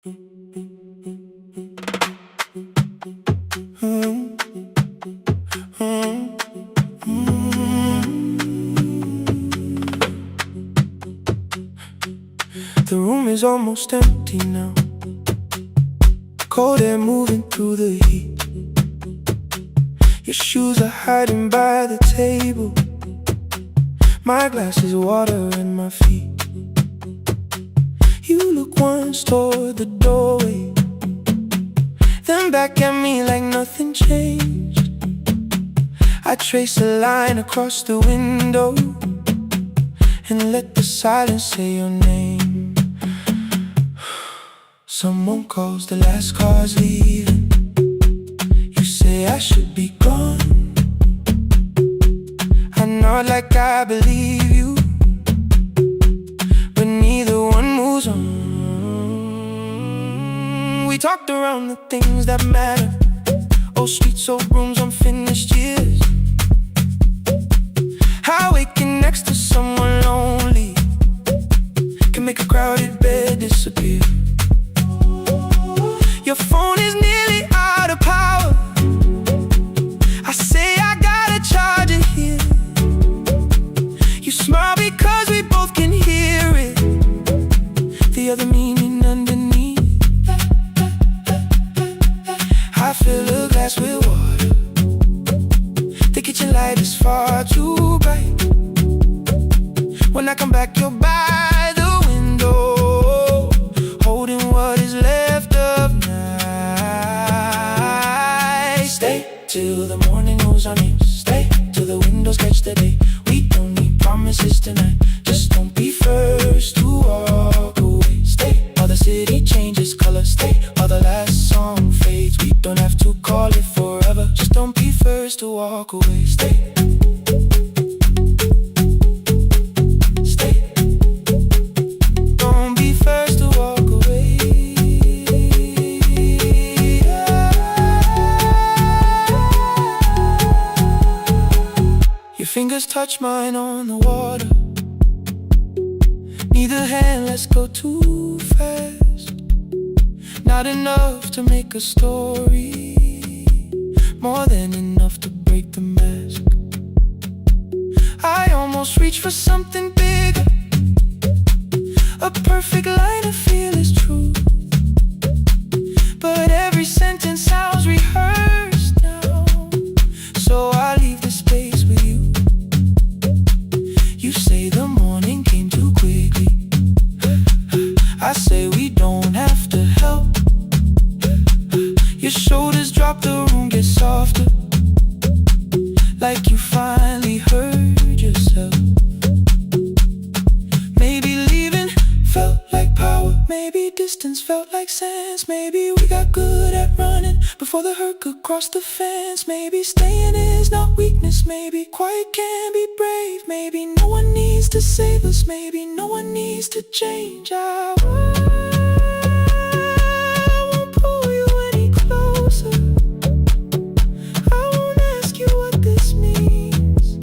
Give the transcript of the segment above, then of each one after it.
The room is almost empty now. Cold air moving through the heat. Your shoes are hiding by the table. My glass is water in my feet. You look once toward the doorway, then back at me like nothing changed. I trace a line across the window and let the silence say your name. Someone calls, the last car's leaving. You say I should be gone. I nod like I believe you, but neither one moves on. We talked around the things that matter. Old streets, old rooms, unfinished years. How waking next to someone lonely can make a crowded bed disappear. Your phone is nearly out of power. I say I gotta charge it here. You smile because we both can hear it, the other meaning underneath. I fill a glass with water. The kitchen light is far too bright. When I come back, you're by the window, holding what is left of night. Stay till the morning knows our names. Stay till the windows catch the day. We don't need promises tonight. Just don't be first to walk away. Stay while the city changes color. Stay while the last song fades. We don't have to call it forever. Just don't be first to walk away. Stay. Fingers touch mine on the water. Neither hand lets go too fast. Not enough to make a story, more than enough to break the mask. I almost reach for something bigger, a perfect line of fearless truth. But every sentence sounds rehearsed now, so I leave the space with you. You say the morning came too quickly. I say we don't have to help. Your shoulders drop, the room gets softer, like you finally heard yourself. Maybe leaving felt like power. Maybe distance felt like sense. Maybe we got good at running before the hurt could cross the fence. Maybe staying is not weakness. Maybe quiet can be brave. Maybe no one needs to save us. Maybe no one needs to change. I won't pull you any closer. I won't ask you what this means.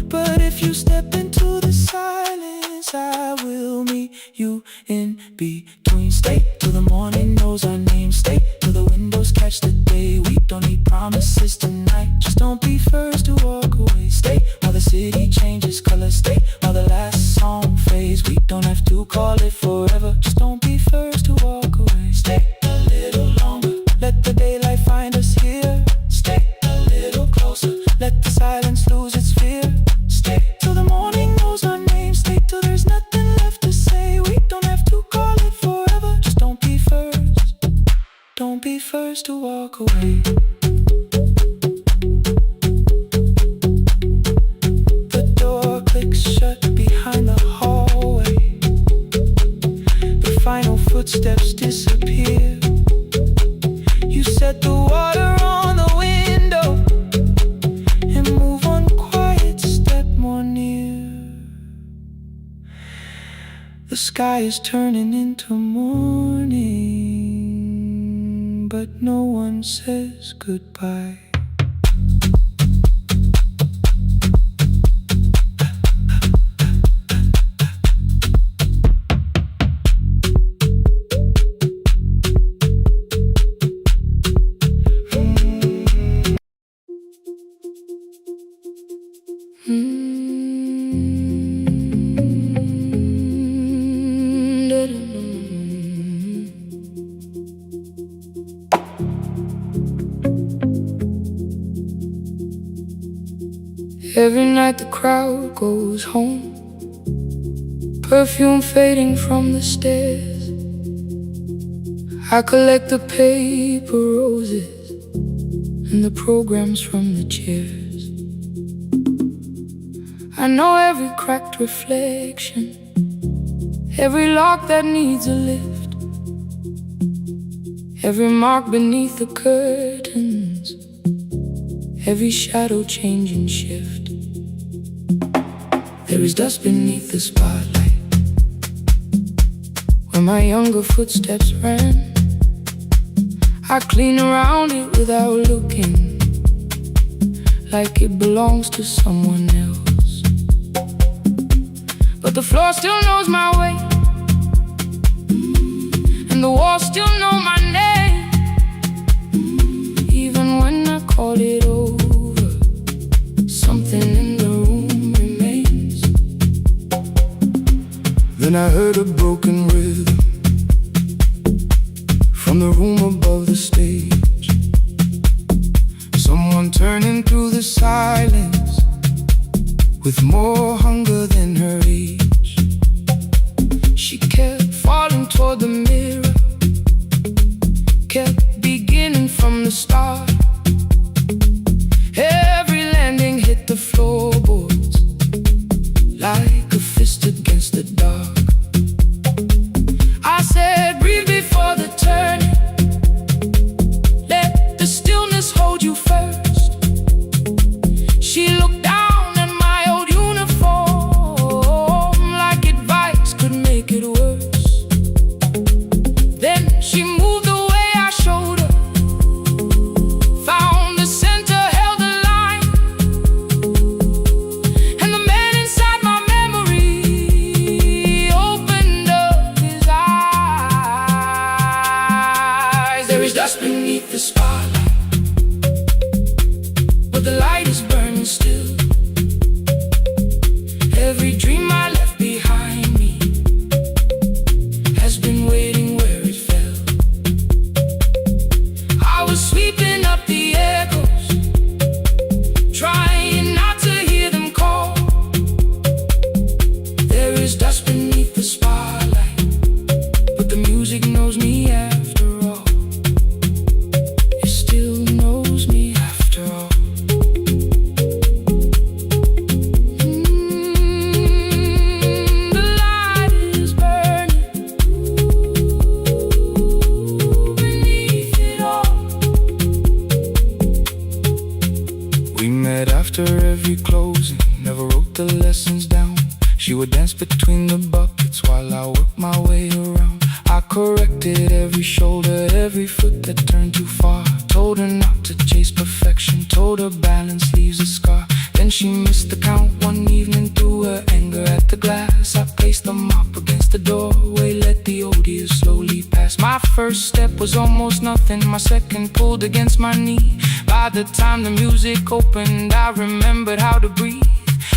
But if you step into the silence, I will meet you in between. Stay till the morning knows our name. Stay till the windows catch the day. We don't need promises tonight. Just don't be first to walk away. Stay while the city changes color. Stay while the last song fades. We don't have to call it forever. Just don't be first to walk away. Stay a little longer. Let the daylight find us here. Stay a little closer. Let the silence lose its fear. Stay till the morning knows our name. Stay till there's nothing left to say. We don't have to call it forever. Just don't be first. Don't be first to walk away. The door clicks shut behind the hallway. The final footsteps disappear. You set the water on the window and move one quiet step more near. The sky is turning into morning, but no one says goodbye. Every night the crowd goes home, perfume fading from the stairs. I collect the paper roses and the programs from the chairs. I know every cracked reflection, every lock that needs a lift, every mark beneath the curtains, every shadow change and shift. There is dust beneath the spotlight where my younger footsteps ran. I clean around it without looking, like it belongs to someone else. But the floor still knows my way, and the walls still know my name. Even when I call it over, something in the room remains. Then I heard a broken rhythm from the room above the stage. Someone turning through the silence with more hunger than her age. She kept falling toward the mirror, kept beginning from the start. Every landing hit the floorboards like a fist against the dark. I said, breathe before the turning, let the stillness hold you first. She looked down at my old uniform like advice could make it worse. Then she moved the way I showed her, found the center, held the line, and the man inside my memory opened up his eyes. There is dust beneath the spotlight, but the light is burning still. Every dream I left behind me has been waiting where it fell. I was sweeping up the echoes, trying not to hear them call. There is dust beneath the spotlight, but the music knows me after all. It still knows me after all. The light is burning beneath it all. We met after every closing, never wrote the lessons down. She would dance between the buckets while I worked my way around. I corrected every shoulder, every foot that turned too far. Told her not to chase perfection, told her balance leaves a scar. Then she missed the count one evening, threw her anger at the glass. I placed the mop against the doorway, let the old years slowly pass. My first step was almost nothing, my second pulled against my knee. By the time the music opened, I remembered how to breathe.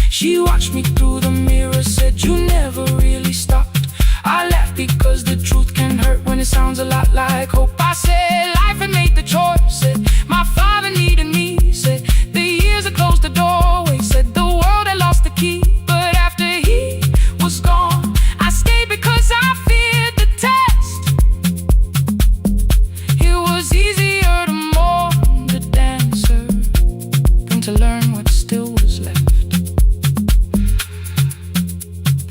She watched me through the mirror, said, you never really stopped. I laughed because the truth can hurt when it sounds a lot like hope. I said, life had made the choice, said, my father needed me, said, the years had closed the doorway, said, the world had lost the key. But after he was gone, I stayed because I feared the test. It was easier to mourn the dancer than to learn what still was left.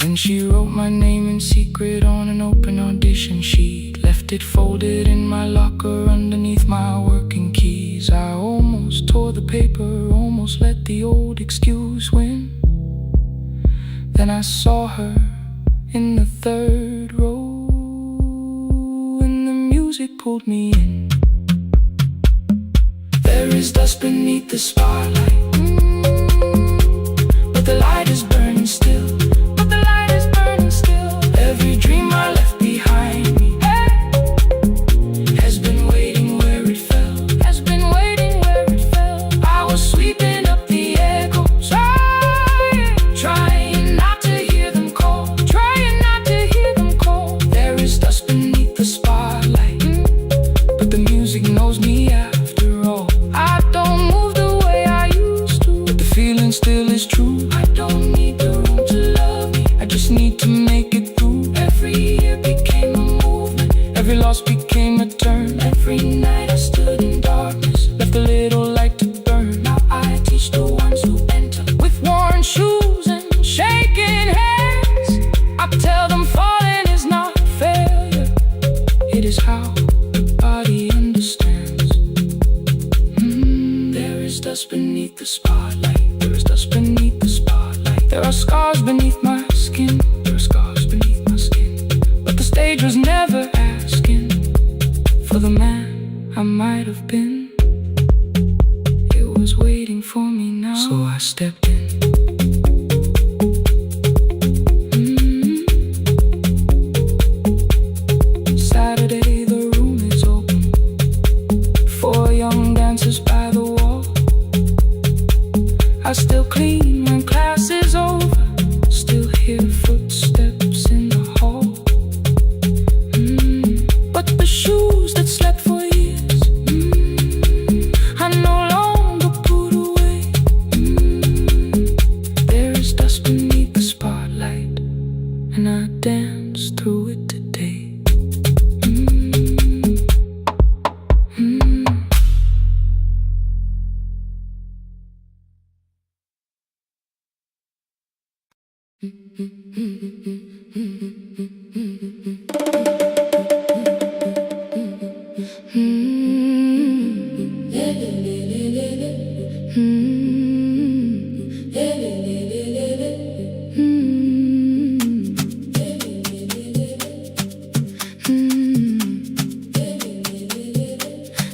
Then she wrote my name in secret on an open audition sheet, left it folded in my locker underneath my working keys. I almost tore the paper, almost let the old excuse win. Then I saw her in the third row, and the music pulled me in. There is dust beneath the spotlight, but the light is burning still. Every dream I left behind me has been waiting where it fell, has been waiting where it fell. I was sweeping up the echoes, trying beneath the spotlight. There is dust beneath the spotlight. There are scars beneath my skin. There are scars beneath my skin. But the stage was never asking for the man I might have been. It was waiting for me now, so I stepped in. Saturday, the room is open. 4 young dancers by the wall. I still clean when class is over. Still hear footsteps in the hall. But the shoes that slept for years, I no longer put away. There is dust beneath the spotlight, and I dance through it today.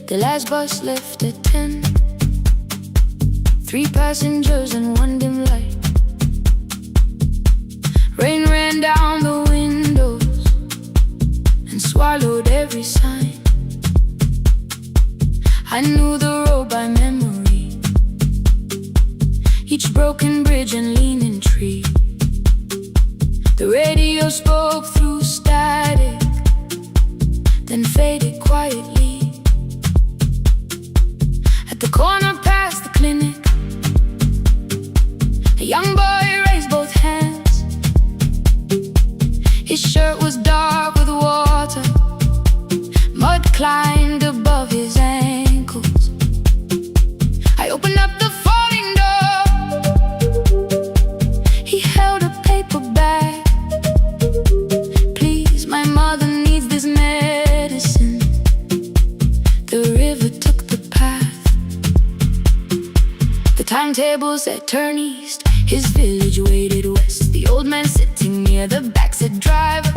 The last bus left at 10. 3 passengers and 1 dim light. Rain ran down the windows and swallowed every sign. I knew the road by memory, each broken bridge and leaning tree. The radio spoke through static, then faded quietly. At the corner past the clinic, a young boy raised both hands. His shirt was dark with water, mud climbed above his ankles. I opened up the folding door. He held a paper bag. Please, my mother needs this medicine. The river took the path. The timetable said turn east. His village waited west. The old man sitting near the back said, driver,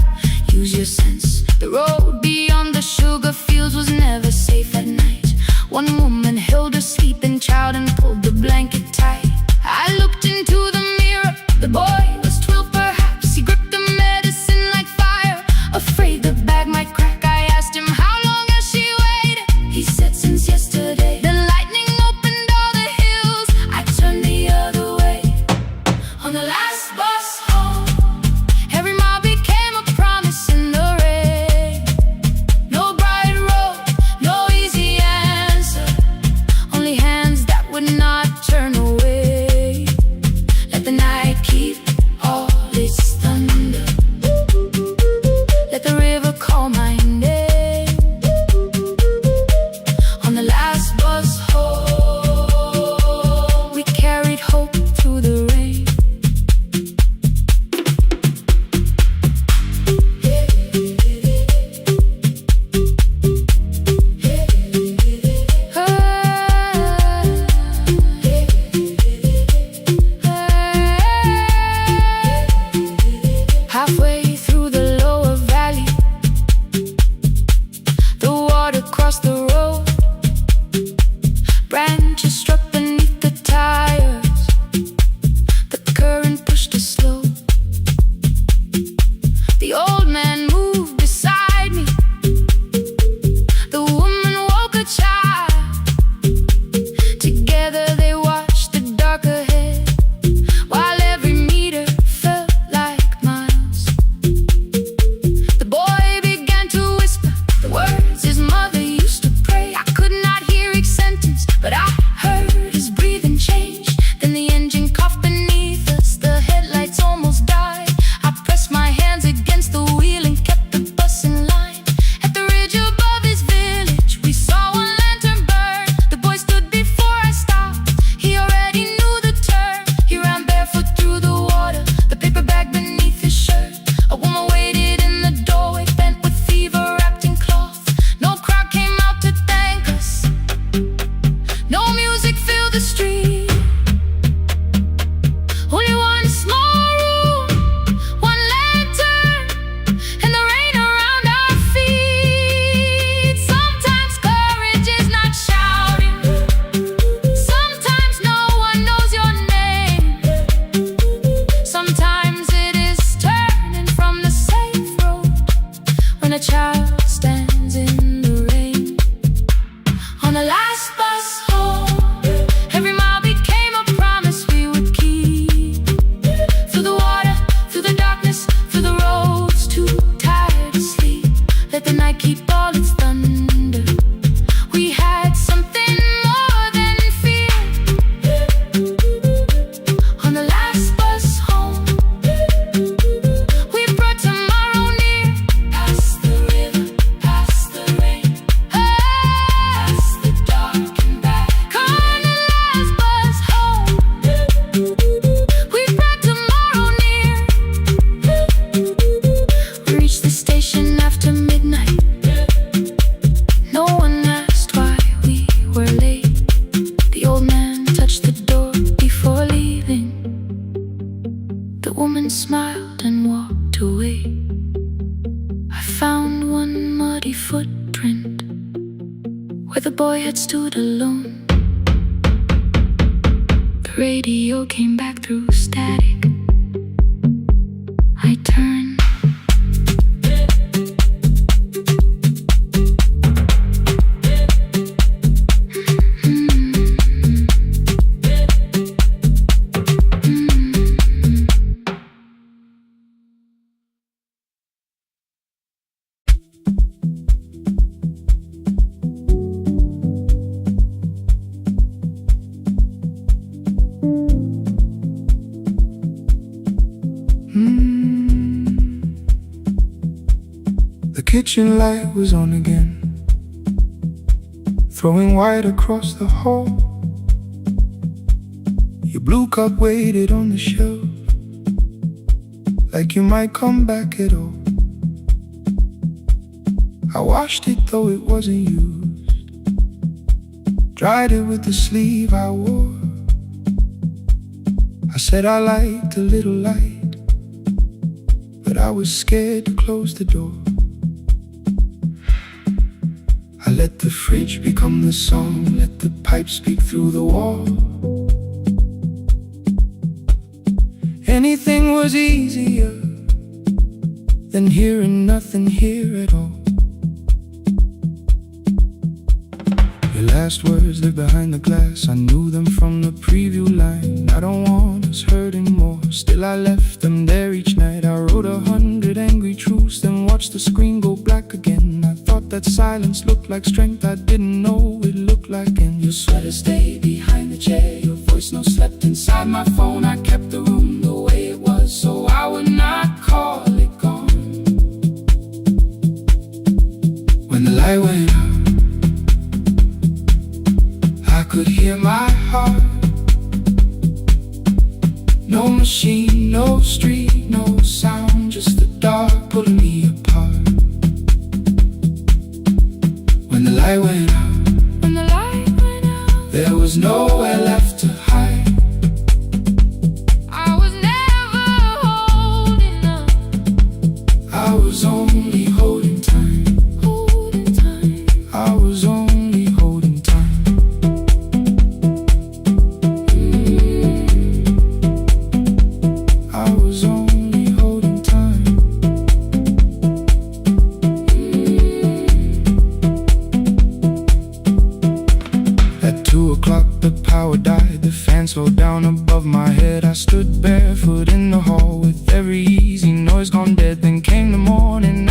use your sense. The road beyond the sugar fields was never safe at night. One woman held her sleeping child and pulled the blanket tight. I looked into the mirror. The boy was 12 perhaps. He gripped the medicine like fire, afraid the bag might crack. I asked him, how long has she waited? He said, since yesterday. The lightning opened all the hills. I turned the other way. On the woman smiled and walked away. I found one muddy footprint where the boy had stood alone. The radio came back through static. I turned. The kitchen light was on again, throwing white across the hall. Your blue cup waited on the shelf, like you might come back at all. I washed it though it wasn't used, dried it with the sleeve I wore. I said I liked a little light, but I was scared to close the door. I let the fridge become the song, let the pipe speak through the wall. Anything was easier than hearing nothing here at all. Your last words, they're behind the glass. I knew them from the preview line. I don't want us hurting more. Still I left them there each night. I wrote 100 angry truths, then watched the screen go black again. I thought that silence looked like strength. I didn't know it looked like end. Your sweater stayed behind the chair, your voice no slept inside my phone. I kept the room the way it was, so I would not call it gone. When the light went out, I could hear my heart. No machine, no street, no sound, just the dark pulling me apart. When the light went out, there was nowhere left to hide. I was never holding up. I was only holding time. I was only holding time. I was only holding time. At 2 o'clock the power died, the fan slowed down above my head. I stood barefoot in the hall with every easy noise gone dead. Then came the morning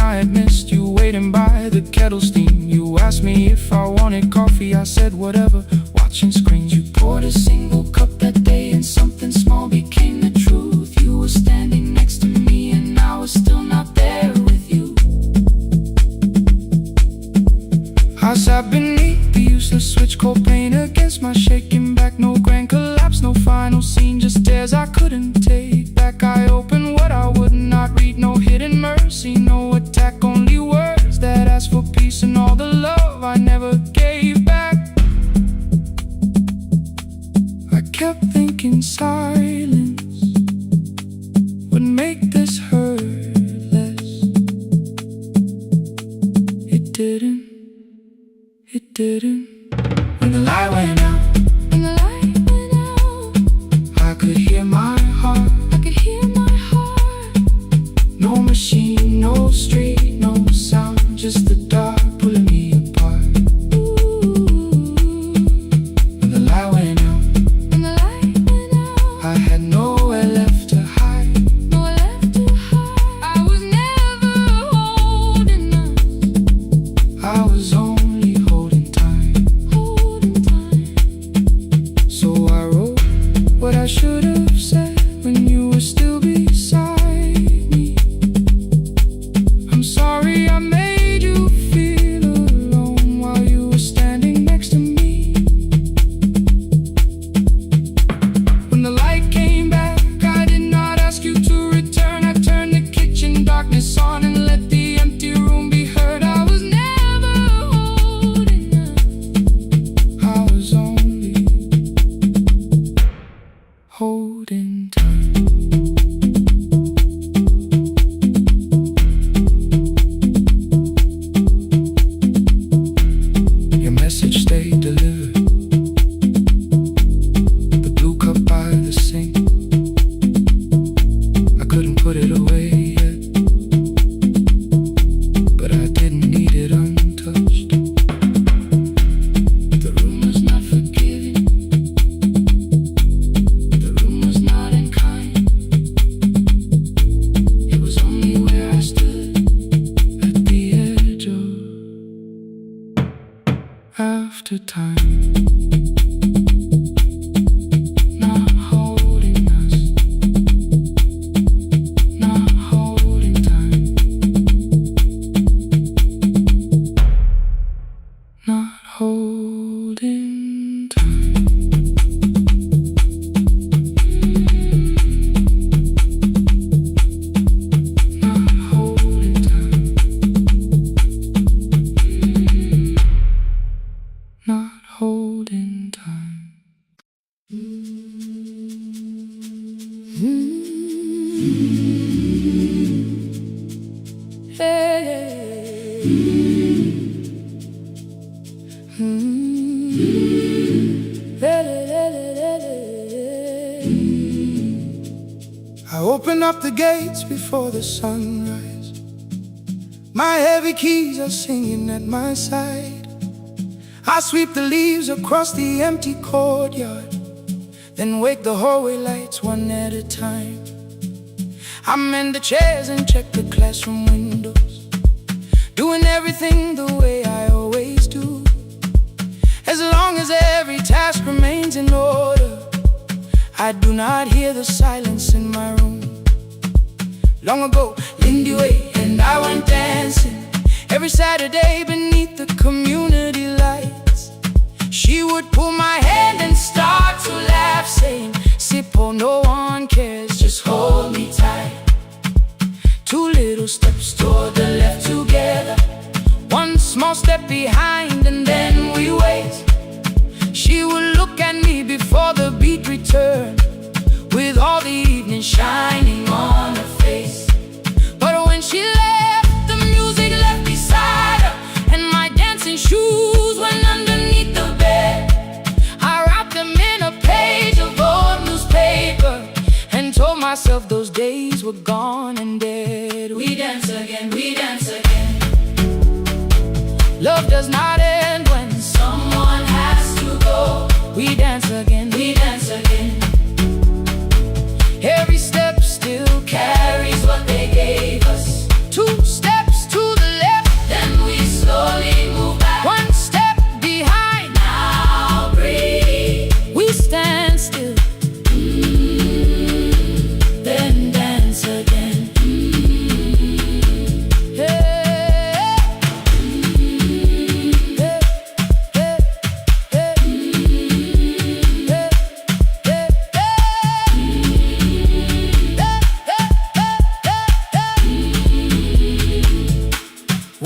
put it away yet, but I didn't need it untouched. The room was not forgiving, the room was not unkind. It was only where I stood at the edge of after time. I open up the gates before the sunrise. My heavy keys are singing at my side. I sweep the leaves across the empty courtyard, then wake the hallway lights one at a time. I mend the chairs and check the classroom windows, doing everything the way I always do. As long as every task remains in order, I do not hear the silence in my room. Long ago, Lindy Way and I went dancing every Saturday beneath the community lights. She would pull my hand and start to laugh, saying, "Sippo, no one cares, just hold me tight." Two little steps toward the left together, one small step behind, and then we wait. She would look at me before the beat returned, with all the evening shining on her face. But when she left, the music left beside her, and my dancing shoes went underneath the bed. I wrapped them in a page of old newspaper and told myself those days were gone and dead. We dance again, we dance again. Love does not end when someone has to go. We dance again, we dance again. Every step still carries what they gave us. Two steps to the left, then we slowly move back. One step behind, now breathe. We stand still, then dance again.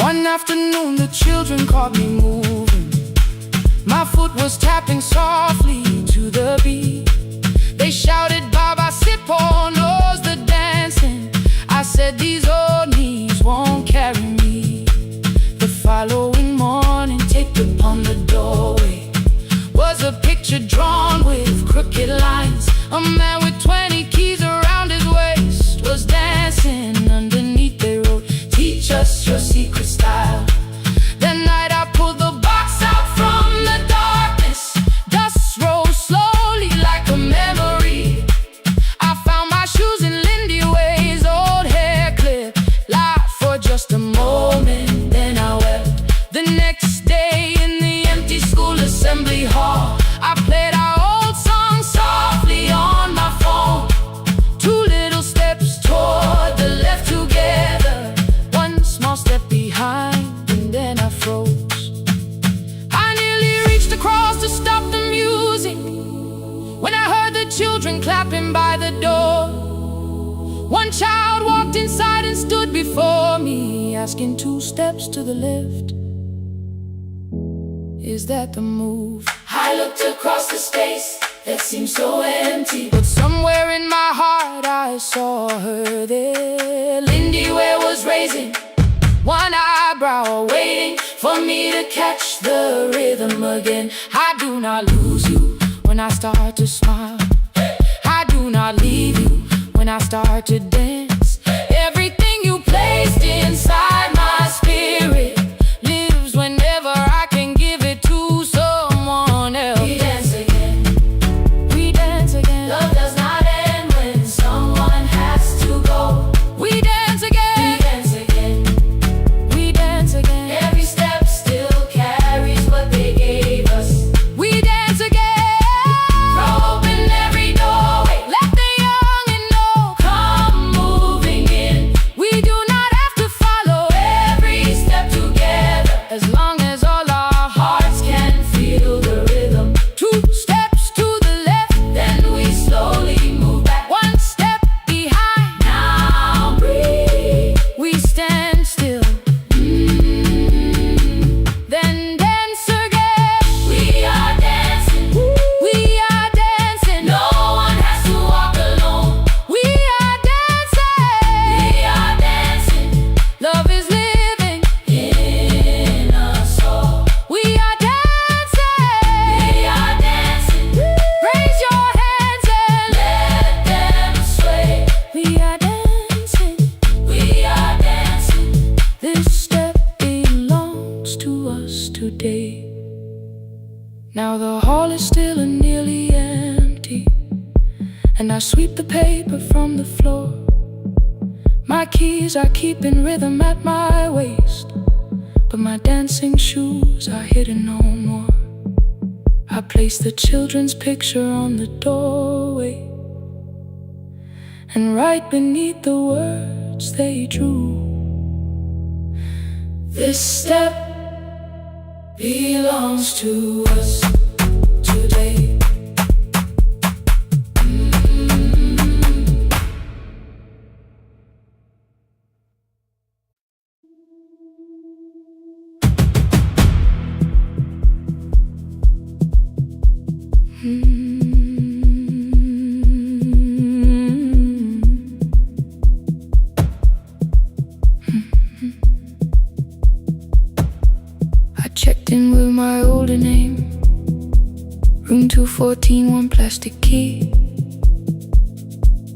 One afternoon the children caught me moving. My foot was tapping softly to the beat. They shouted, "Baba Sippo knows the dancing." I said, "These old knees won't carry me." The following morning, taped upon the doorway was a picture drawn with crooked lines. A man with 20 keys around his waist was dancing. Underneath they wrote, "Teach us your secret style." That night I pulled the box out from the darkness. Dust rose slowly like a memory. I found my shoes in Lindy Way's old hair clip. Laughed for just a moment, then I wept. The next day in the empty school assembly hall, I played our old song softly on my phone. Two little steps toward the left together, one small step behind, and then I froze. I nearly reached across to stop the music when I heard the children clapping by the door. One child walked inside and stood before me, asking, "Two steps to the left, is that the move?" I looked across the space that seemed so empty, but somewhere in my heart I saw her there. Lindy Way was raising one eyebrow, waiting for me to catch the rhythm again. I do not lose you when I start to smile. I do not leave you when I start to dance. and I sweep the paper from the floor. My keys I keep in rhythm at my waist, but my dancing shoes are hidden no more. I place the children's picture on the doorway, and right beneath the words they drew, this step belongs to us today. I checked in with my older name, room 214, one plastic key.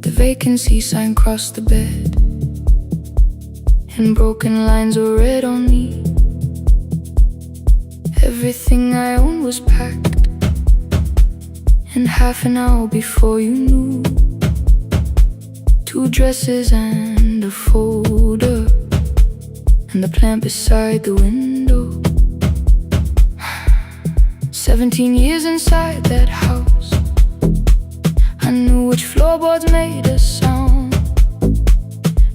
The vacancy sign crossed the bed, and broken lines were read on me. Everything I owned was packed, and half an hour before you knew, 2 dresses and a folder, and the plant beside the window. 17 years inside that house, I knew which floorboards made a sound.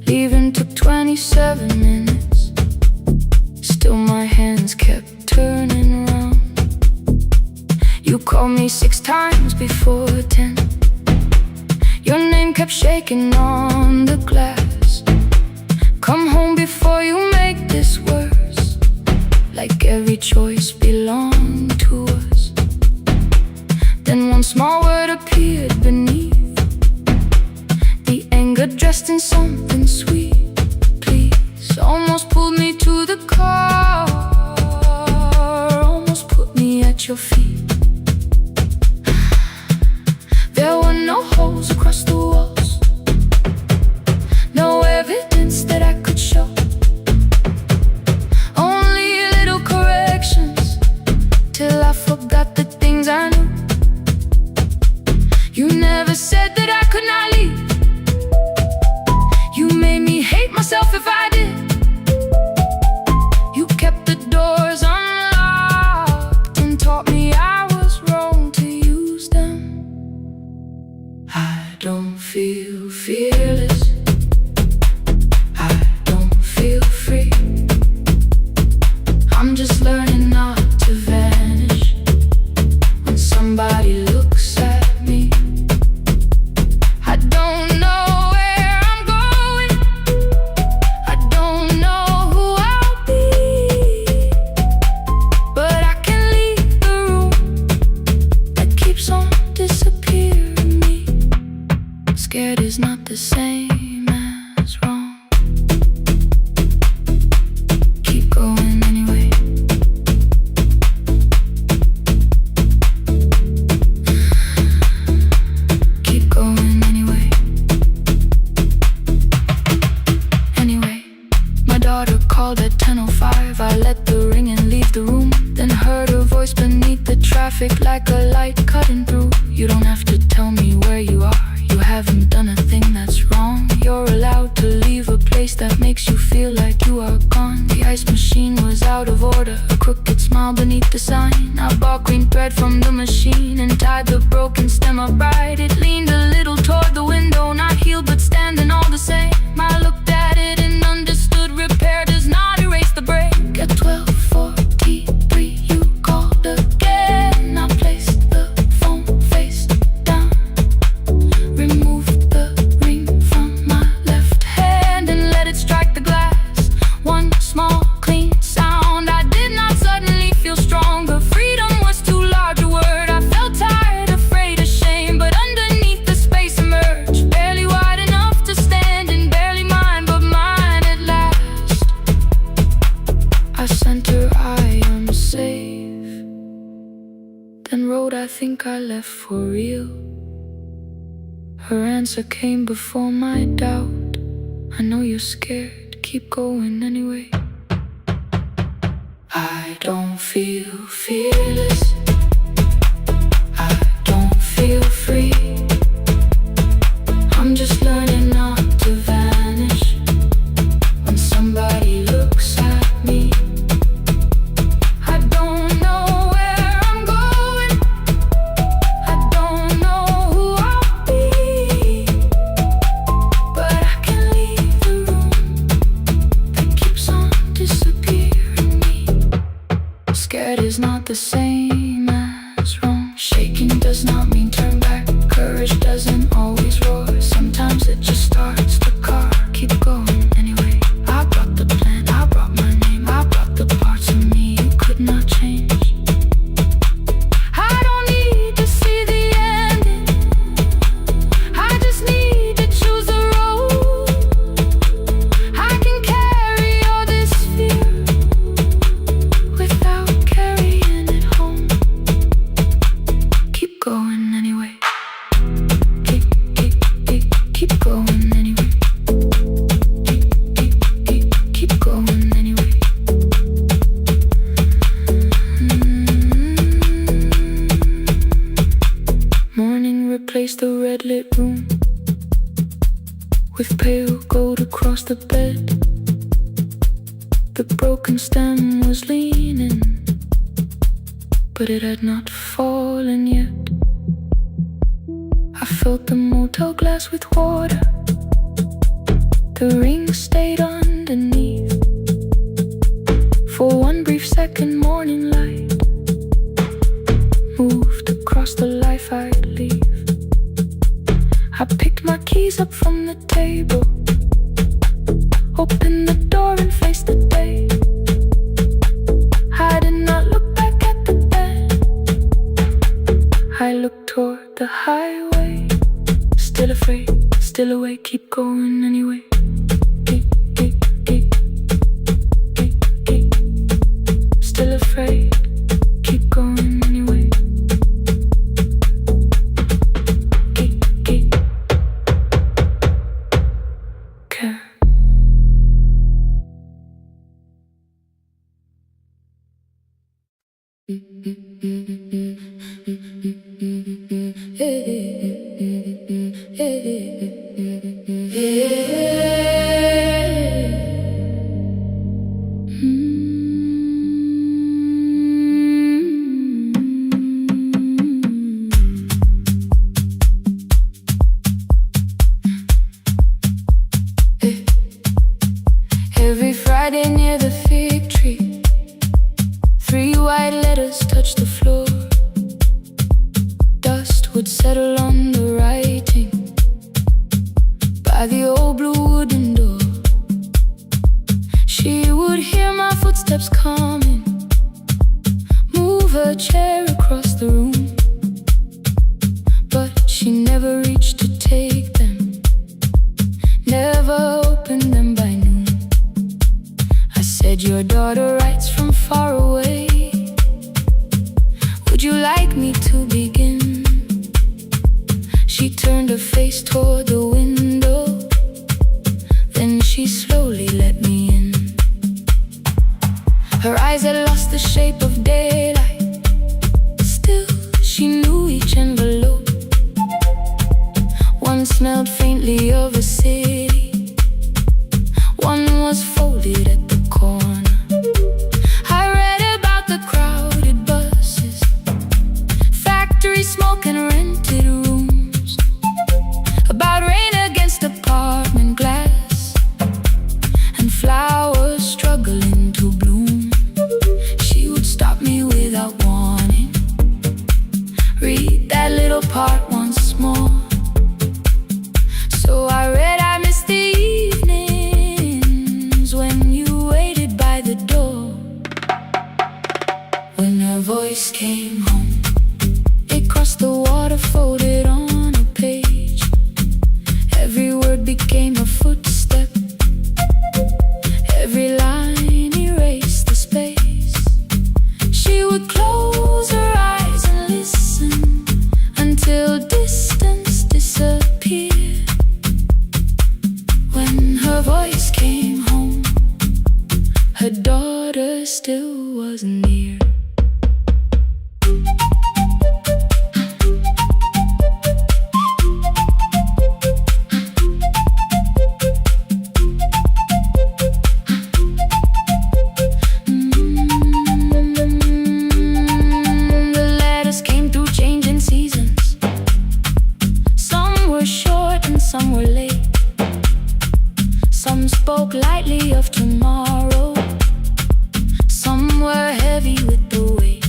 Leaving took 27 minutes, still my hands kept turning around. You called me 6 times before 10. Your name kept shaking on the glass. Come home before you make this worse, like every choice belonged to us. Then one small word appeared beneath the anger, dressed in something sweet. Please, almost pulled me to the car, almost put me at your feet. There were no holes across the walls, no evidence that I could show, only little corrections, till I forgot the things I knew. You never said that I could not leave. You made me hate myself if I did. You kept the doors unlocked and taught me I was wrong to use them. I don't feel fearless, I don't feel free. I'm just learning not to vanish when somebody looks at me. I don't know where I'm going, I don't know who I'll be, but I can leave the room that keeps on disappearing me. Scared is not the same as wrong. Keep going anyway. Keep going anyway. Anyway, my daughter called at 10:05. I let the ring and leave the room, then heard her voice beneath the traffic like a light cutting through. You don't have to tell me where you are, you haven't done a thing that's wrong. You're allowed to leave a place that makes you feel like you are gone. The ice machine was out of order, a crooked smile beneath the sign. I bought green thread from the machine and tied the broken stem upright. It leaned a little toward the window, not healed but standing all the same. I looked at it and understood repair does not erase the break. At 12:43 you called again. I placed the phone face down, removed the ring from my left hand and let it strike the glass. One small clean sound. I did not suddenly feel stronger. Freedom was too large a word. I felt tired, afraid, ashamed, but underneath the space emerged, barely wide enough to stand and barely mine, but mine at last. I sent her, I am safe, then wrote, I think I left for real. Her answer came before my doubt. I know you're scared, keep going anyway. I don't feel fearless, I don't feel free. the same as wrong. Shaking does not mean turn back. Courage doesn't always roar. Sometimes it just starts the car. Keep going anyway. I brought the plan, I brought my name, I brought the parts of me you could not change. I don't need to see the ending, I just need to choose the road. I can carry all this fear without carrying it home. Keep going anyway. Keep going anyway. Keep going anyway. Morning replaced the red lit room with pale gold across the bed. The broken stem was leaning, but it had not fallen yet. I filled the motel glass with water. The ring stayed underneath. For one brief second, morning light moved across the life I'd leave. I picked my keys up from the table, opened the door and faced the day. I did not look back at the bed, I looked toward the highway. Still afraid, still awake, keep going anyway. Still afraid, keep going anyway. Care. Every Friday near the fig tree, 3 white letters touched the floor. Dust would settle on the writing by the old blue wooden door. She would hear my footsteps coming, move her chair across the room, but she never reached to take them, never opened them by noon. I said, your daughter writes from far away, would you like me to begin? She turned her face toward the window, then she slowly let me in. Her eyes had lost the shape of daylight, still she knew each envelope. One smelled faintly of a city, one was folded at the corner. I read about the crowded buses, factory smoke and rented rooms, about rain against apartment glass and flowers struggling to bloom. She would stop me without warning, read that little part once more. So I read, I missed the evenings when you waited by the door. When her voice came home, it crossed the water, folded on a page. Every word became a footstep, every line erased the space. She would close her eyes and listen until distance disappeared. When her voice came home, her daughter still wasn't near. The letters came through changing seasons. Some were short and some were late. Some spoke lightly of tomorrow, some were heavy with the weight.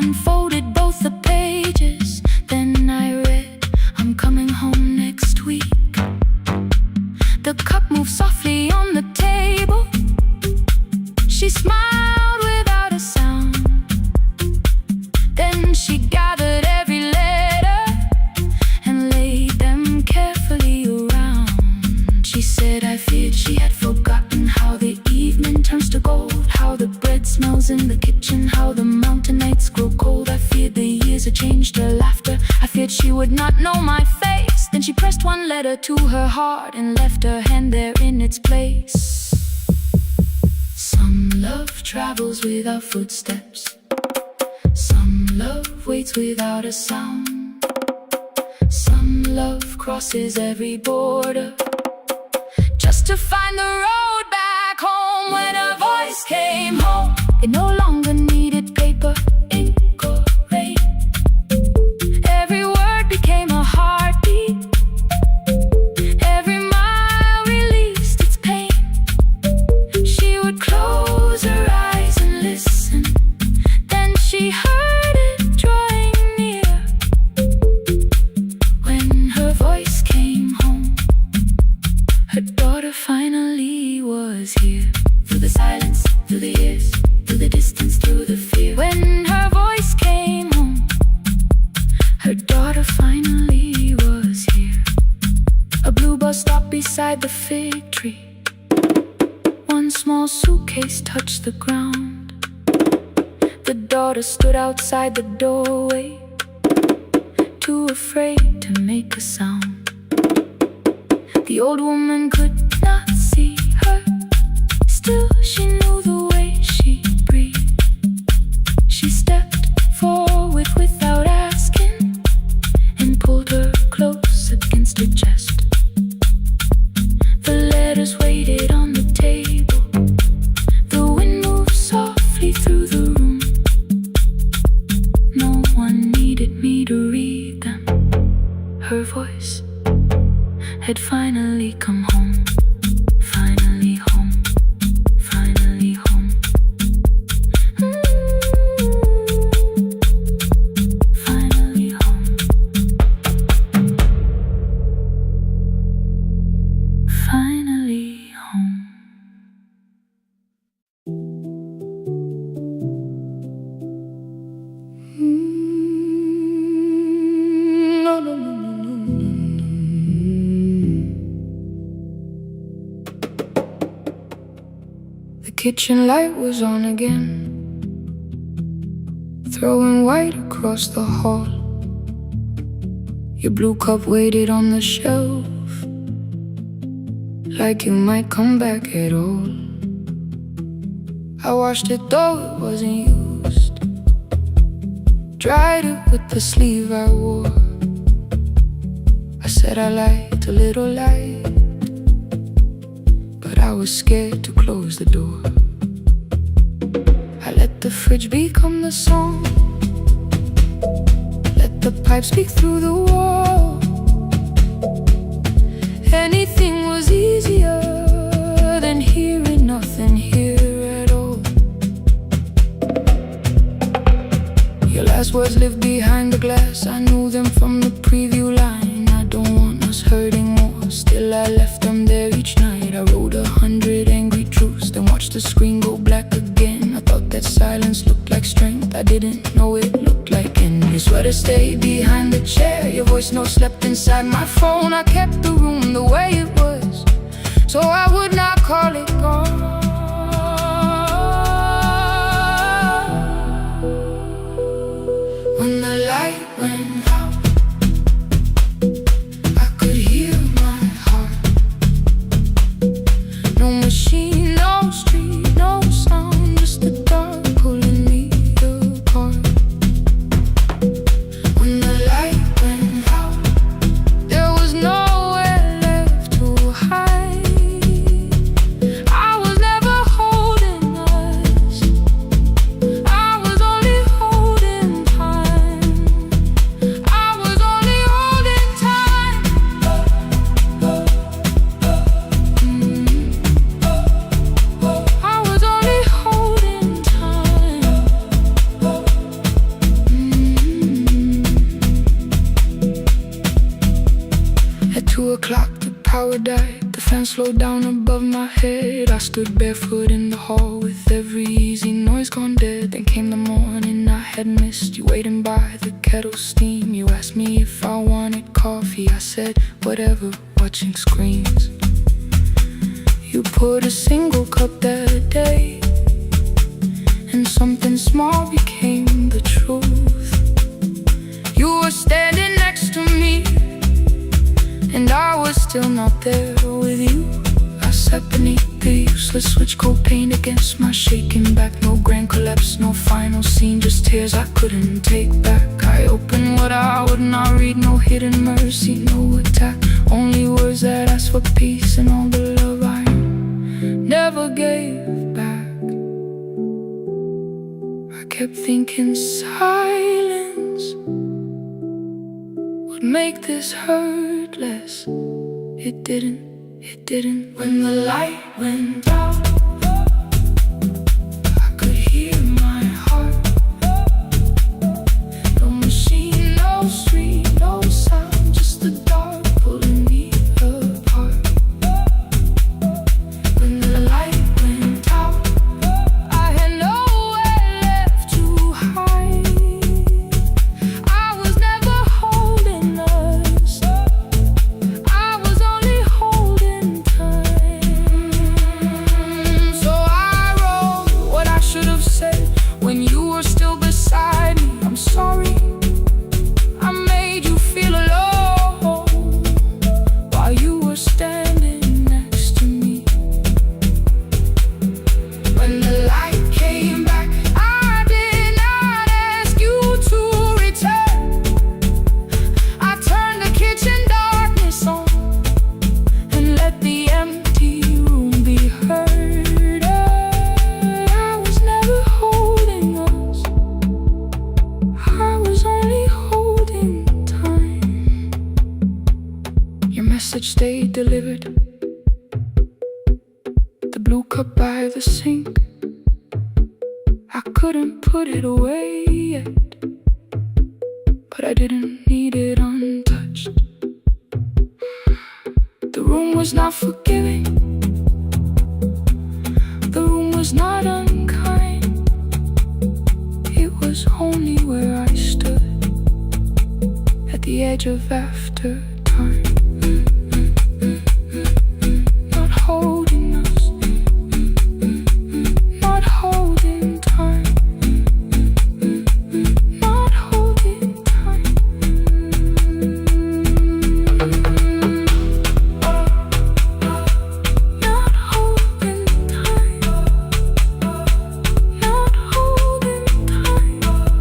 unfolded both the pages. Then I read, I'm coming home next week. The cup moved softly on the table. She smiled without a sound. Then she gathered every letter and laid them carefully around. She said, I feared she had forgotten how the evening turns to gold, how the bread smells in the kitchen, how the mountain nights grow cold. I feared the years had changed her laughter. I feared she would not know my face. Then she pressed one letter to her heart and left her hand there in its place. Some love travels without footsteps. Some love waits without a sound. Some love crosses every border just to find the road back home. When her voice came home, it no longer needed paper, ink or rain. Every word became a heartbeat. Every mile released its pain. She would close her eyes and listen. Then she heard it drawing near. When her voice came home, her daughter finally was here. Through the silence, through the years, through the distance, through the fear. When her voice came home, her daughter finally was here. A blue bus stopped beside the fig tree. One small suitcase touched the ground. The daughter stood outside the doorway, too afraid to make a sound. The old woman could not see her. Still she knew the way she breathed. She stepped forward without asking and pulled her close against her chest. The letters waited on the table. The wind moved softly through the room. No one needed me to read them. Her voice had finally come home. Finally home. Finally home. Finally home. Finally home. No, no, no, no, no, no. The kitchen light was on again, throwing white across the hall. Your blue cup waited on the shelf, like you might come back at all. I washed it though it wasn't used, dried it with the sleeve I wore. I said I liked a little light, but I was scared to close the door. I let the fridge become the song, let the pipe speak through the wall. Anything was easier than hearing nothing here at all. Your last words lived behind the glass. I knew them from the preview line. I don't want us hurting more. Still I left them there each night. I wrote 100 angry truths, then watched the screen go black again. I thought that silence looked like strength. I didn't know it looked like end. Your sweater stayed behind the chair. Your voice note slept inside my phone. I kept the room the way it was, so I would not call it gone. When the light went out, I could hear my heart. No machine, no street, no sound, just the dark pulling me apart. When the light went out, there was nowhere left to hide. I was never holding us, I was only holding time. I o'clock, the power died. The fan slowed down above my head. I stood barefoot in the hall with every easy noise gone dead. Then came the morning I had missed. You waiting by the kettle steam. You asked me if I wanted coffee. I said whatever, watching screens. You poured a single cup that day, and something small became the truth. You were standing next to me, and I was still not there with you. I sat beneath the useless switch, cold paint against my shaking back. No grand collapse, no final scene, just tears I couldn't take back. I opened what I would not read, no hidden mercy, no attack. Only words that asked for peace and all the love I never gave back. I kept thinking silence would make this hurt less. It didn't. When the light went out, I could hear my heart. No machine, no street, no sound, just the dark pulling me apart. When the light went out, I had nowhere left to hide. I was never holding us, I was only holding time. So I wrote what I should have said when you were still beside me. I'm sorry I made you feel alone while you were standing next to me. When the light came back, I did not ask you to return. I turned the kitchen darkness on and let the empty room be heard. I was never holding us, I was only holding time. Your message stayed delivered. The blue cup by the sink, I couldn't put it away yet, but I didn't need it untouched. The room was not forgiving, the room was not unkind. It was only where I stood at the edge of after time. Not holding us, not holding time, not holding time. Not holding time, not holding time.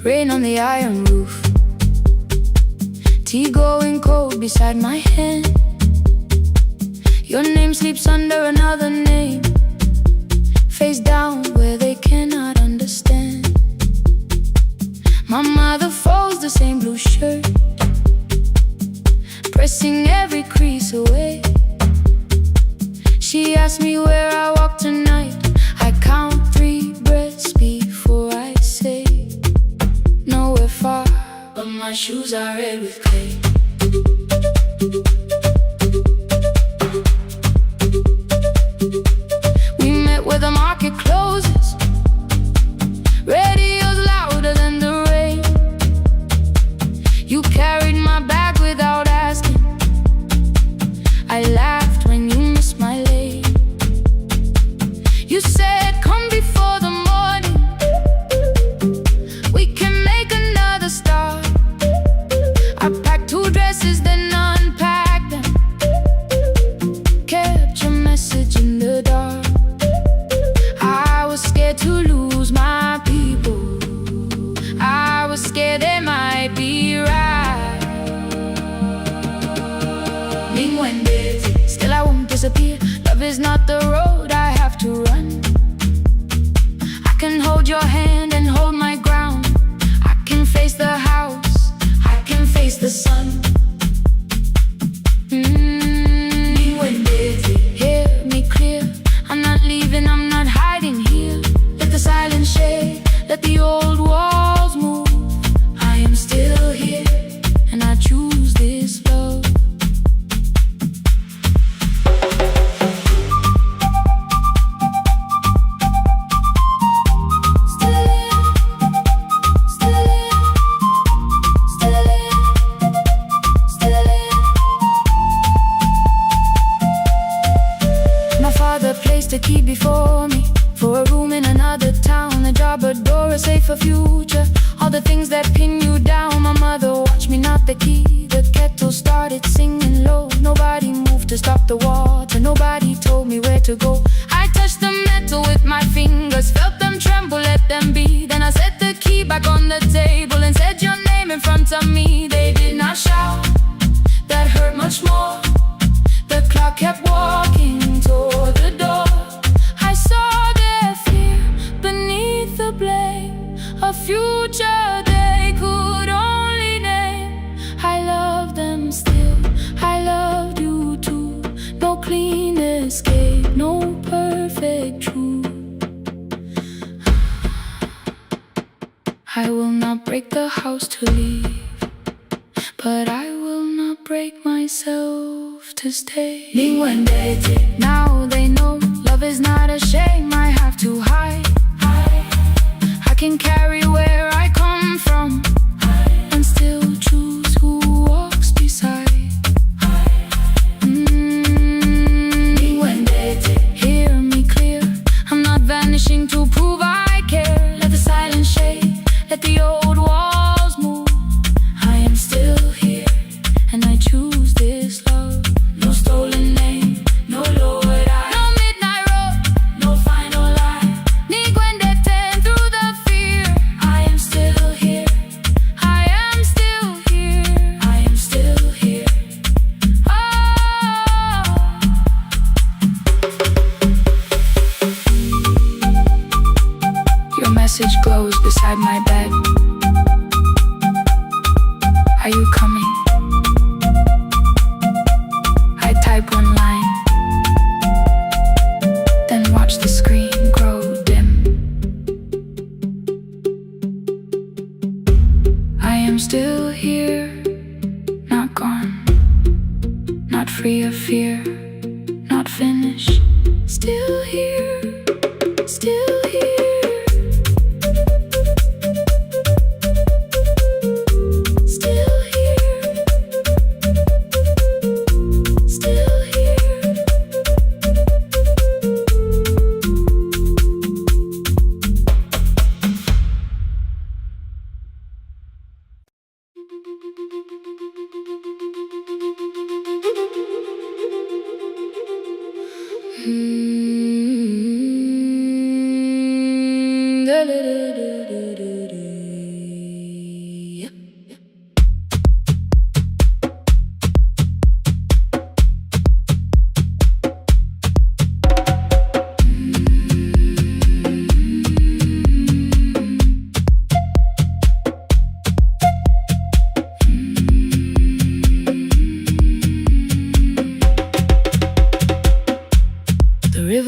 Rain on the iron roof, tea going cold beside my hand. Your name sleeps under another name, face down where they cannot understand. My mother folds the same blue shirt, pressing every crease away. She asks me where I walk tonight. I count 3 breaths before I say nowhere far, but my shoes are red with clay. We met where the market closes, radio's louder than the rain. You carried my bag without asking, I laughed when you missed my lane. You said come before the morning, we can make another start. I packed 2 disappear. Love is not the road I have to run. I can hold your hand and hold my ground. I can face the house, I can face the sun. Hear me clear, I'm not leaving, I'm not hiding here. Let the silence shade, let the old walls move. I am still here, and I choose this love. The key before me for a room in another town, a job, a door, a safer future. All the things that pin you down. My mother watched me knock the key. The kettle started singing low. Nobody moved to stop the water. Nobody told me where to go. I touched the metal with my fingers, felt them tremble, let them be. Then I set the key back on the table and said your name in front of me. They did not shout, that hurt much more. The clock kept walking toward the door. A future they could only name. I love them still, I loved you too. No clean escape, no perfect truth. I will not break the house to leave, but I will not break myself to stay. Now they know love is not a shame I have to hide. I can carry where I come from and still choose who walks beside. Hear me clear, I'm not vanishing to prove I care. Let the silence shade, let the old walls move. I am still here, and I choose this love. No stolen name, no lowered eye, no midnight road, no final lie. Message glows beside my bed. Are you coming? I type one line, then watch the screen grow dim. I am still here, not gone, not free of fear, not finished. Still here, still here.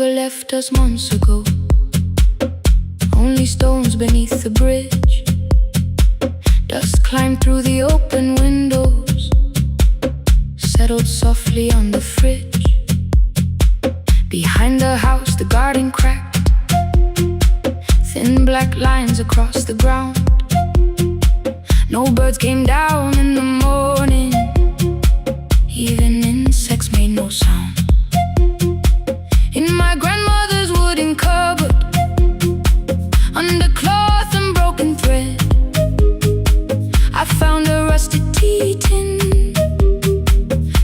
Left us months ago, only stones beneath the bridge. Dust climbed through the open windows, settled softly on the fridge. Behind the house, the garden cracked, thin black lines across the ground. No birds came down in the morning, even insects made no sound. In my grandmother's wooden cupboard, under cloth and broken thread, I found a rusted tea tin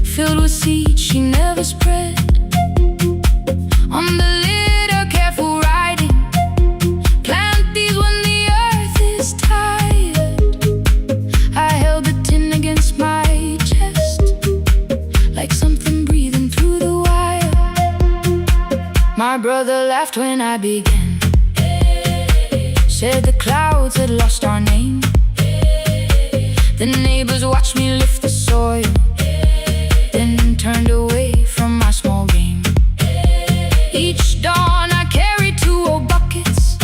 filled with seeds she never spread. On the lid a careful writing, plant these when the earth is tired. I held the tin against my My brother laughed when I began, said the clouds had lost our name. The neighbors watched me lift the soil, then turned away from my small game. Each dawn I carried 2 old buckets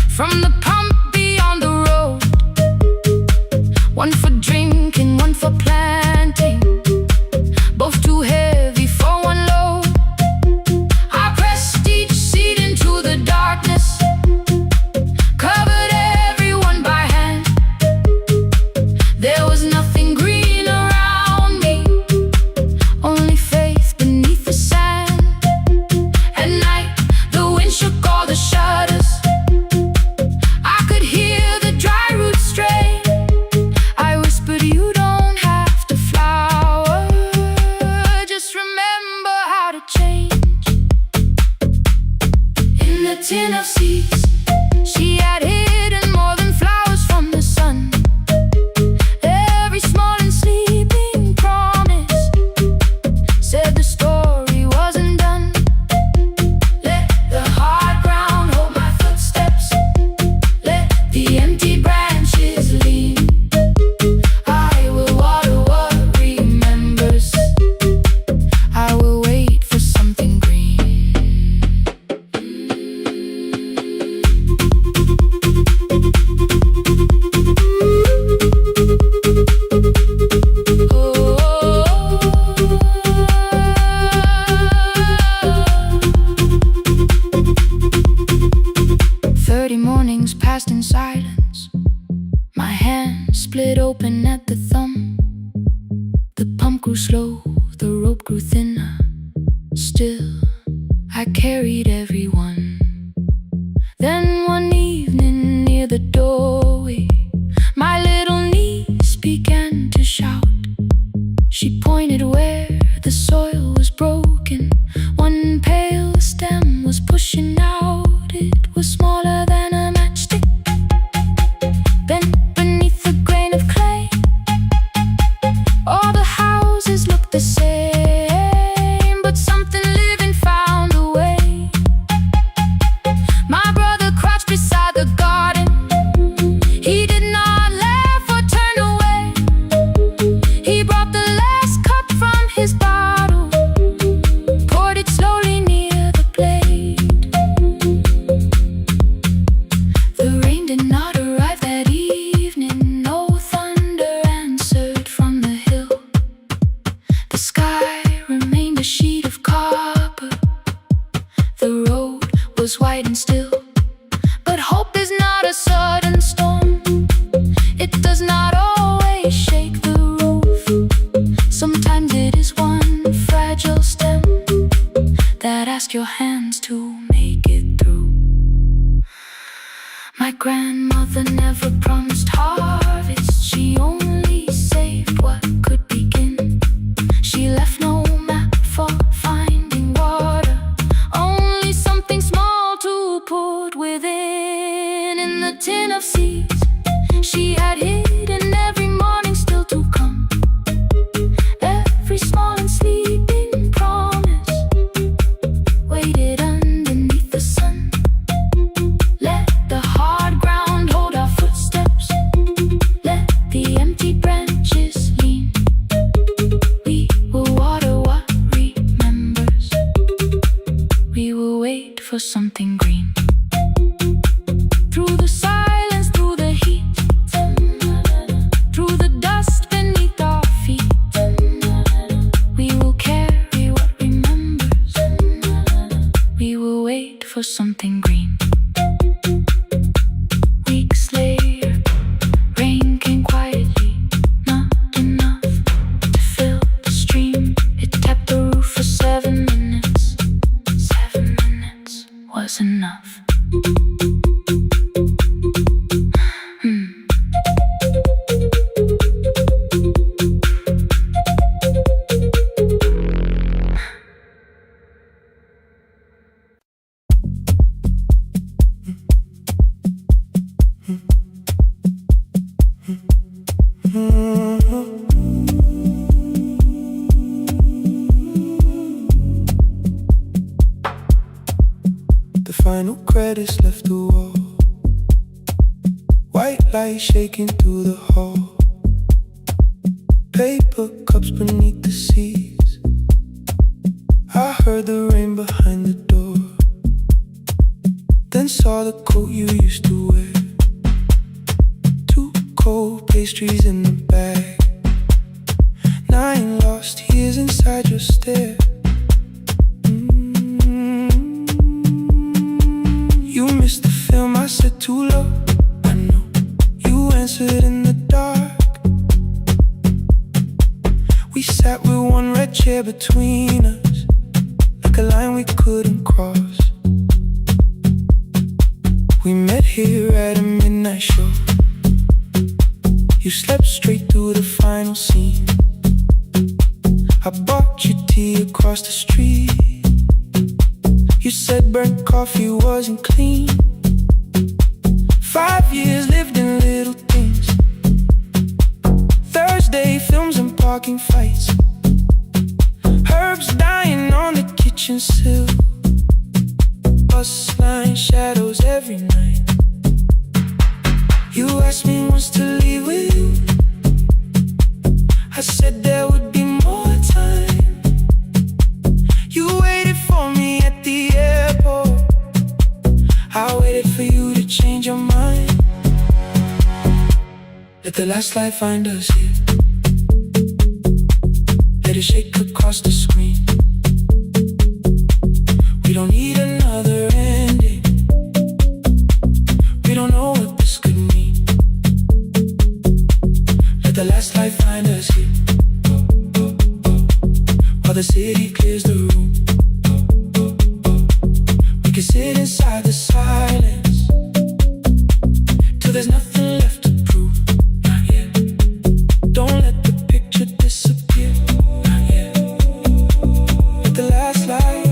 from the pump beyond the road, one for drinking, one for planting, both too heavy for one load. I pressed each seed into the darkness, covered everyone by hand. There was nothing green around me, only faith beneath the sand. At night, the wind shook all the shutters. I could hear the dry roots stray. I whispered, you don't have to flower, just remember how to change. In the tin of seeds, she had hidden more than flowers from the sun. Every small and sleeping promise said the story wasn't done. Let the hard ground hold my footsteps, let the empty branches lean. I will water what remembers, I will wait for something green. Oh. 30 mornings passed in silence. My hand split open at the thumb. The pump grew slow, the rope grew thinner. Still, I carried everyone. Then one evening near the doorway, my little niece began to shout. She pointed where the soil was broken. One pale stem was pushing out. It was smaller than a matchstick, bent beneath a grain of clay. All the houses looked the same, but something living found a way. My brother crouched beside the garden. He did not laugh or turn away. He brought the last cup from his bottle, poured it slowly near the blade. The rain did not arrive that evening. No thunder answered from the hill. The sky remained a sheet of copper. The road was white and still. But hope is not a sudden storm. It does not always shake the roof. Sometimes it is one fragile stem that asks your hands to make it through. My grandmother never promised harvest. She only saved what could begin. She left no map for finding water, only something small to put within. In the tin of seeds she had hidden every morning still to come. Every small and sleeping promise waited underneath the sun. Let the hard ground hold our footsteps, let the empty branches lean. We will water what remembers, we will wait for something green. Through the silence, through the heat, through the dust beneath our feet, we will carry what remembers, we will wait for something green. Weeks later, rain came quietly, not enough to fill the stream. It tapped the roof for 7 minutes. 7 minutes was enough. final credits left the wall. White light shaking through the hall. Paper cups beneath the seats. I heard the rain behind the door. Then saw the coat you used to wear. Two cold pastries in the bag. 9 lost years inside your stare. You missed the film, I said too low. I know, you answered in the dark. We sat with one red chair between us, like a line we couldn't cross. We met here at a midnight show. You slept straight through the final scene. I bought you tea across the street. You said burnt coffee wasn't clean. 5 years lived in little things. Thursday films and parking fights. Herbs dying on the kitchen sill. Bus line shadows every night. You asked me once to leave with you. I said there would be more time. You waited for me at the airport. I waited for you to change your mind. Let the last light find us here. Let it shake across the screen. We don't need another ending. We don't know what this could mean. Let the last light find us here. While the city clears the room, we can sit inside the silence till there's nothing left to prove. Not yet. Don't let the picture disappear. Not yet. Let the last light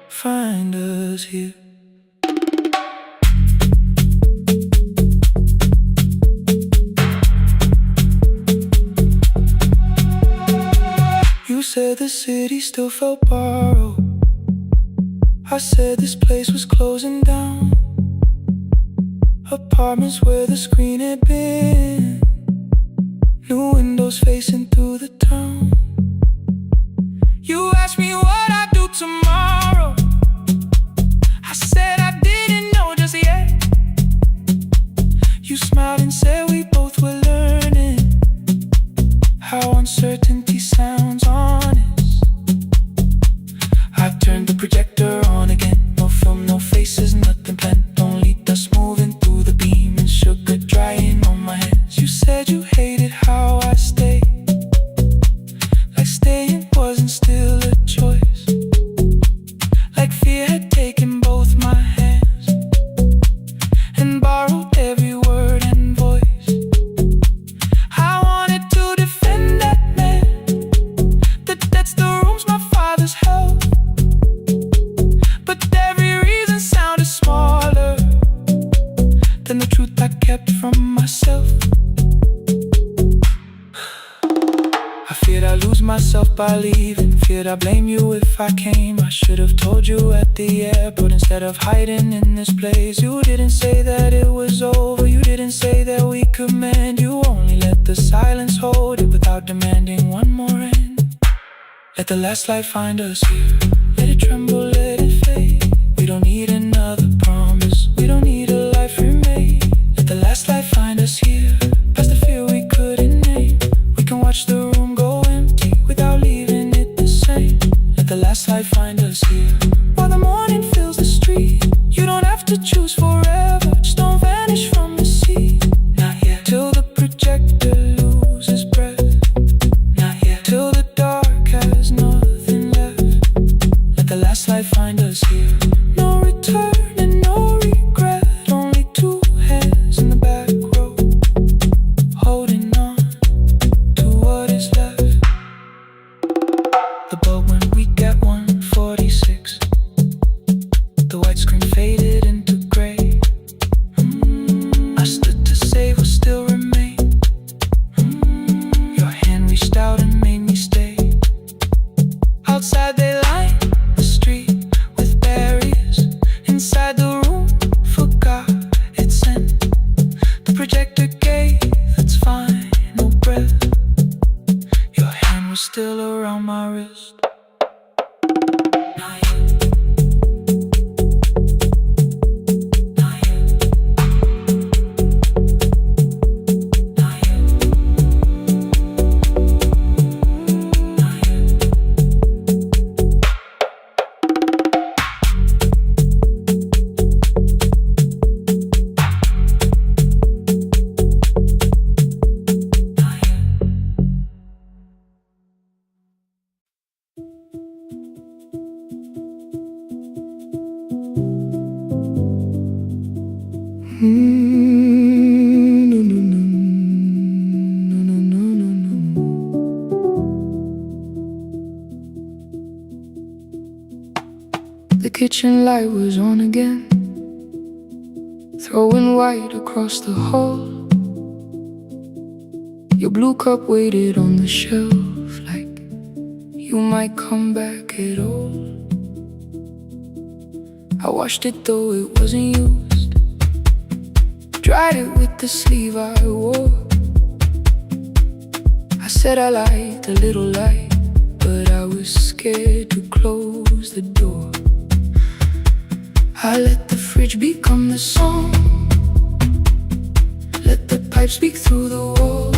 find us here. You said the city still felt borrowed. I said this place was closing down. Apartments where the screen had been. New windows facing through the town. You asked me what I'd do tomorrow. I said I didn't know just yet. You smiled and said we both were learning how uncertainty sounds honest. I turned the projector on again. No film, no faces, nothing planned. Only dust moving through the beam and sugar drying on my hands. You said you hated how I stayed, like staying wasn't still a choice. Like fear had taken both my hands and borrowed every word and voice. I wanted to defend that man that that's the rooms my father's held. But every reason sounded smaller than the truth I kept from myself. I feared I'd lose myself by leaving. Feared I'd blame you if I came. I should have told you at the airport instead of hiding in this place. You didn't say that it was over. You didn't say that we could mend. You only let the silence hold it without demanding one more end. Let the last light find us here. Let it tremble, let it fade. We don't need another promise. We don't need a life remade. Let the last light find us here. Past the fear we couldn't name. We can watch the room go empty without leaving it the same. Let the last light find us here. While the morning fills the street, you don't have to choose forever. Just don't vanish from the sea. Not yet. Till the projector loses breath. Not yet. Till the dark has nothing left. Let the last light find us here. No return and no regret. Only two hands in the back row, holding on to what is left. The bulb went weak at 1:46. The white screen faded into gray. I stood to save what still remained. Your hand reached out and made me stay. Outside they lined the street with barriers. No, no, no, no, no, no, no, no. The kitchen light was on again, throwing white across the hall. Your blue cup waited on the shelf, like you might come back at all. I washed it though it wasn't used, dried it with the sleeve I wore. I said I liked a little light, but I was scared to close the door. I let the fridge become the song, let the pipe speak through the wall.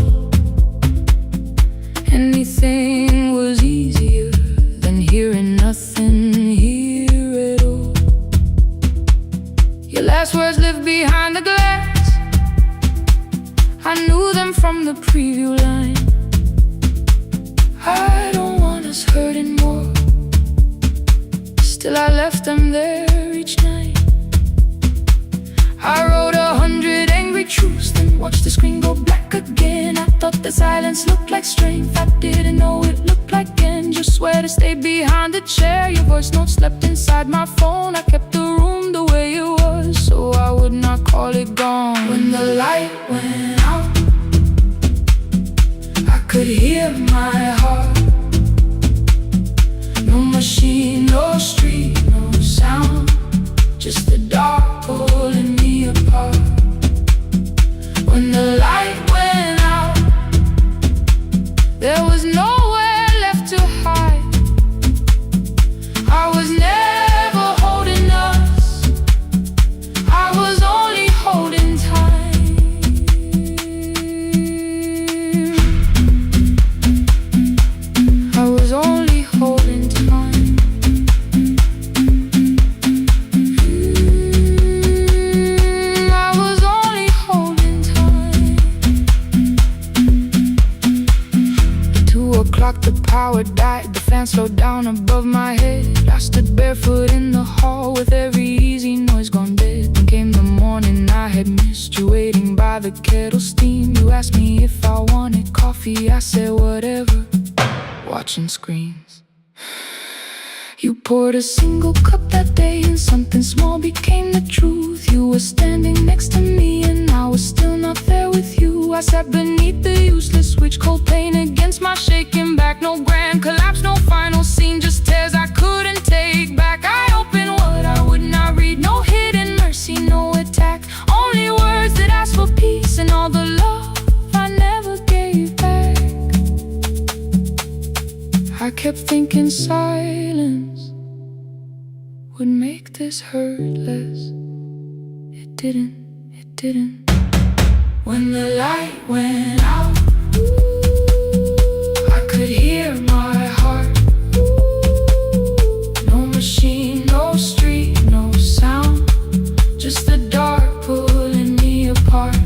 Anything was easier than hearing nothing here at all. Your last words lived behind the glass, I knew them from the preview line. I don't want us hurting more, still I left them there each night. I wrote 100 angry truths, then watched the screen go black again. I thought the silence looked like strength, I didn't know it looked like end. You swear to stay behind the chair, your voice note slept inside my phone. I kept the room the way it was, so I would not call it gone. When the light went out, I could hear my heart. No machine, no street, no sound, just the dark pulling me apart. When the light went out, there was nowhere left to hide. I was never holding us, I was only holding time. I was only holding time. I was only holding time. At 2 o'clock the power died, the fan slowed down above my head. I stood barefoot in the hall with every easy noise gone dead. Then came the morning I had missed you, waiting by the kettle steam. You asked me if I wanted coffee, I said whatever, watching screens. You poured a single cup that day, and something small became the truth. You were standing next to me, and I was still not there with you. I sat beneath the useless switch, cold pain against my shaking back. No grand collapse, no final scene, just tears I couldn't take back. I opened what I would not read, no hidden mercy, no attack. Only words that ask for peace and all the love I never gave back. I kept thinking silence would make this hurt less. It didn't, it didn't. When the light went out, I could hear my heart. No machine, no street, no sound, just the dark pulling me apart.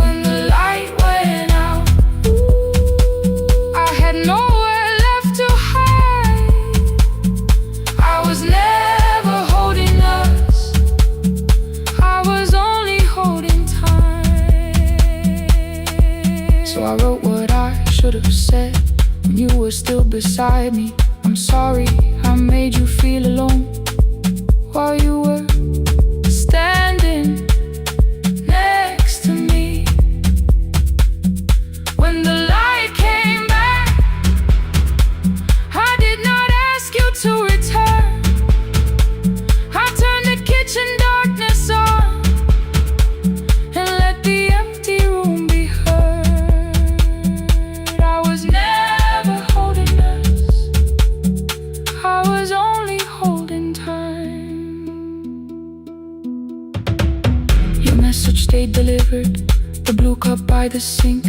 When the light went out, I had nowhere left to hide. I was never holding us, I was only holding time. So I wrote what I should have said when you were still beside me. I'm sorry I made you feel alone while you were standing next to me. When the light came back, I did not ask you to return. I turned the kitchen darkness on and let the empty room be heard. I was never holding us, I was only holding time. Your message stayed delivered, the blue cup by the sink.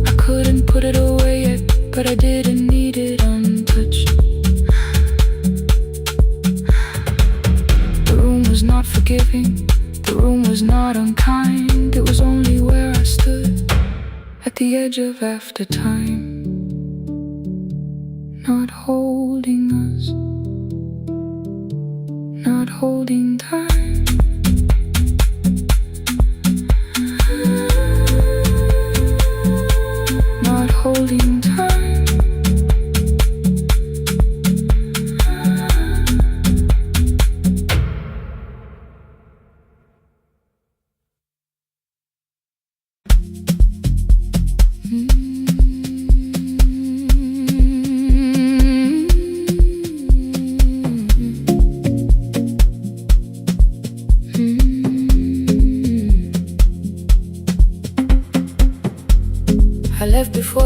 I couldn't put it away yet, but I didn't need it untouched. The room was not forgiving, the room was not unkind. It was only where I stood at the edge of after time, not holding us, not holding time.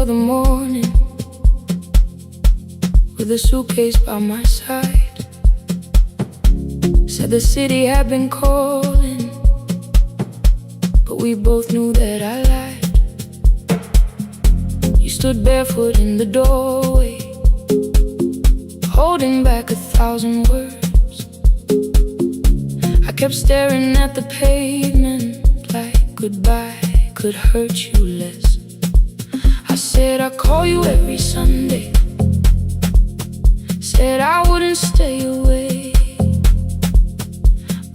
for the morning, with a suitcase by my side. Said the city had been calling, but we both knew that I lied. You stood barefoot in the doorway, holding back 1,000 words. I kept staring at the pavement like goodbye could hurt you less. I said I'd call you every Sunday, said I wouldn't stay away.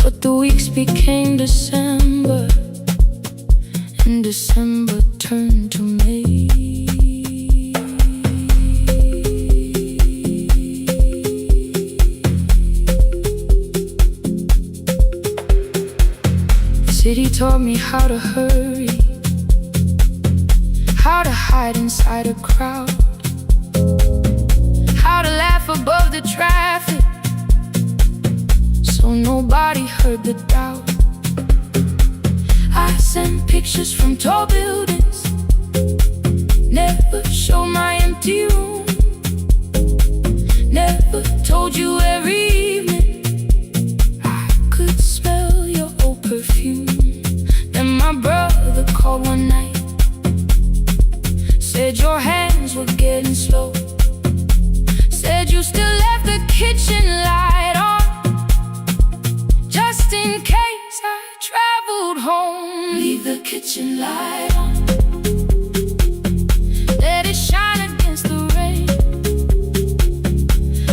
But the weeks became December, and December turned to May. The city taught me how to hurry, how to hide inside a crowd, how to laugh above the traffic so nobody heard the doubt. I sent pictures from tall buildings, never showed my empty room, never told you every evening I could smell your old perfume. Then my brother called one night, said your hands were getting slow, said you still left the kitchen light on, just in case I traveled home. Leave the kitchen light on, let it shine against the rain.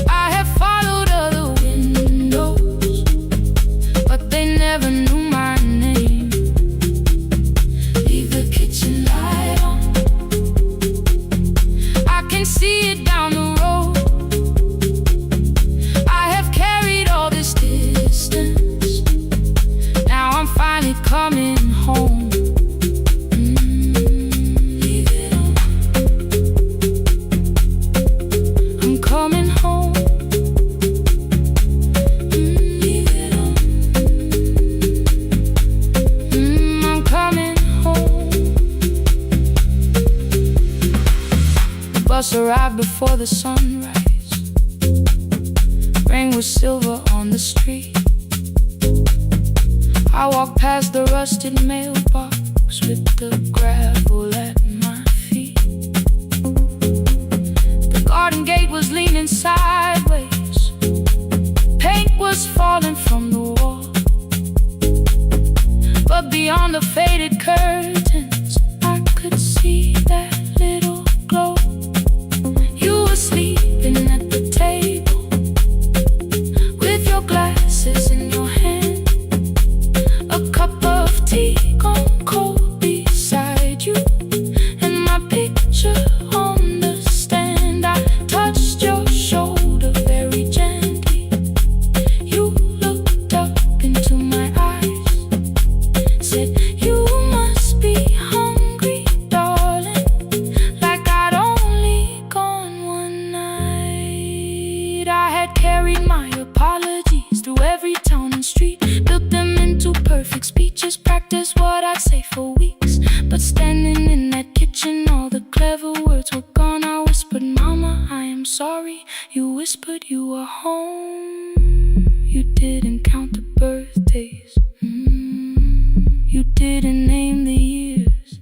I have followed other windows, but they never knew my name. Leave the kitchen light on, I can see it down the road. I have carried all this distance, now I'm finally coming home. Leave it on, I'm coming home. Leave it on, I'm coming home. The bus arrived before the sunrise, rain was silver on the street. I walked past the rusted mailbox with the gravel at my feet. The garden gate was leaning sideways, paint was falling from the wall, but beyond the faded curtains I could see that little glow. You were sleeping at the table with your glasses in your hand, a cup of tea gone cold beside you, and my picture on the stand. I touched your shoulder very gently. You looked up into my eyes, said you must be hungry, darling, like I'd only gone one night. I had carried my apologies through every town and street, built them into perfect speeches, practiced what I'd say for weeks. But standing in that kitchen, all the clever words were gone. I whispered, Mama, I am sorry. You whispered you were home. You didn't count the birthdays, you didn't name the years.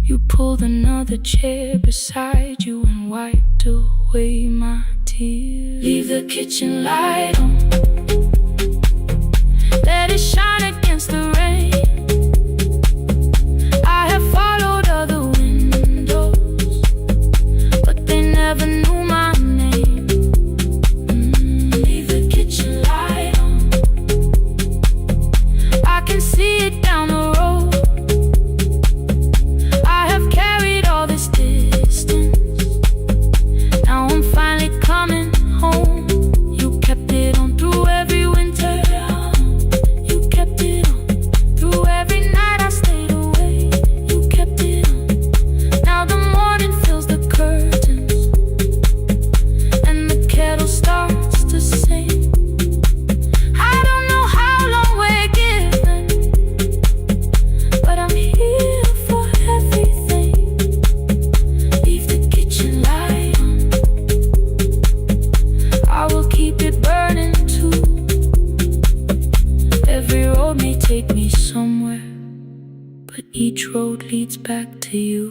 You pulled another chair beside you and wiped away my tears. Leave the kitchen light on, let it shine against the rain. I have followed other windows, but they never knew my name. Leave the kitchen light on, I can see it down the road. I have carried all this distance, now I'm finally coming home. You kept it on through Each road leads back to you.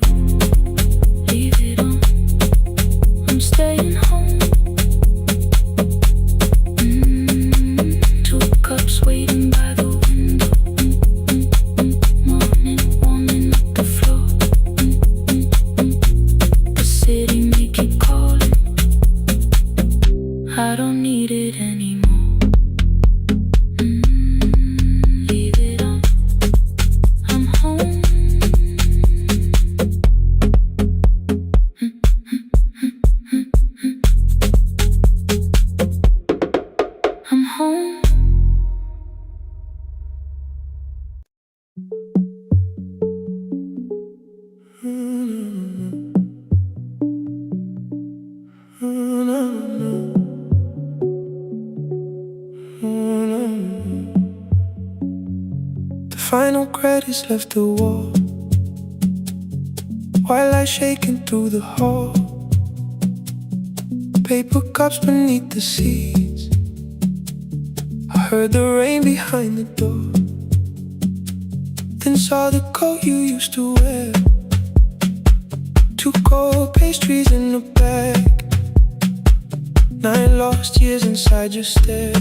Leave it on, I'm staying home. Two cups waiting by the window. Morning warming up the floor. The city may keep calling, I don't need it anymore. Leave it on, I'm home. I'm home. The final credits left the wall, white light shaking through the hall. Paper cups beneath the seats. I heard the rain behind the door, then saw the coat you used to wear. Two cold pastries in a bag. 9 lost years inside your stare.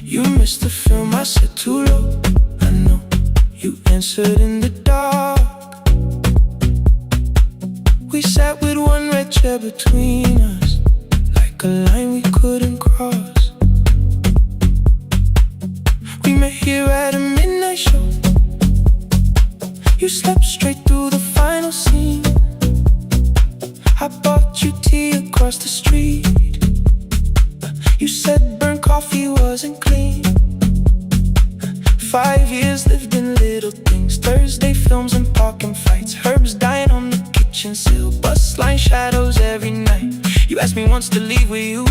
You missed the film, I said too low. I know, you answered in the dark. We sat with one red chair between us, like a line we couldn't cross. We met here at a midnight show. You slept straight through the final scene. I bought you tea across the street. You said burnt coffee wasn't clean. 5 years lived in little things. Thursday films and parking fights. Herbs dying on the kitchen sill. Bus line shadows every night. You asked me once to leave with you.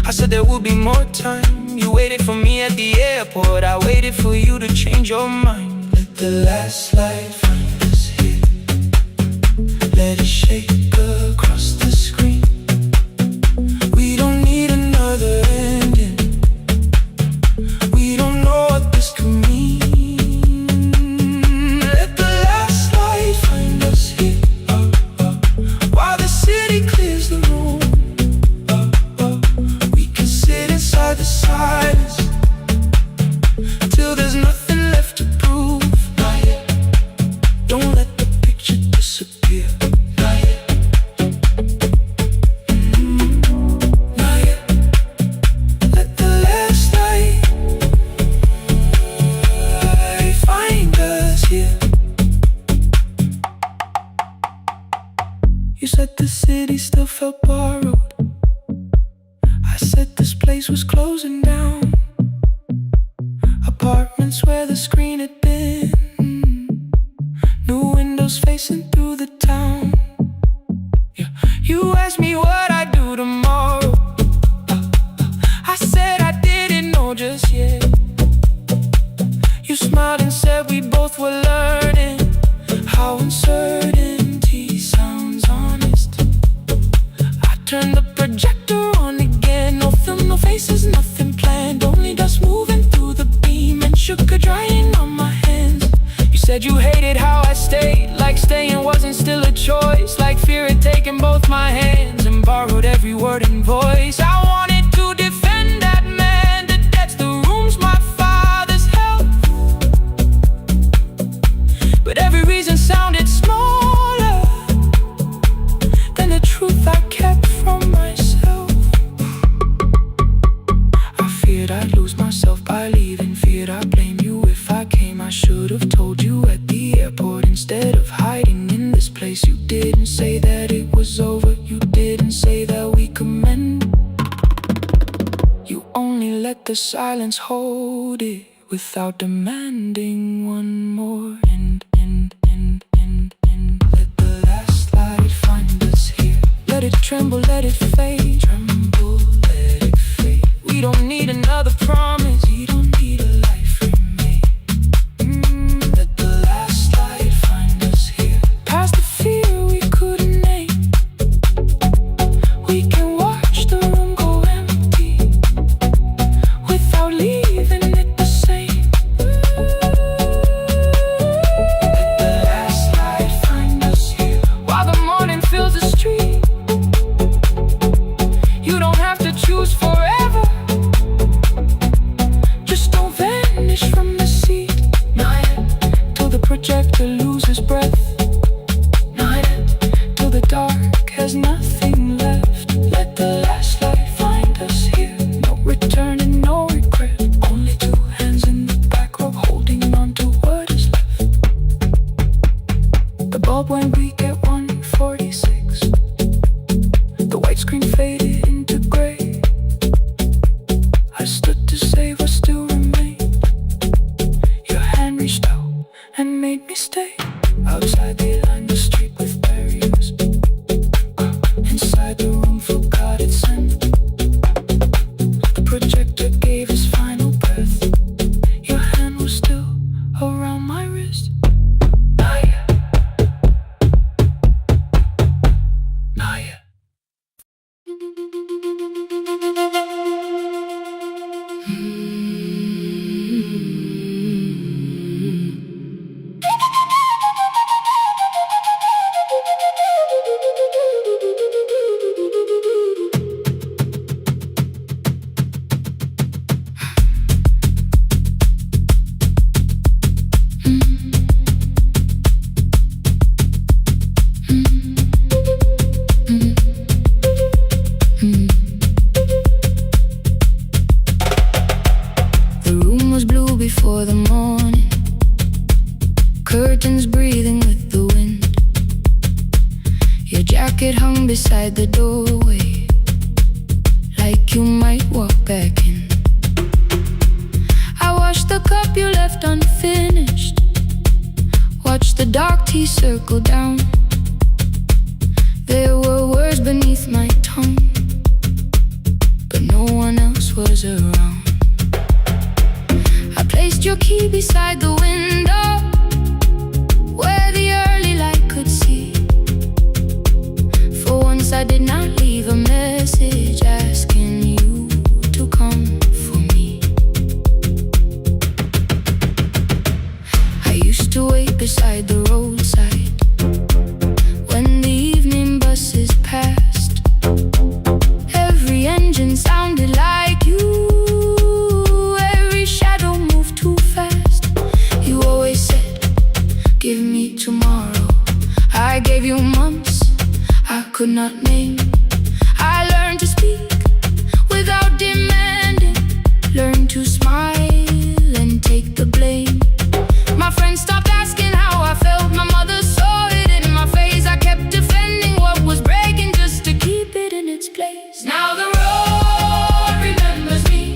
I said there would be more time. You waited for me at the airport. I waited for you to change your mind. Let the last light find us here. Let it shake across the screen. We don't need another ending. We don't know what this could mean. Let the last light find us here, while the city clears the room. We can sit inside the silence till there's nothing left to prove. Not yet. Don't let the picture disappear. Not yet. Not yet. Let the last light find us here. You said the city still felt borrowed. I said this place was closing down. Apartments where the screen had been. New windows facing through the town. Yeah. You asked me what I'd do tomorrow. I said I didn't know just yet. You smiled and said we both were learning how uncertainty sounds honest. I turned the projector on again. No film, no faces, nothing planned. Only dust moving through the beam and sugar drying on my hands. You said you hated how I stayed, like staying wasn't still a choice. Like fear had taken both my hands and borrowed every word and voice. I wanted to defend that man. The debts, the rooms, my father's health. But every reason sounded smaller than the truth I kept from myself. I feared I'd lose myself by leaving. Feared I'd blame you if I came. I should have told you at the airport instead of hiding in this place. You didn't say that it was over. You didn't say that we could mend. You only let the silence hold it without demanding one more end. Let the last light find us here. Let it tremble, let it fade. Tremble, let it fade. We don't need another promise. We don't need a life remade. Let the last light find us here. Past the fear we couldn't name. We can watch the room go empty without leaving it the same. outside the doorway, like you might walk back in. I washed the cup you left unfinished, watched the dark tea circle down. There were words beneath my tongue, but no one else was around. I placed your key beside the window, where the early light could see. For once I did not leave a message asking you to come for me. I used to wait beside the roadside when the evening buses passed. Every engine sounded like you, every shadow moved too fast. You always said, give me tomorrow. I gave you months I could not name. I learned to speak without demanding, learned to smile and take the blame. My friends stopped asking how I felt, my mother saw it in my face. I kept defending what was breaking just to keep it in its place. Now the road remembers me,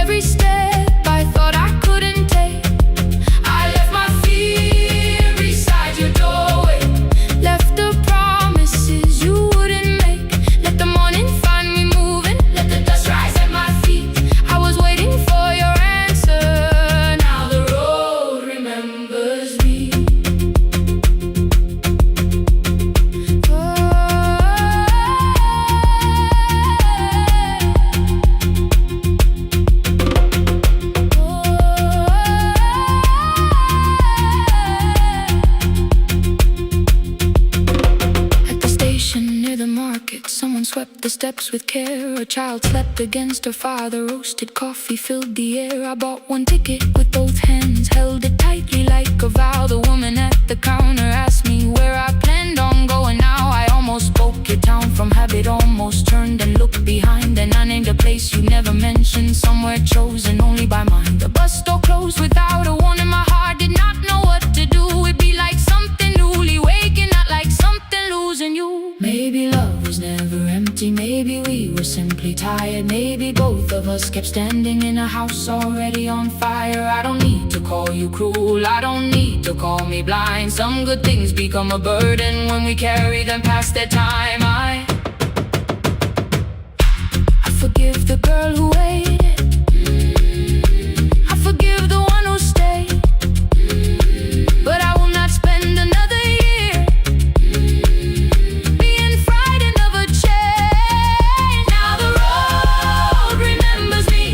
every step I thought I couldn't take. I left my fear beside your doorway, left the promises you wouldn't make. Let the morning find me moving, let the dust rise at my feet. I was waiting for your answer, now the road remembers me. At the station near the market, someone swept the steps with care. A child slept against her father, roasted coffee filled the air. I bought one ticket with both hands, held it tightly like a vow. The woman at the counter asked me where I planned on going now. I almost spoke your town from habit, almost turned and looked behind. Then I named a place you never mentioned, somewhere chosen only by mine. The bus door closed without a warning, my heart did not know what to do. It'd be like something newly waking, not like something losing you. Maybe love was never empty, maybe we were simply tired. Maybe both of us kept standing in a house already on fire. I don't need to call you cruel, I don't need to call me blind. Some good things become a burden when we carry them past their time. I forgive the girl who waited, I forgive the one who stayed, but I will not spend another year being frightened of a change. Now the road remembers me,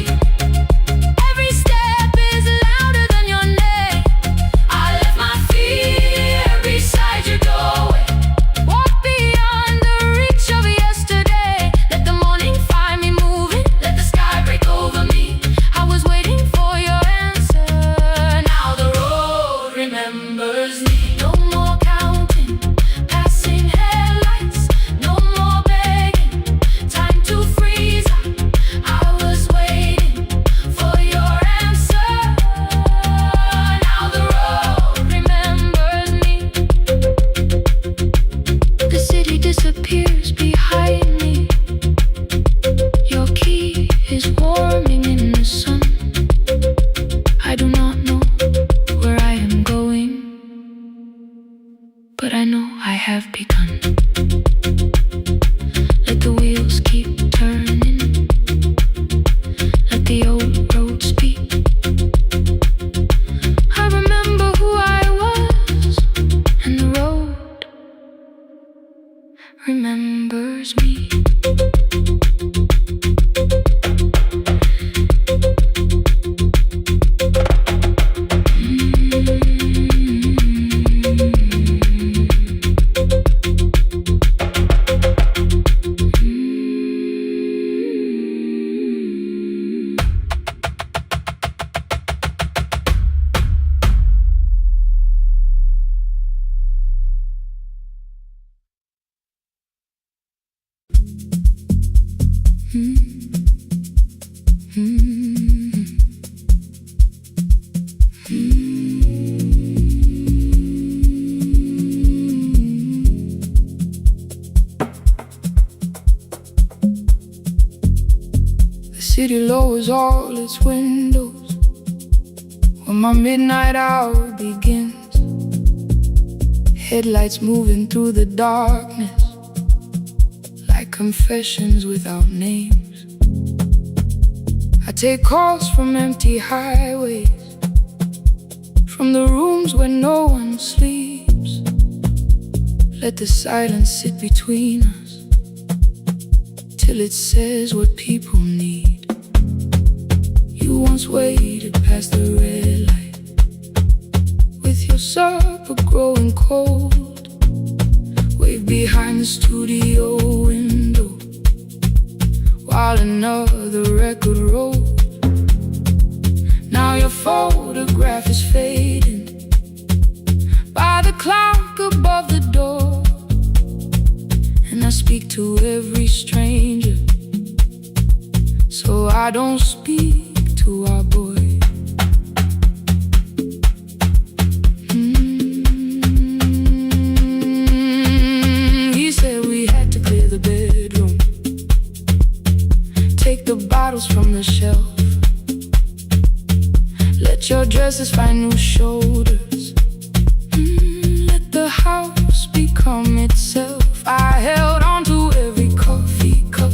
every step is louder than your name. I left my fear beside your doorway, walk beyond the reach of yesterday. Let the morning find me moving, let the sky break over me. I was waiting for your answer, now the road remembers me. No more counting, passing headlights, no more begging, time to freeze up. I was waiting for your answer, now the road remembers me. The city disappears behind me, your key is warming in the sun. I do not know where I am going, but I know I have begun. Let the wheels keep turning, let the old road speak. I remember who I was, and the road remembers me. city lowers all its windows when my midnight hour begins. Headlights moving through the darkness like confessions without names. I take calls from empty highways, from the rooms where no one sleeps. Let the silence sit between us till it says what people need. You once waited past the red light with your supper growing cold. Wave behind the studio window while another record rolls. Now your photograph is fading by the clock above the door, and I speak to every stranger, so I don't speak to our boy. He said we had to clear the bedroom, take the bottles from the shelf, let your dresses find new shoulders, let the house become itself. I held on to every coffee cup,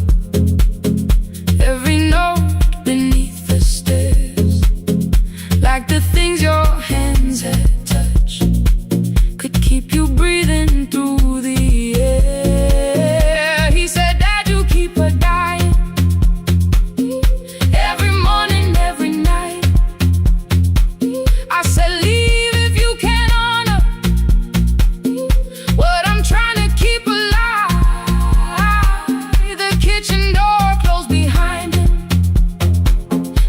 every note beneath the stairs, like the things your hands had touched could keep you breathing through the air. He said, Dad, you keep her dying every morning, every night. I said, leave if you can honor what I'm trying to keep alive. The kitchen door closed behind him,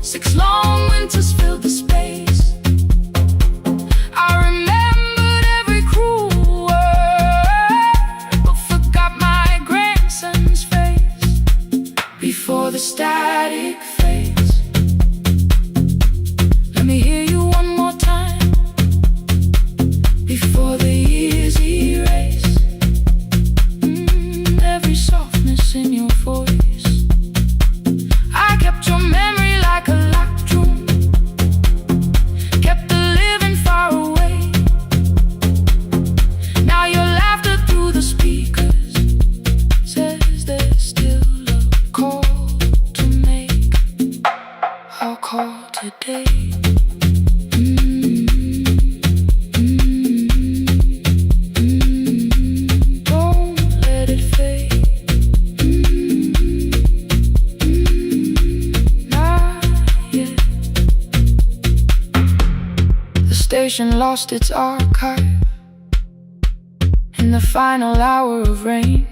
6 long winters filled the space. I remembered every cruel word, but forgot my grandson's face before the static fades. Let me hear you one more time before the years erase every softness in your voice. I kept your memory like a locked room, kept the living far away. Now your laughter through the speakers says there's still a call to make. I'll call today. Don't let it fade. Not yet. The station lost its archive in the final hour of rain,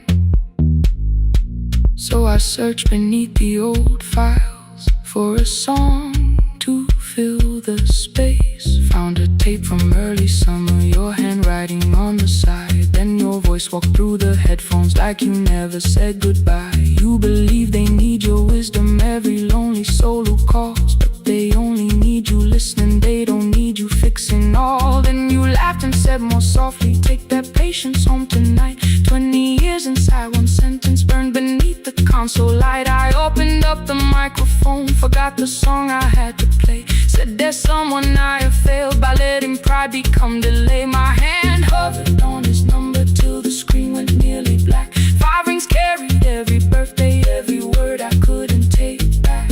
so I searched beneath the old files for a song to fill the space. Found a tape from early summer, your handwriting on the side. Then your voice walked through the headphones like you never said goodbye. You believe they need your wisdom, every lonely soul who calls, but they only need you listening, they don't need you fixing all. Then you laughed and said more softly, take that patience home tonight. 20 years inside one sentence burned beneath the console light. I opened up the microphone, forgot the song I had to play. Said there's someone I have failed by letting pride become delay. My hand hovered on his number till the screen went nearly black. 5 rings carried every birthday, every word I couldn't take back.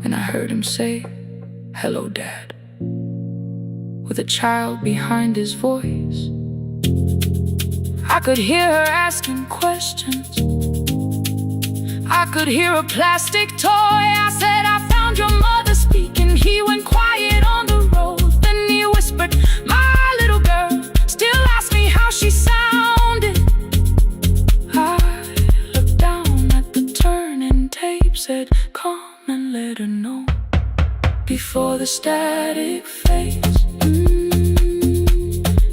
And I heard him say, hello, Dad, with a child behind his voice. I could hear her asking questions, I could hear a plastic toy. I said, I found your mother speaking. He went quiet on the road, then he whispered, my little girl still asks me how she sounded. I looked down at the turning tape, said, come and let her know before the static fades.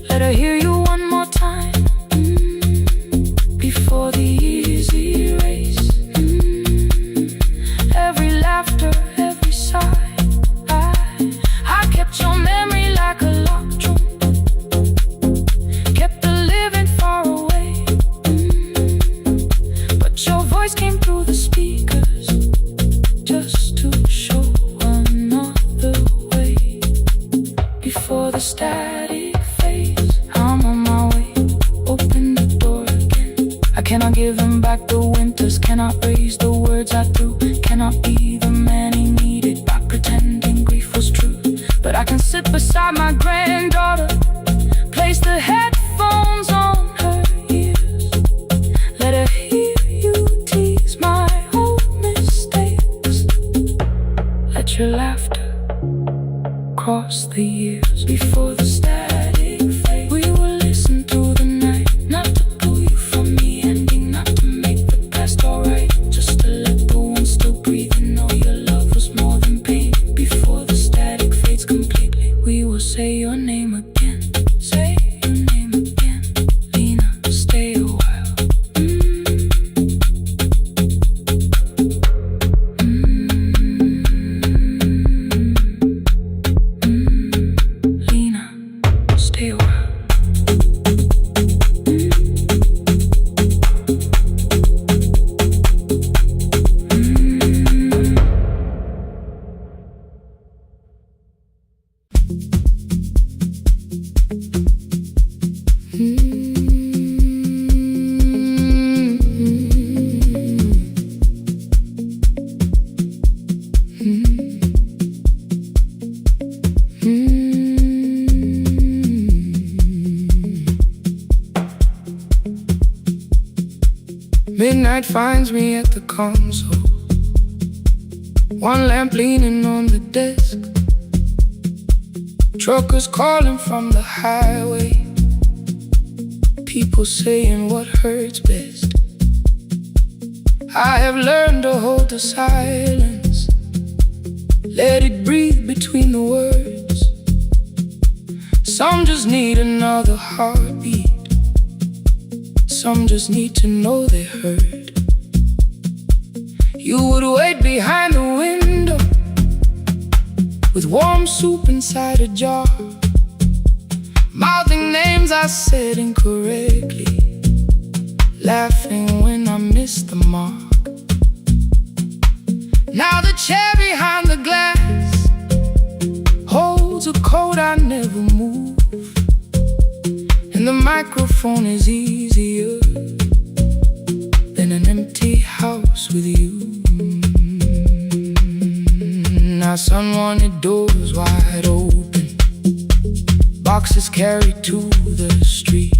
Let her hear you one more time before the years erase every laughter, every sigh. I kept your memory like a locked room, kept the living far away, but your voice came through the speakers phrase, the words I threw. Cannot be the man he needed by pretending grief was true. But I can sit beside my granddaughter, place the headphones on her ears, let her hear you tease my old mistakes. Let your laughter cross the years. Before the static fade, we will listen through the night, not to pull you from the ending, not to make the past alright, just to let the one still breathe and know your love was more than pain. Before the static fades completely, we will say your name again. Say your name again. Lena, stay a while. Lena, stay a while. Midnight finds me at the console, one lamp leaning on the desk. Truckers calling from the highway, people saying what hurts best. I have learned to hold the silence, let it breathe between the words. Some just need another heartbeat, some just need to know they heard. You would wait behind the window with warm soup inside a jar, mouthing names I said incorrectly, laughing when I missed the mark. Now the chair behind the glass holds a coat I never move, and the microphone is easier than an empty house with you. Now son wanted doors wide open, boxes carried to the street,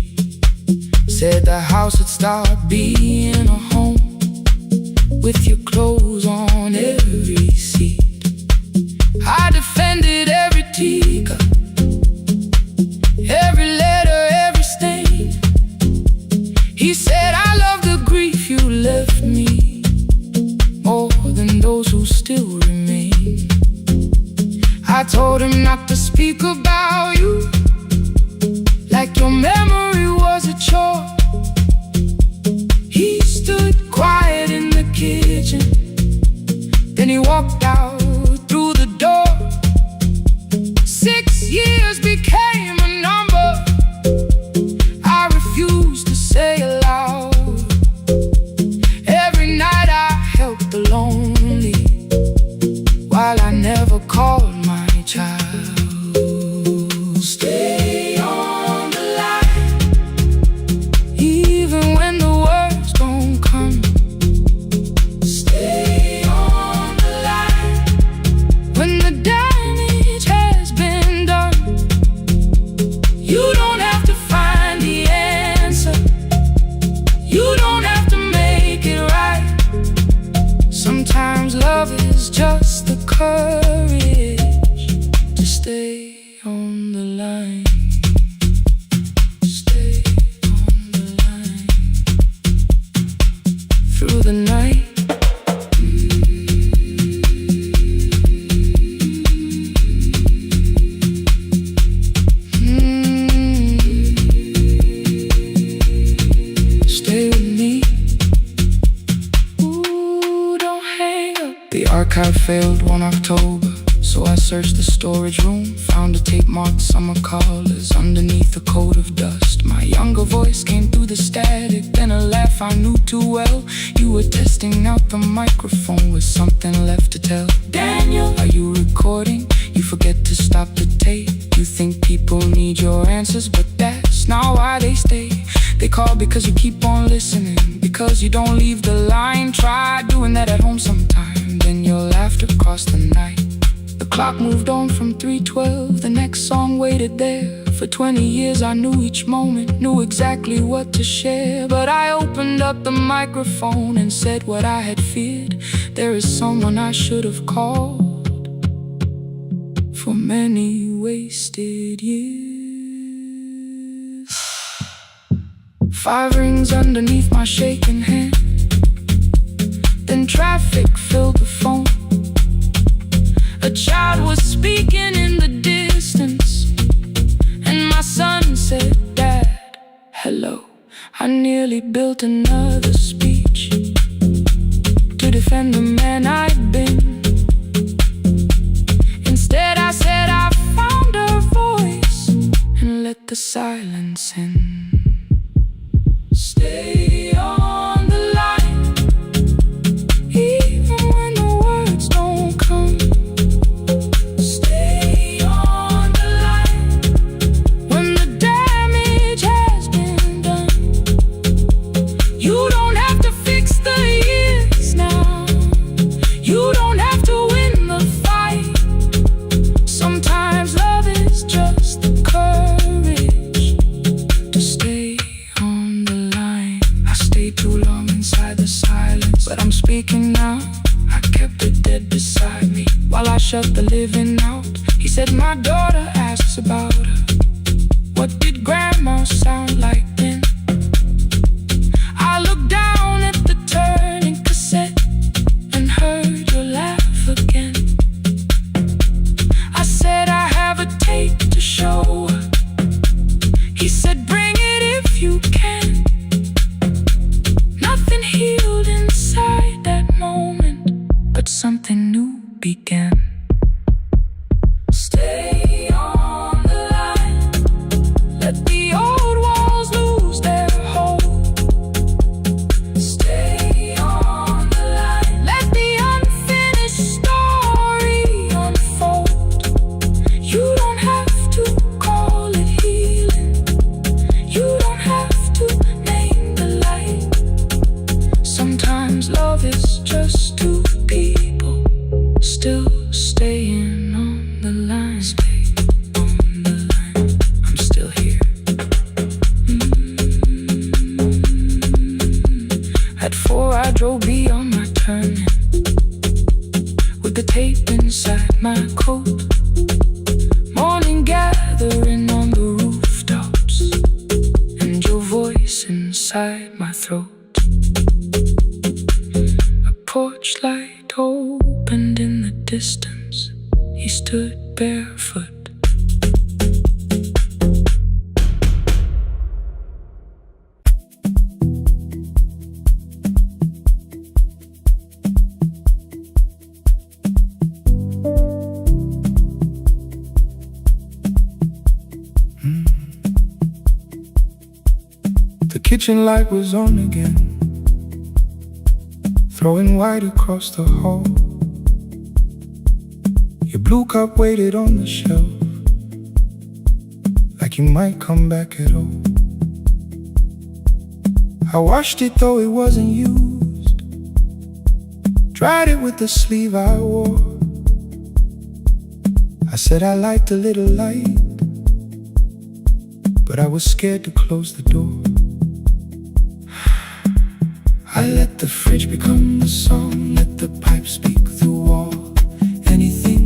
said the house would start being a home with your clothes on every seat. I defended every teacup, every letter, every stain. He said I love the grief you left me more than those who still remain. I told him not to speak about you like your memory was a chore. He stood quiet in the kitchen, then he walked out through the door. 6 years became a number I refused to say aloud. Every night I helped the lonely while I never called my child. Stay on the line, even when the words don't come. Stay on the line when the damage has been done. You don't have to find the answer, you don't have to make it right. Sometimes love is just the courage to stay on the line. Stay on the line through the night. Stay with me. Ooh, don't hang up. The archive failed one October, so I searched the storage room, found a tape marked summer callers underneath a coat of dust. My younger voice came through the static, then a laugh I knew too well. You were testing out the microphone with something left to tell. Daniel, are you recording? You forget to stop the tape. You think people need your answers, but that's not why they stay. They call because you keep on listening, because you don't leave the line. Try doing that at home sometime, then you'll laugh across the night. The clock moved on from 3:12, the next song waited there. For 20 years I knew each moment, knew exactly what to share. But I opened up the microphone and said what I had feared. There is someone I should have called for many wasted years. 5 rings underneath my shaking hand, then traffic filled the phone. A child was speaking in the distance, and my son said, "Dad, hello." I nearly built another speech to defend the man I'd been. Instead I said I found a voice and let the silence in. Stay on the line, even when the words don't come. Stay on the line when the damage has been done. You don't have to fix the years now. You don't have to win the fight. Sometimes love is just the courage to stay on the line. I stayed too long inside the silence, but I'm speaking now. I kept it dead beside me while I shut the living out. He said, "My daughter asks about her. What did grandma sound like then?" I looked down at the turning cassette and heard your laugh again. I said, "I have a tape to show her." He said, "Bring it if you can." Nothing healed inside that moment, but something new began. Stay on the line, let the old walls lose their hold. Stay on the line, let the unfinished story unfold. You don't have to call it healing, you don't have to name the light. Sometimes love is just two people still staying on the line. Stay on the line, I'm still here. At 4 I drove beyond my turning, with the tape inside my coat. Morning gathering on the rooftops, and your voice inside my throat. A porch light opened in the distance. He stood barefoot. The kitchen light was on again, throwing white across the hall. Your blue cup waited on the shelf, like you might come back at all. I washed it though it wasn't used, dried it with the sleeve I wore. I said I liked a little light, but I was scared to close the door. I let the fridge become the song, let the pipe speak through all. Anything.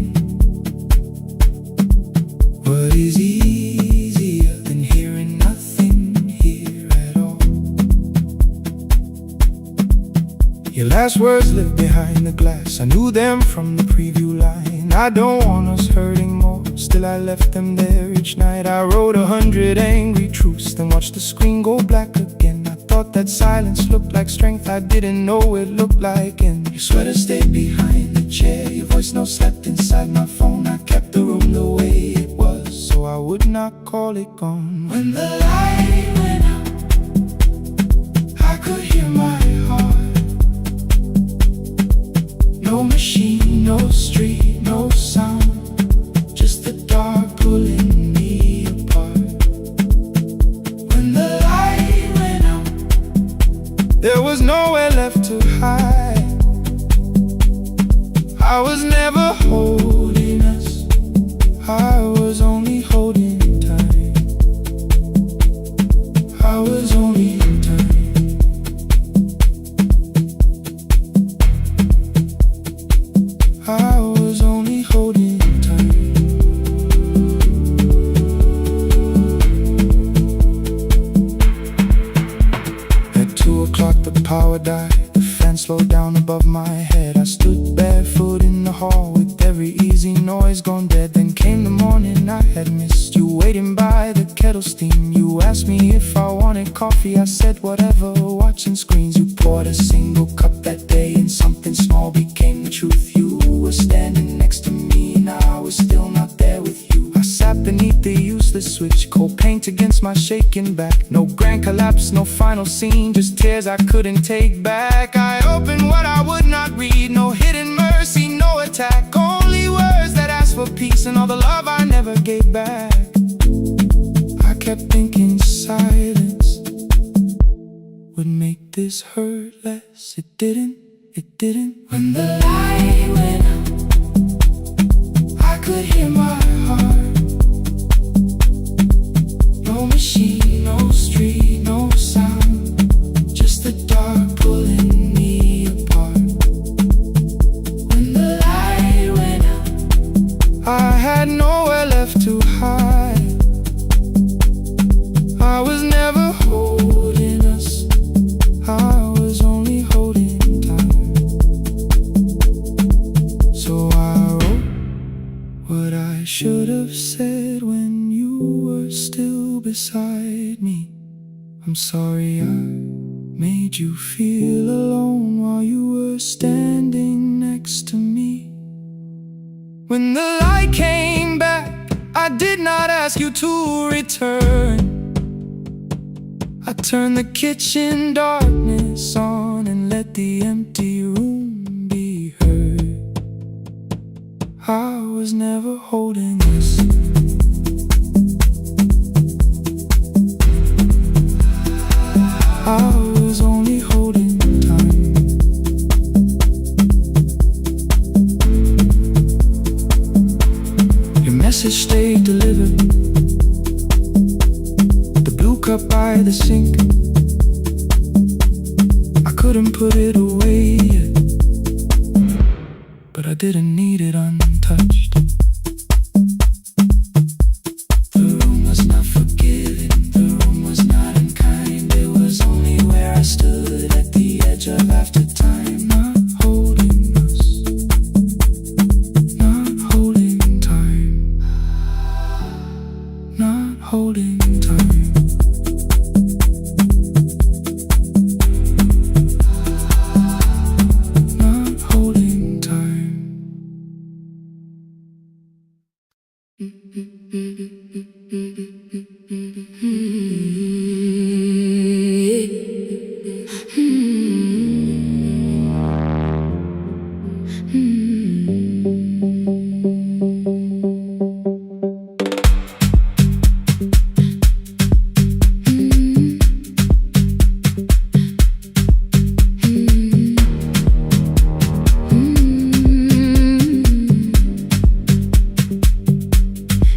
What is easier than hearing nothing here at all? Your last words lived behind the glass, I knew them from the preview line. I don't want us hurting more, still I left them there each night. I wrote 100 angry truths, then watched the screen go black again. I thought that silence looked like strength, I didn't know it looked like. And your sweater stayed behind the chair, your voice no slept inside my phone. I kept the room the way it was, so I would not call it gone. When the light went out, I could hear my heart. No machine, no street, no sound, just the dark pulling me apart. When the light went was never holding us, I was only holding time. I was only time. I was only holding time. At 2 o'clock the power died. The fan slowed down above my head. I stood barefoot in the hall with every easy noise gone dead. Then came the morning I had missed you, waiting by the kettle steam. You asked me if I wanted coffee, I said whatever, watching screens. You poured a single cup that day and something small became the truth. You were standing next to me and I was still not there with you. I sat beneath the useless switch, cold paint against my shaking back. No grand collapse, no final scene, just tears I couldn't take back. I opened what I would not read, no hidden mercy, no attack. Only words that asked for peace and all the love I never gave back. I kept thinking silence would make this hurt less. It didn't, it didn't. When the light went out, I could hear my heart. No machine, no street, no sound, just the dark pulling me apart. When the light went out, I had nowhere left to hide. I was never holding us, I was only holding time. So I wrote what I should have said when you were still beside me. I'm sorry I made you feel alone while you were standing next to me. When the light came back, I did not ask you to return. I turned the kitchen darkness on and let the empty room be heard. I was never holding us, I was only holding time. Your message stayed delivered, the blue cup by the sink. I couldn't put it away yet, but I didn't need it untouched. The room was not forgiving, the room was not unkind. It was only where I stood at the edge of after time. Not holding us, not holding time, not holding time. Not holding time.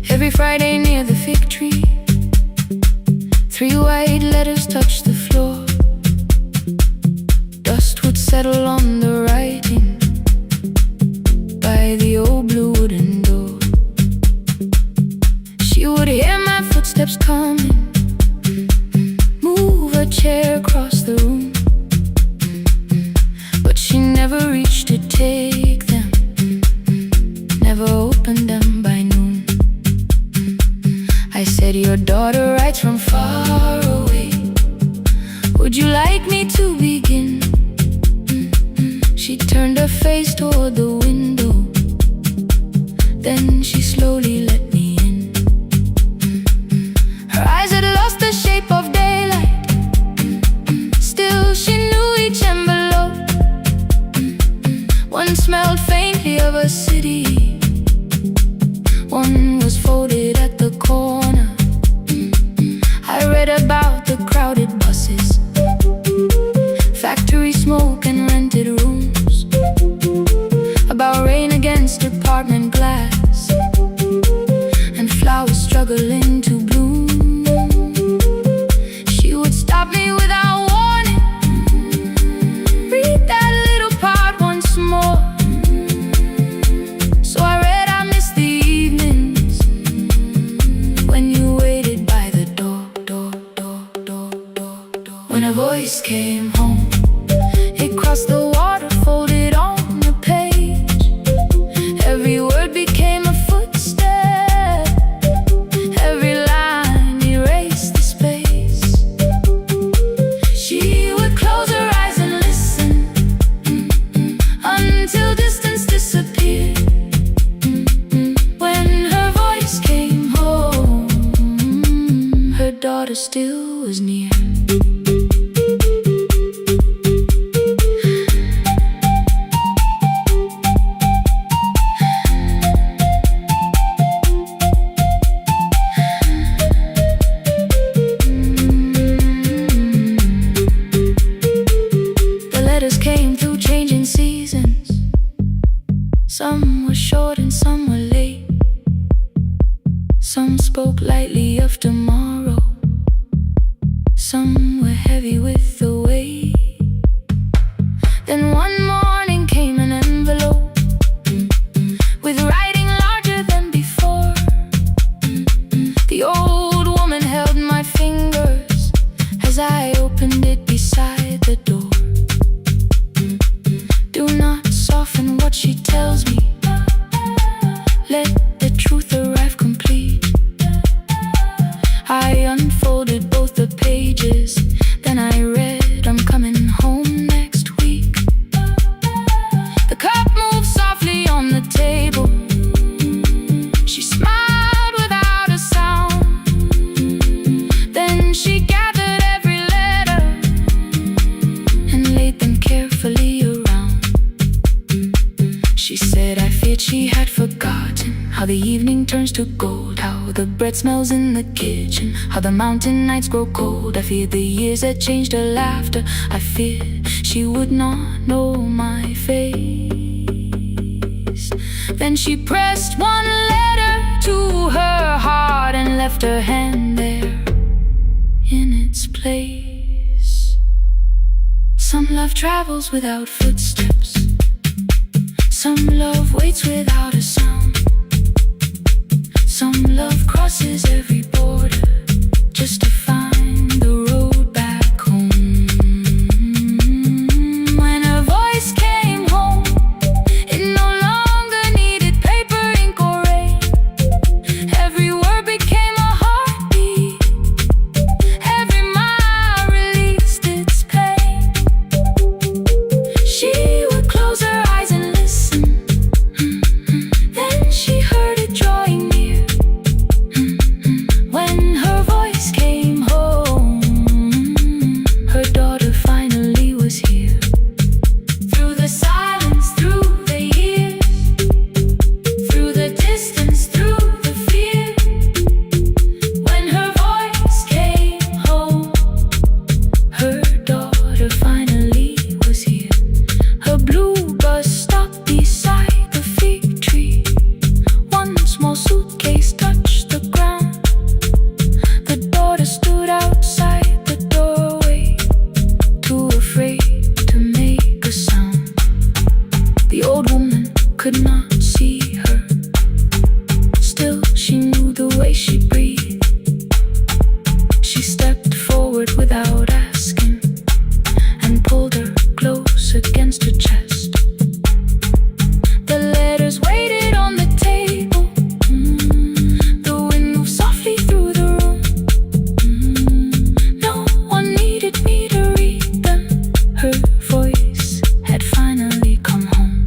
Every Friday near the fig tree, 3 white letters touched the floor. Dust would settle on the writing by the old blue wooden door. She would hear my footsteps coming, move a chair across the room, but she never reached to take them, never opened them by noon. I said, your daughter writes from far away, would you like me to begin? She turned her face toward the window, then she slowly let me in. Her eyes had lost the shape of daylight, still she knew each envelope. One smelled faintly of a city, one was folded at the corner. I read about the crowded buses, factory smoke and rented rooms, about rain against apartment glass, and flowers struggling to bloom. She would stop me without warning, read that little part once more. So I read, I miss the evenings when you waited by the door. When a voice came home, it crossed the water, folded on the page. Every word became a footstep, every line erased the space. She would close her eyes and listen, until distance disappeared. When her voice came home, her daughter still was near. Came through changing seasons. Some were short and some were late. Some spoke lightly of tomorrow, some were heavy with the weight. Then one morning came an envelope with writing larger than before. The old woman held my fingers as I opened it beside the door. Do not soften what she tells me, let the truth arrive complete. I unfolded both the pages, then I read, I'm coming home next week. The cup moved softly on the table. She smiled without a sound. Then she gathered every letter and laid them carefully around. She said, I feared she had forgotten how the evening turns to gold, how the bread smells in the kitchen, how the mountain nights grow cold. I feared the years had changed her laughter. I feared she would not know my face. Then she pressed one letter to her heart and left her hand there in its place. Some love travels without footsteps, some love waits without a sound. Some love crosses every border just to find the road back home. When her voice came home, it no longer needed paper, ink, or rain. Every word became a heartbeat, every mile released its pain. She would close her eyes and listen, then she heard it drawing near. When her voice came home, her daughter finally was here. Through the silence, through the years, through the distance, through the fear. When her voice came home, her daughter finally was here. Her blue bus stopped beside the fig tree. One small suitcase touched the ground. The daughter stood outside the doorway, too afraid to make a sound. The old woman could not see her, still she knew the way she breathed. She stepped forward without asking and pulled her close against her chest. The letters waited on the table. The wind moved softly through the room. No one needed me to read them. Her voice had finally come home.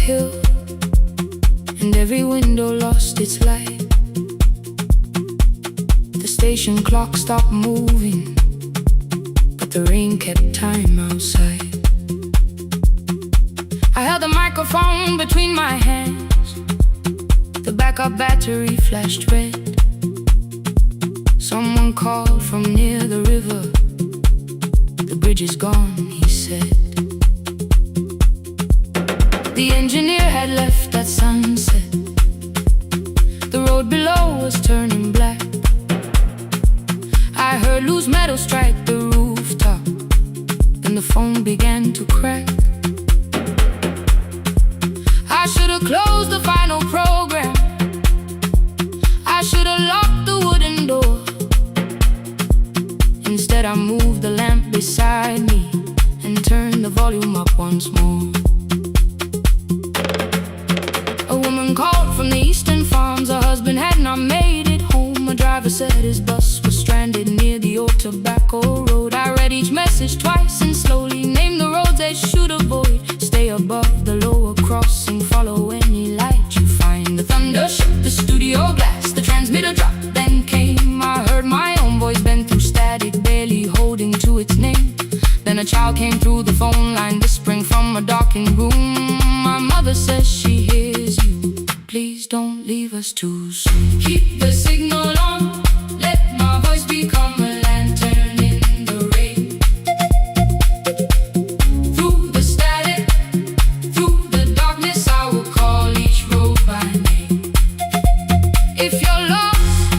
hill, and every window lost its light. The station clock stopped moving, but the rain kept time outside. I held the microphone between my hands. The backup battery flashed red. Someone called from near the river. The bridge is gone, he said. The engineer had left at sunset. The road below was turning black. I heard loose metal strike the rooftop, and the phone began to crack. I should have closed the final program. I should have locked the wooden door. Instead I moved the lamp beside me and turned the volume up once more. A woman called from the eastern farms. Her husband had not made it home. A driver said his bus was stranded near the old tobacco road. I read each message twice and slowly named the roads they should avoid. Stay above the lower crossing, follow any light you find. The thunder shook the studio glass, the transmitter dropped, then came. I heard my own voice bend through static, barely holding to its name. Then a child came through the phone line, whispering from a darkened room. My mother says she hears you. Please don't leave us too soon. Keep the signal on, let my voice become a lantern in the rain. Through the static, through the darkness, I will call each road by name. If you're lost,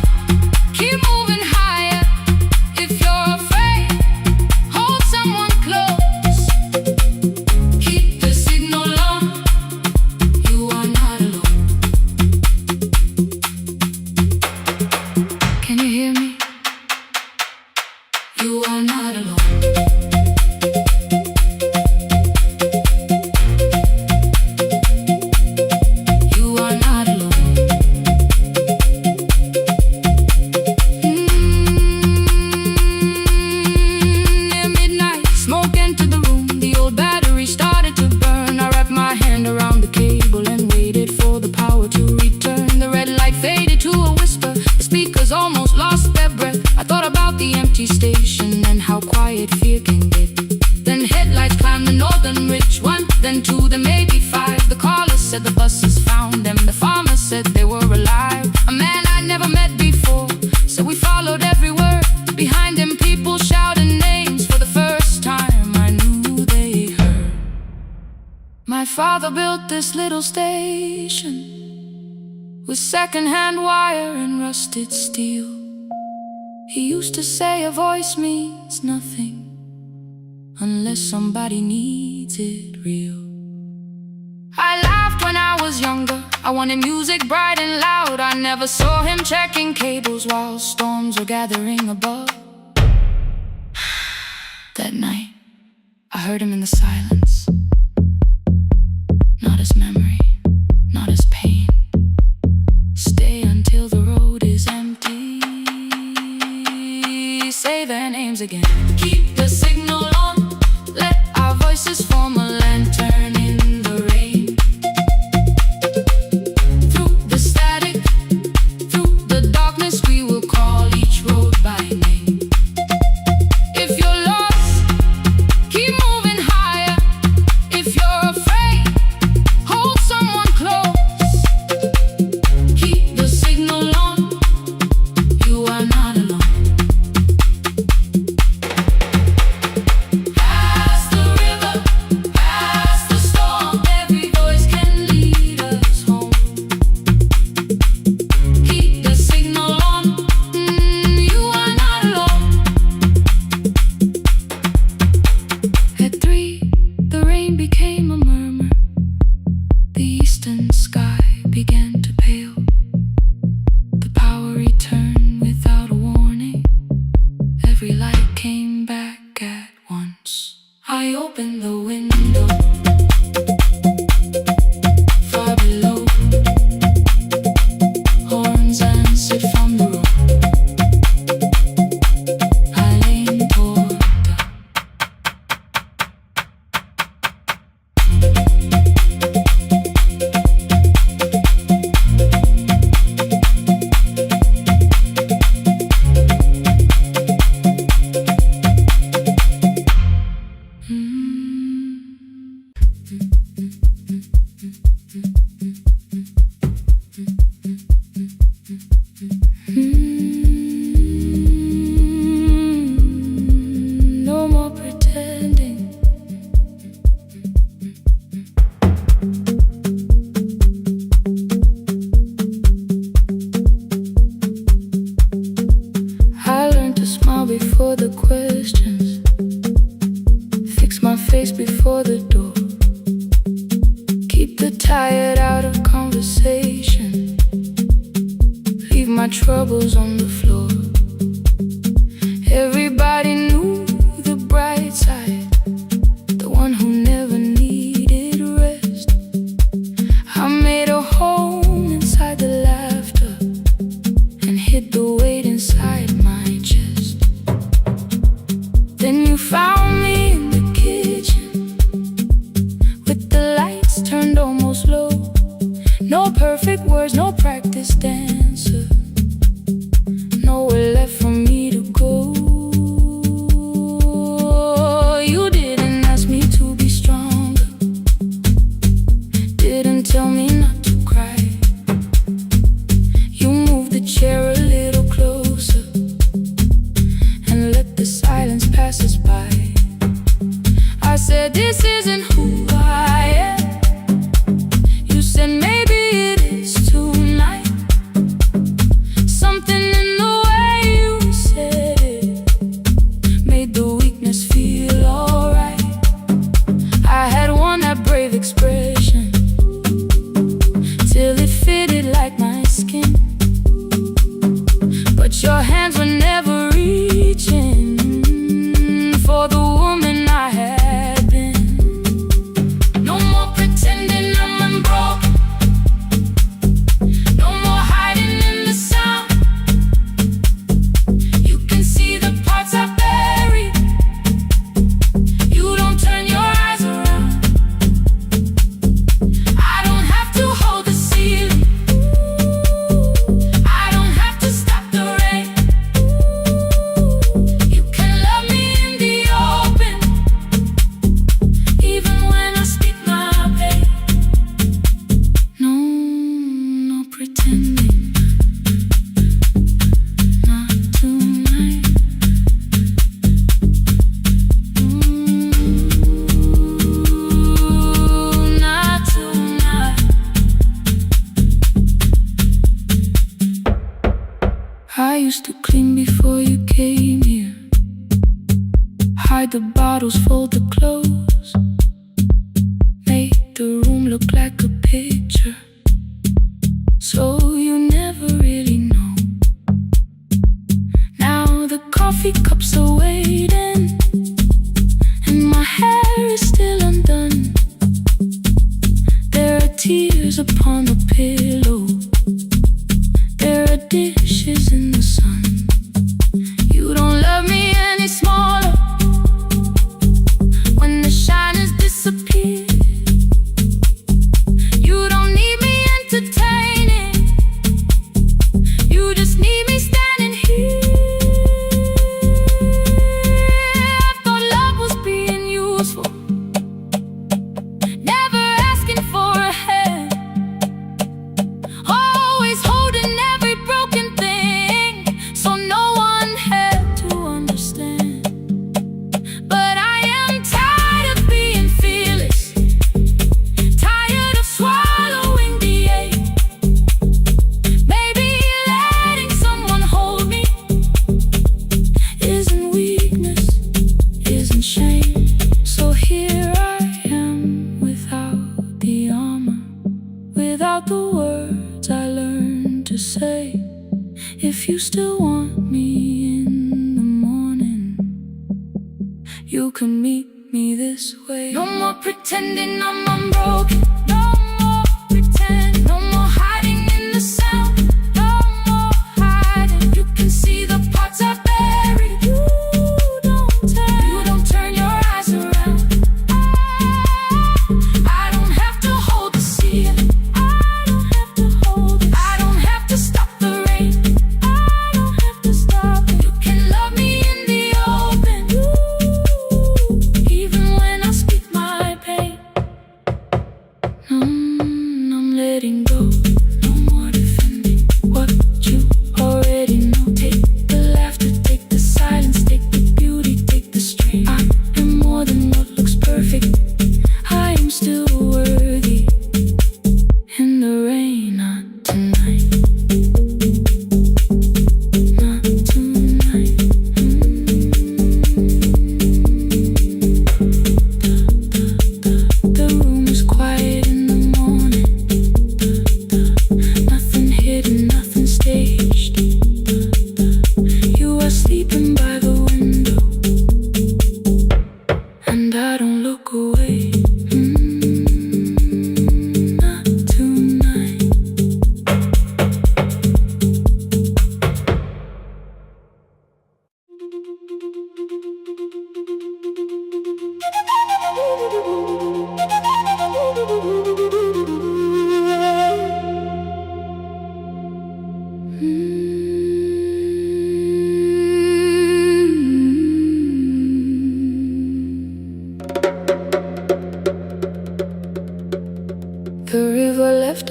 keep moving higher. If you're afraid, hold someone close. Keep the signal on, you are not alone. Can you hear me? You are not alone. You are not alone. Near midnight, smoke entered the room. The old battery started to burn. I wrapped my hand around the cable and waited for the power to return. The red light faded to a whisper. The speakers almost lost their breath. I thought about the empty station and how quiet fear can get. Then headlights climbed the northern ridge, one, then two, then maybe five. The caller said the buses found them. The farmer said they were alive. A man I'd never met before, so we followed every word. Behind him people shouted names. For the first time I knew they heard. My father built this little station with second-hand wire and rusted steel. He used to say a voice means nothing unless somebody needs it real. I laughed when I was younger. I wanted music bright and loud. I never saw him checking cables while storms were gathering above. That night, I heard him in the silence. Not as memory, not as pain. Stay until the road is empty. Say their names again. Keep the signal on, let our voices form a lantern in the rain. Through the static, through the darkness, we will call each road by name. If you're lost, keep moving higher. If you're afraid, hold someone close. Keep the signal on, you are not alone. Past the river, past the storm, every voice can lead us home. Keep the signal on, you are not alone. At 3, the rain became a murmur. The eastern sky began to pale. The power returned without a warning. Every light came back at once. I opened the window. Far below, horns answered from the road. I leaned toward the questions. Fix my face before the door. Keep the tired out of conversation. Leave my troubles on the floor. Everybody knew the bright side, the one who never needed rest. I made a home inside the laughter and hid the weight inside my chest. Then you found me in the kitchen with the lights turned almost low. No perfect words, no practice dancer, nowhere left for me to go. You didn't ask me to be stronger, didn't tell me not to cry. You moved the chair a little closer and let the silence pass us by. I said, this isn't who I am. You said, maybe it is tonight. Something in the way you said it made the weakness feel alright. I had worn that brave expression till it fitted like my skin, but your hands were never reaching for the woman I had been. No more pretending I'm unbroken, no more hiding in the sound. You can see the parts I buried. You don't turn your eyes around. I don't have to hold the ceiling, I don't have to stop the rain. You can love me in the open, even when I speak my pain. No pretending, not tonight. Not tonight. I used to clean before you came here, hide the bottles, fold the clothes, make the room look like a picture, so you never really know. Now the coffee cups are waiting and my hair is still undone. There are tears upon the pillow, there are dishes in the sun. You don't love me any smaller when the shine has disappeared. You don't need me entertaining, you just need me standing here. I thought love was being useful, never asking for a hand, always holding every broken thing, so no one had to understand. But I am tired of being fearless, tired of swallowing the ache. Maybe letting someone hold me isn't weakness, isn't shame. So here I am without the armor, without the words I learned to say. If you still want me in the morning, you can meet me this way. No more pretending I'm unbroken, no more pretend, no more hiding in the sound, no more hiding. You can see the parts I buried. You don't turn your eyes around. I don't have to hold the ceiling, I don't have to hold it. I don't have to stop the rain, I don't have to stop it. You can love me in the open, even when I speak my pain.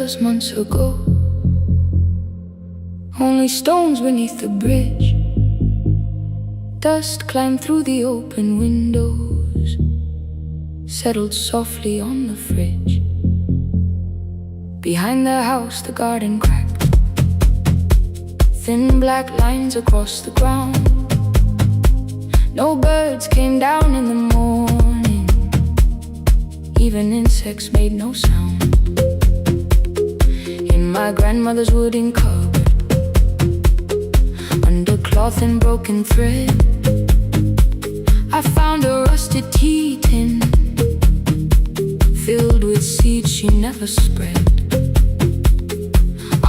us months ago. Only stones beneath the bridge. Dust climbed through the open windows, settled softly on the fridge. Behind the house the garden cracked, thin black lines across the ground. No birds came down in the morning, even insects made no sound. In my grandmother's wooden cupboard, under cloth and broken thread, I found a rusted tea tin filled with seeds she never spread.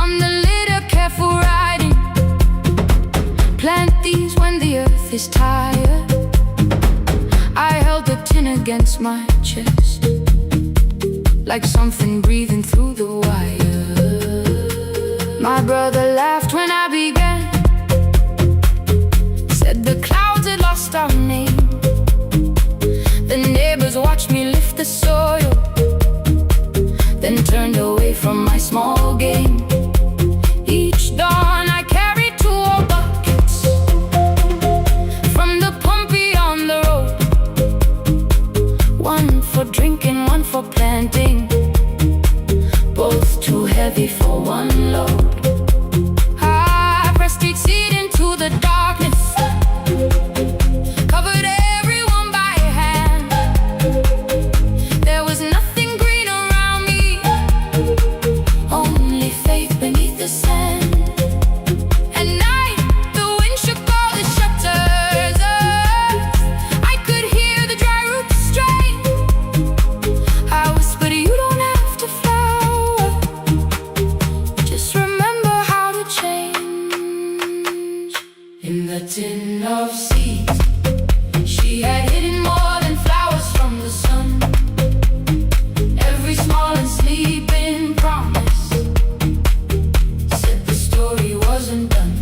On the litter, careful writing, plant these when the earth is tired. I held the tin against my chest, like something breathing through the wire. My brother laughed when I began, said the clouds had lost our name. The neighbors watched me lift the soil, then turned away from my small game. Each dawn I carried 2 old buckets from the pump beyond the road, one for drinking, one for planting, both too heavy for one load. I pressed each seed into the darkness, covered everyone by hand. There was nothing green around me, only faith beneath the sand. At night, the wind shook all the shutters. I could hear the dry roots strain. I whispered, you don't have to flower, just remember how to change. In the tin of seeds, she had hidden more than flowers from the sun. Every small and sleeping promise said the story wasn't done.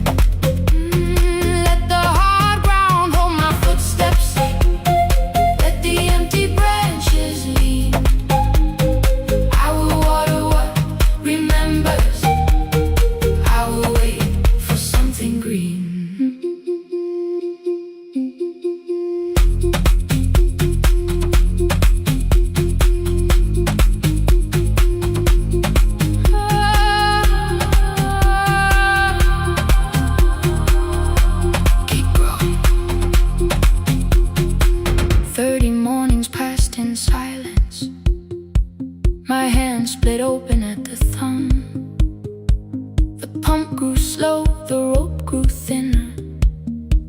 Let the hard ground hold my footsteps, let the empty branches lean. I will water what remembers, I will wait for something green. Keep growing. 30 mornings passed in silence. My hand split open at the thumb. The pump grew slow, the rope grew thinner.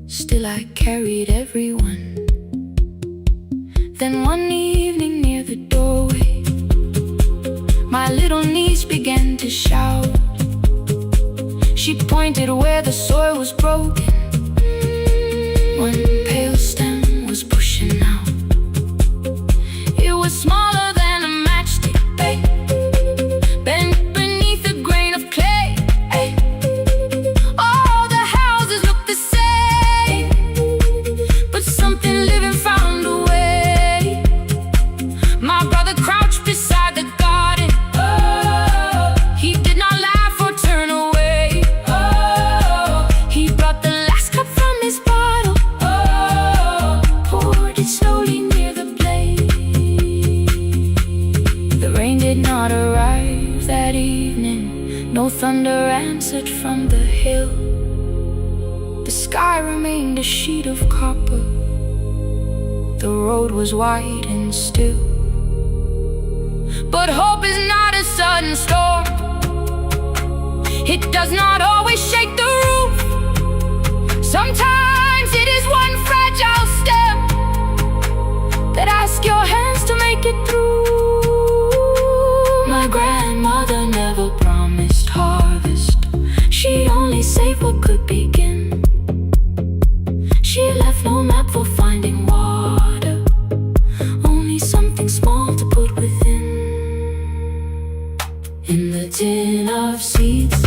Still I carried everyone. Then one evening near the doorway, my little niece began to shout. She pointed where the soil was broken. One pale stem was pushing out. It was smaller than a matchstick, babe, bent beneath a grain of clay. All the houses looked the same, but something living found a way. My brother crouched beside the garden. He did not laugh or turn away. He brought the last cup from his bottle, poured it slowly near the blaze. The rain did not arrive that evening, no thunder answered from the hill. The sky remained a sheet of copper, the road was wide and still. But hope is not a sudden storm, it does not always shake the roof. Sometimes it is one fragile step that asks your hands to make it through. My grandmother never promised harvest, she only saved what could begin. She left no map for finding water, only something small to put within. In the tin of seeds,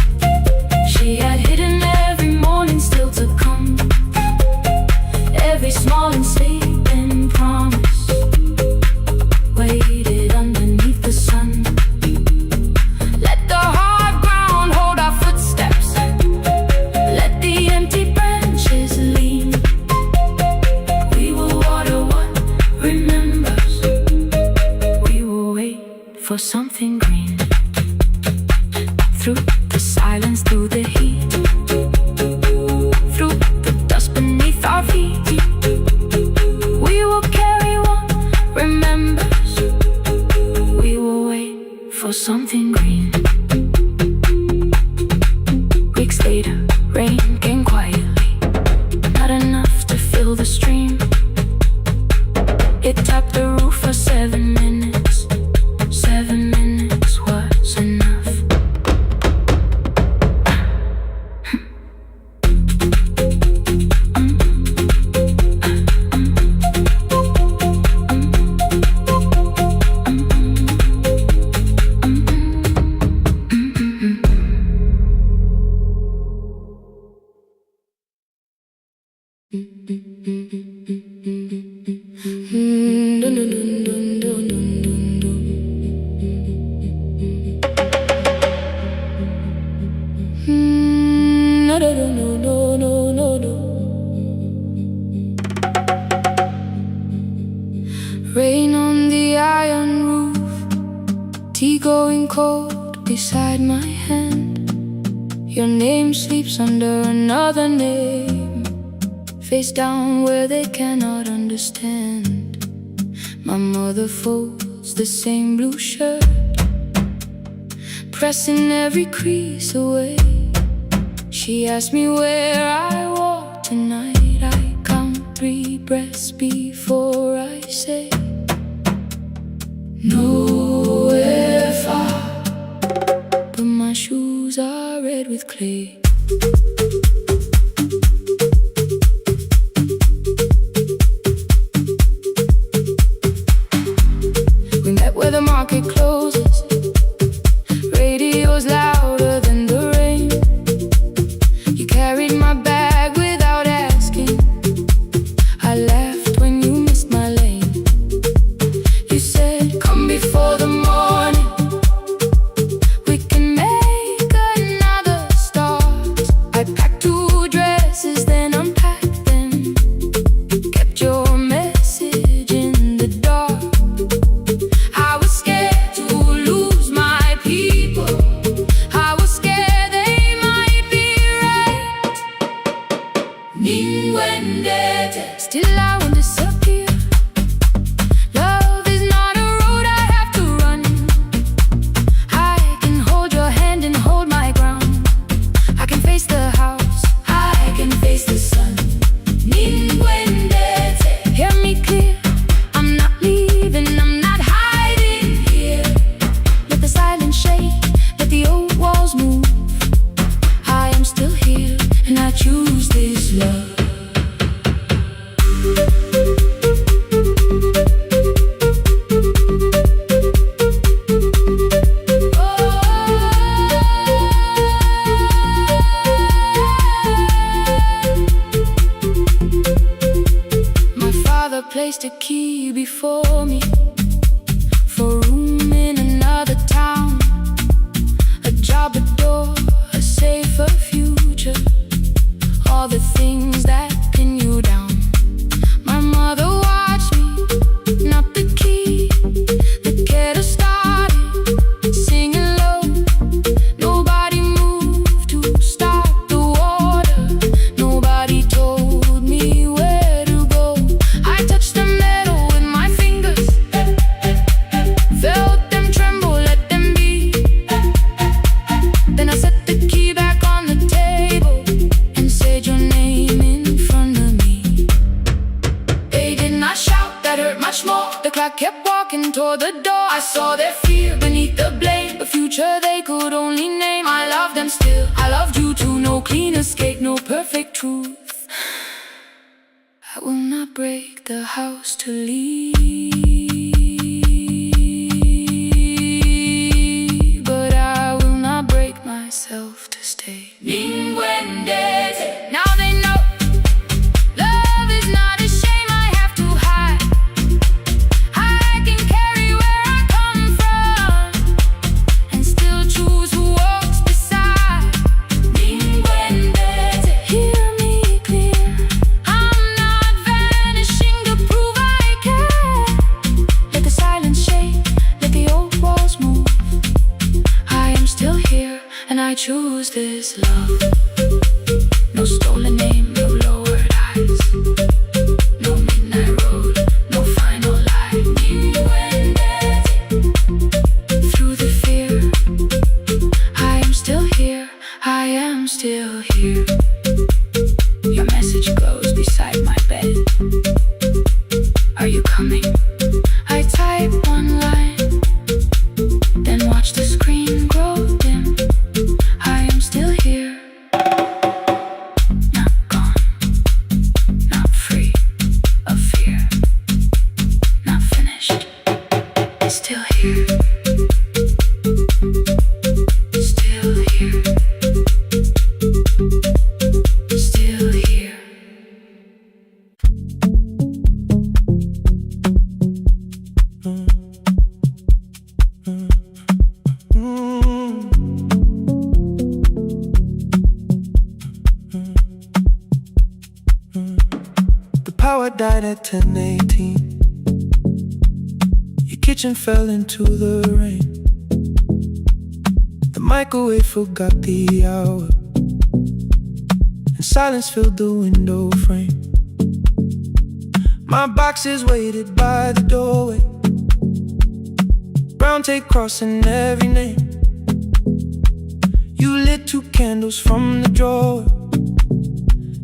she had hidden every morning still to come. for something green. Through the silence, through the heat, through the dust beneath our feet, we will carry what remembers. We will wait for something green. Weeks later, rain came quietly, not enough to fill the stream. It tapped the roof for 7 minutes. 7 minutes was enough. Rain on the iron roof, tea going cold beside my hand. Your name sleeps under another name, face down where they cannot understand. My mother folds the same blue shirt, pressing every crease away. She asked me where I walk tonight. I count 3 breaths before I say nowhere far, but my shoes are red with clay. We met where the market closes, radio's louder than the rain. You carried my bag without asking. I laughed when you missed my lane. You said, come before the morning, we can make another start. I packed 2 dresses, then unpacked them, kept your message in the dark. I was scared to lose my people, I was scared they might be right. Still I won't disappear. Love is not a road I have to run. I can hold your hand and hold my ground. I can face the house, I can face the sun. Hear me clear, I'm not leaving, I'm not hiding here. Let the silence shake, let the old walls move. I am still here, and I choose this love. My father placed a key before me for room in another town, a job, a door, a safer future, all the things that pin you down. My mother watched me, not the key, the kettle started singing low. Nobody moved to stop the water, nobody told me where to go. I touched the metal with my fingers, felt them tremble, let them be. Then I set the key back on the table and said your name in front of me. They did not shout, that hurt much more. The clock kept walking toward the door. I saw their fear beneath the blame, a future they could only name. I love them still, I loved you too. No clean escape, no perfect truth. I will not break the house to leave, but I will not break myself to stay. Now they know love is not a shame I have to hide. I can carry where I come from and still choose who walks beside. Hear me clear, I'm not vanishing to prove I care. at 10:18. Your kitchen fell into the rain. The microwave forgot the hour, and silence filled the window frame. My boxes waited by the doorway, brown tape crossing every name. You lit 2 candles from the drawer,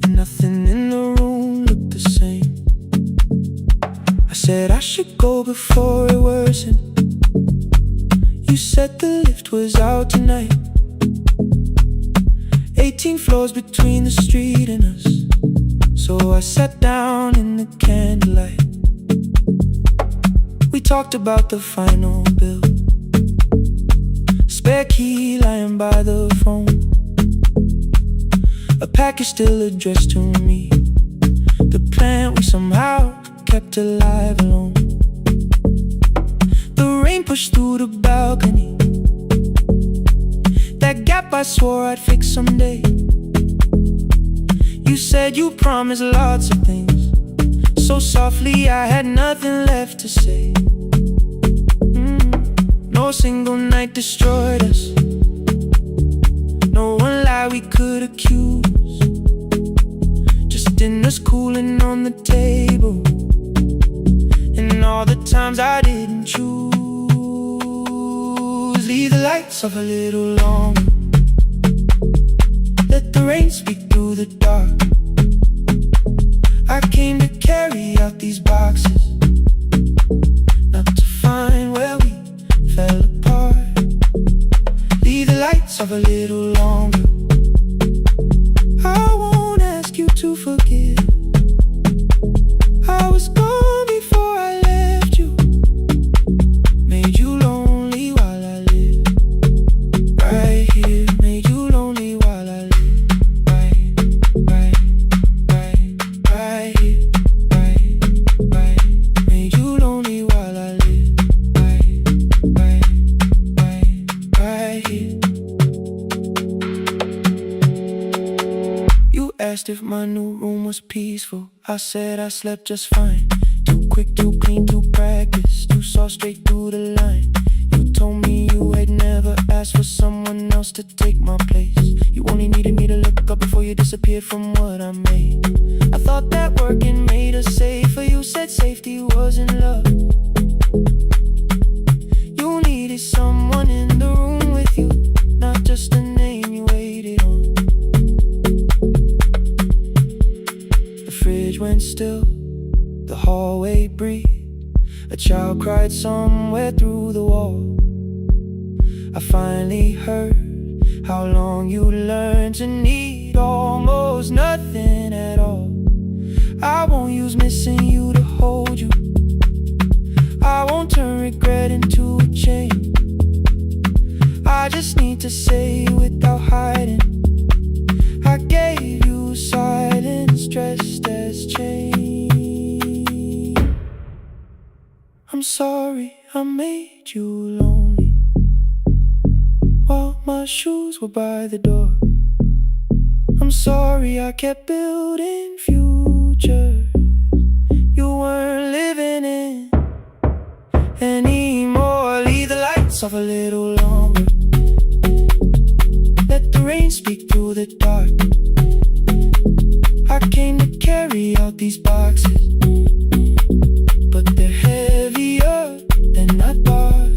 and nothing in the room looked the same. I said I should go before it worsened. You said the lift was out tonight. 18 floors between the street and us, so I sat down in the candlelight. We talked about the final bill, spare key lying by the phone, a package still addressed to me, the plant we somehow kept alive alone. The rain pushed through the balcony, that gap I swore I'd fix someday. You said you promised lots of things, so softly I had nothing left to say. No single night destroyed us, no one lie we could accuse, just dinners cooling on the table, and all the times I didn't choose. Leave the lights off a little longer, let the rain speak through the dark. I came to carry out these boxes, not to find where we fell apart. Leave the lights off a little longer. I won't ask you to forgive. I was gone before I left you, made you lonely while I lived right here, made you lonely while I lived right here, right, made you lonely while I lived right here. You asked if my new room was peaceful. I said I slept just fine. Too quick, too clean, too practiced, too saw straight through the line. You told me you had never asked for someone else to take my place. You only needed me to look up before you disappeared from what I made. I thought that working made us safer. You said safety wasn't love. You needed someone in the room with you, not just a name you waited on. The fridge went still, the hallway breathed. A child cried somewhere through the wall. I finally heard how long you learned to need almost nothing at all. I won't use missing you to hold you, I won't turn regret into a chain. I just need to say without hiding, I gave you silence dressed as change. I'm sorry I made you lonely while my shoes were by the door. I'm sorry I kept building futures you weren't living in anymore. Leave the lights off a little longer, let the rain speak through the dark. I came to carry out these boxes, but they're heavier than I thought.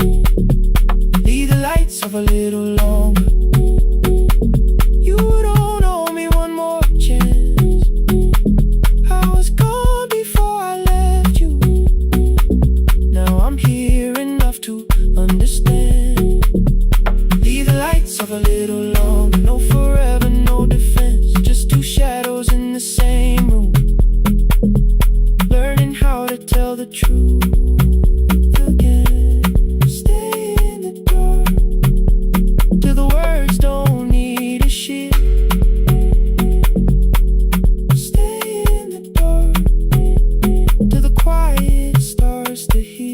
Leave the lights off a little longer. You don't owe me one more chance. I was gone before I left you. Now I'm here enough to understand. Leave the lights off a little longer. No forever, no defense, just 2 shadows in the same room, learning how to tell the truth again. Stay in the dark till the words don't need a shield. Stay in the dark till the quiet starts to heal.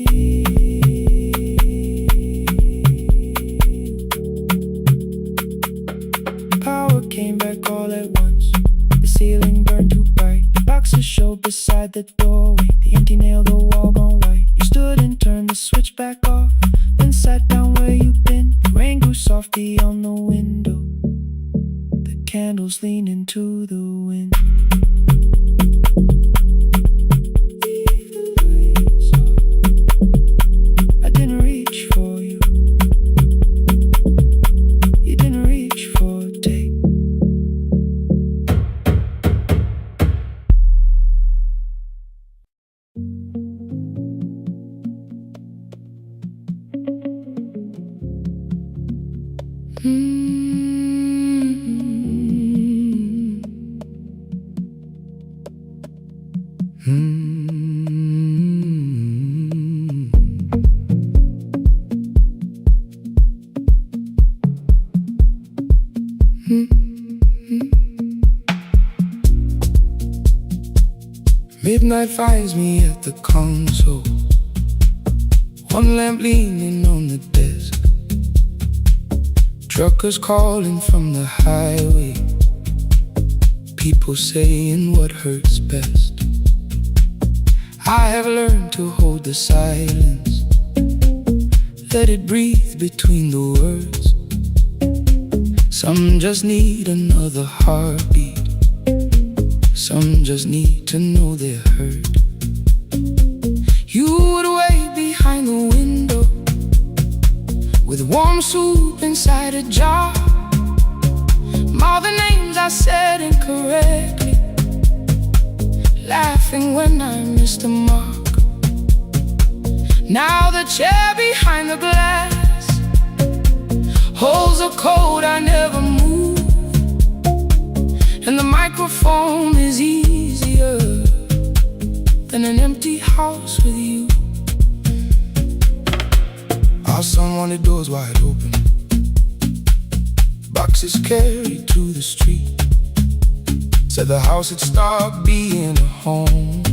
Power came back all at once. The ceiling burned too bright. The boxes showed beside the doorway. Midnight finds me at the console, one lamp leaning on the desk. Truckers calling from the highway, people saying what hurts best. I have learned to hold the silence, let it breathe between the words. Some just need another heartbeat, some just need to know they're heard. You would wait behind the window with warm soup inside a jar. All the names I said incorrectly, laughing when I missed the mark. Now the chair behind the glass holds a code I never moved, and the microphone is easier than an empty house with you. Our son wanted doors wide open, boxes carried to the street. Said the house had stopped being a home,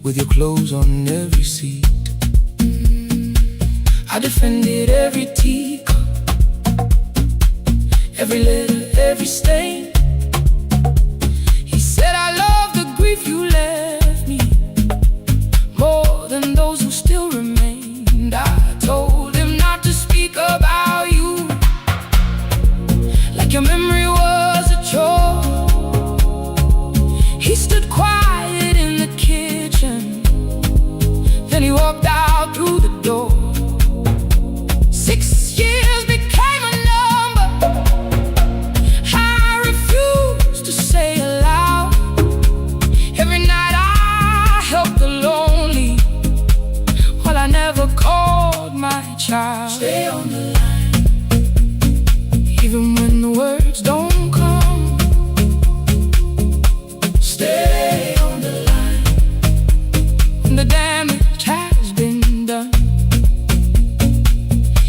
with your clothes on every seat. I defended every teacup, every letter, every stain. He said I love the grief you left me more than those who still remained. I told him not to speak about you like your memory was a chore. He stood quiet in the kitchen, then he walked out through the door. 6 years became a number I refused to say aloud. Every night I helped the lonely, while I never called my child. Stay on the line, even when the words don't come. Stay on the line, when the damage has been done.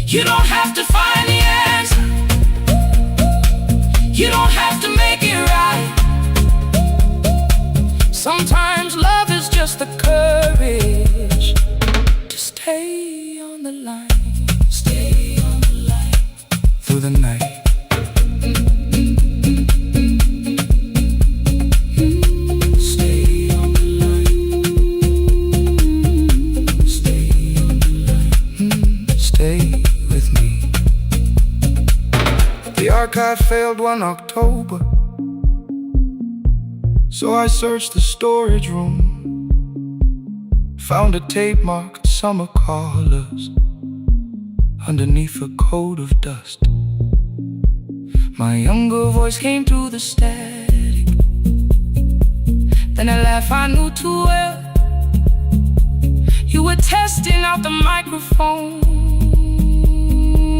You don't have to find the answer, you don't have to make it right. Sometimes love is just the courage to stay on the line. Stay on the line through the night. Stay on the line. Stay on the line. Stay with me. The archive failed one October, so I searched the storage room, found a tape marked summer callers underneath a coat of dust. My younger voice came through the static, then a laugh I knew too well. You were testing out the microphone,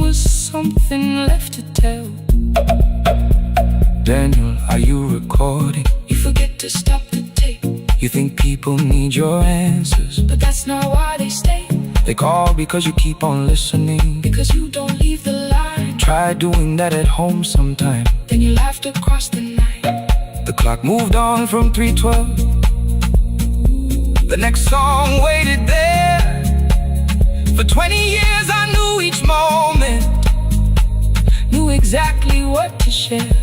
was something left to tell? Daniel, are you recording? You forget to stop the tape. You think people need your answers, but that's not why they stay. They call because you keep on listening, because you don't leave the line. Try doing that at home sometime, then you laughed across the night. The clock moved on from 3:12. The next song waited there. For 20 years I knew each moment, knew exactly what to share.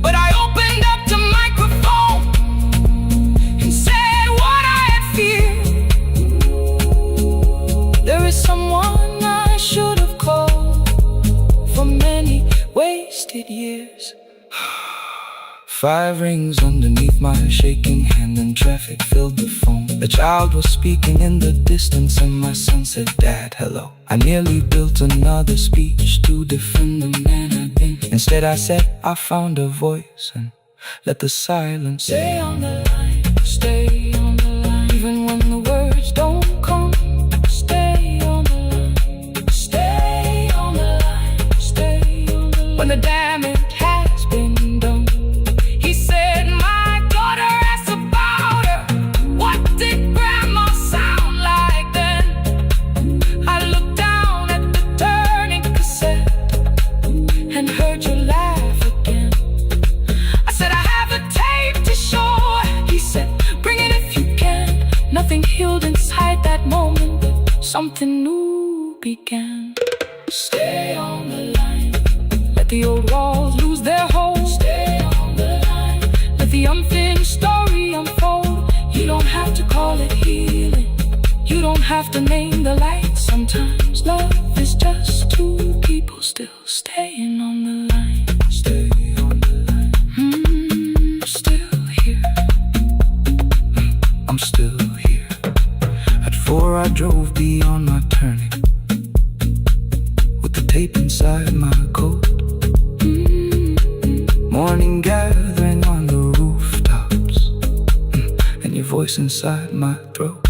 But I opened up the microphone and said what I had feared. There is someone I should have called for many wasted years. 5 rings underneath my shaking hand, and traffic filled the phone. A child was speaking in the distance, and my son said, "Dad, hello." I nearly built another speech to defend the man I'd been. Instead I said I found a voice, and let the silence stay on the line. Stay on the line, even when the words don't come. Stay on the line. Stay on the line. Nothing healed inside that moment, but something new began. Stay on the line. Let the old walls lose their hold. Stay on the line. Let the unfinished story unfold. You don't have to call it healing. You don't have to name the light. Sometimes love is just two people still staying on the line. Stay on the line. Still here. I'm still here. At 4 I drove beyond my turning, with the tape inside my coat. Morning gathering on the rooftops, and your voice inside my throat.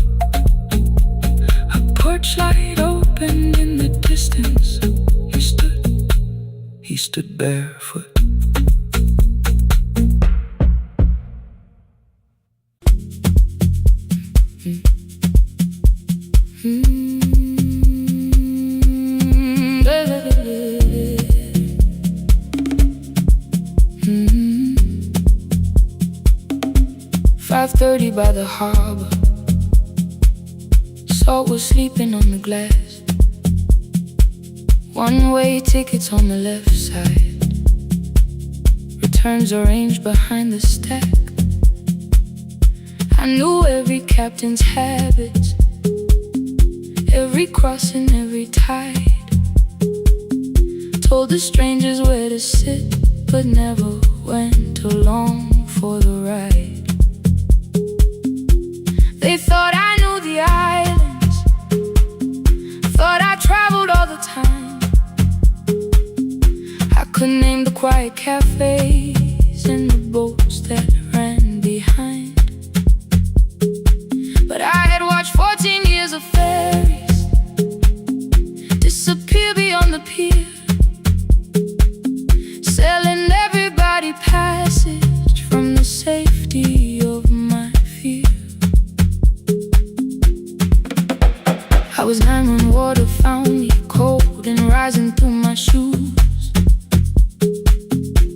A porch light opened in the distance. He stood barefoot. .30 by the harbor. Salt was sleeping on the glass. One-way tickets on the left side. Returns arranged behind the stack. I knew every captain's habits, every crossing, every tide. Told the strangers where to sit, but never went along for the ride. They thought I knew the islands, thought I traveled all the time. I could name the quiet cafes and the boats that ran behind. But I had watched 14 years of ferries disappear beyond the pier, selling everybody passage from the safety of my fear. I was 9 when water found me, cold and rising through my shoes.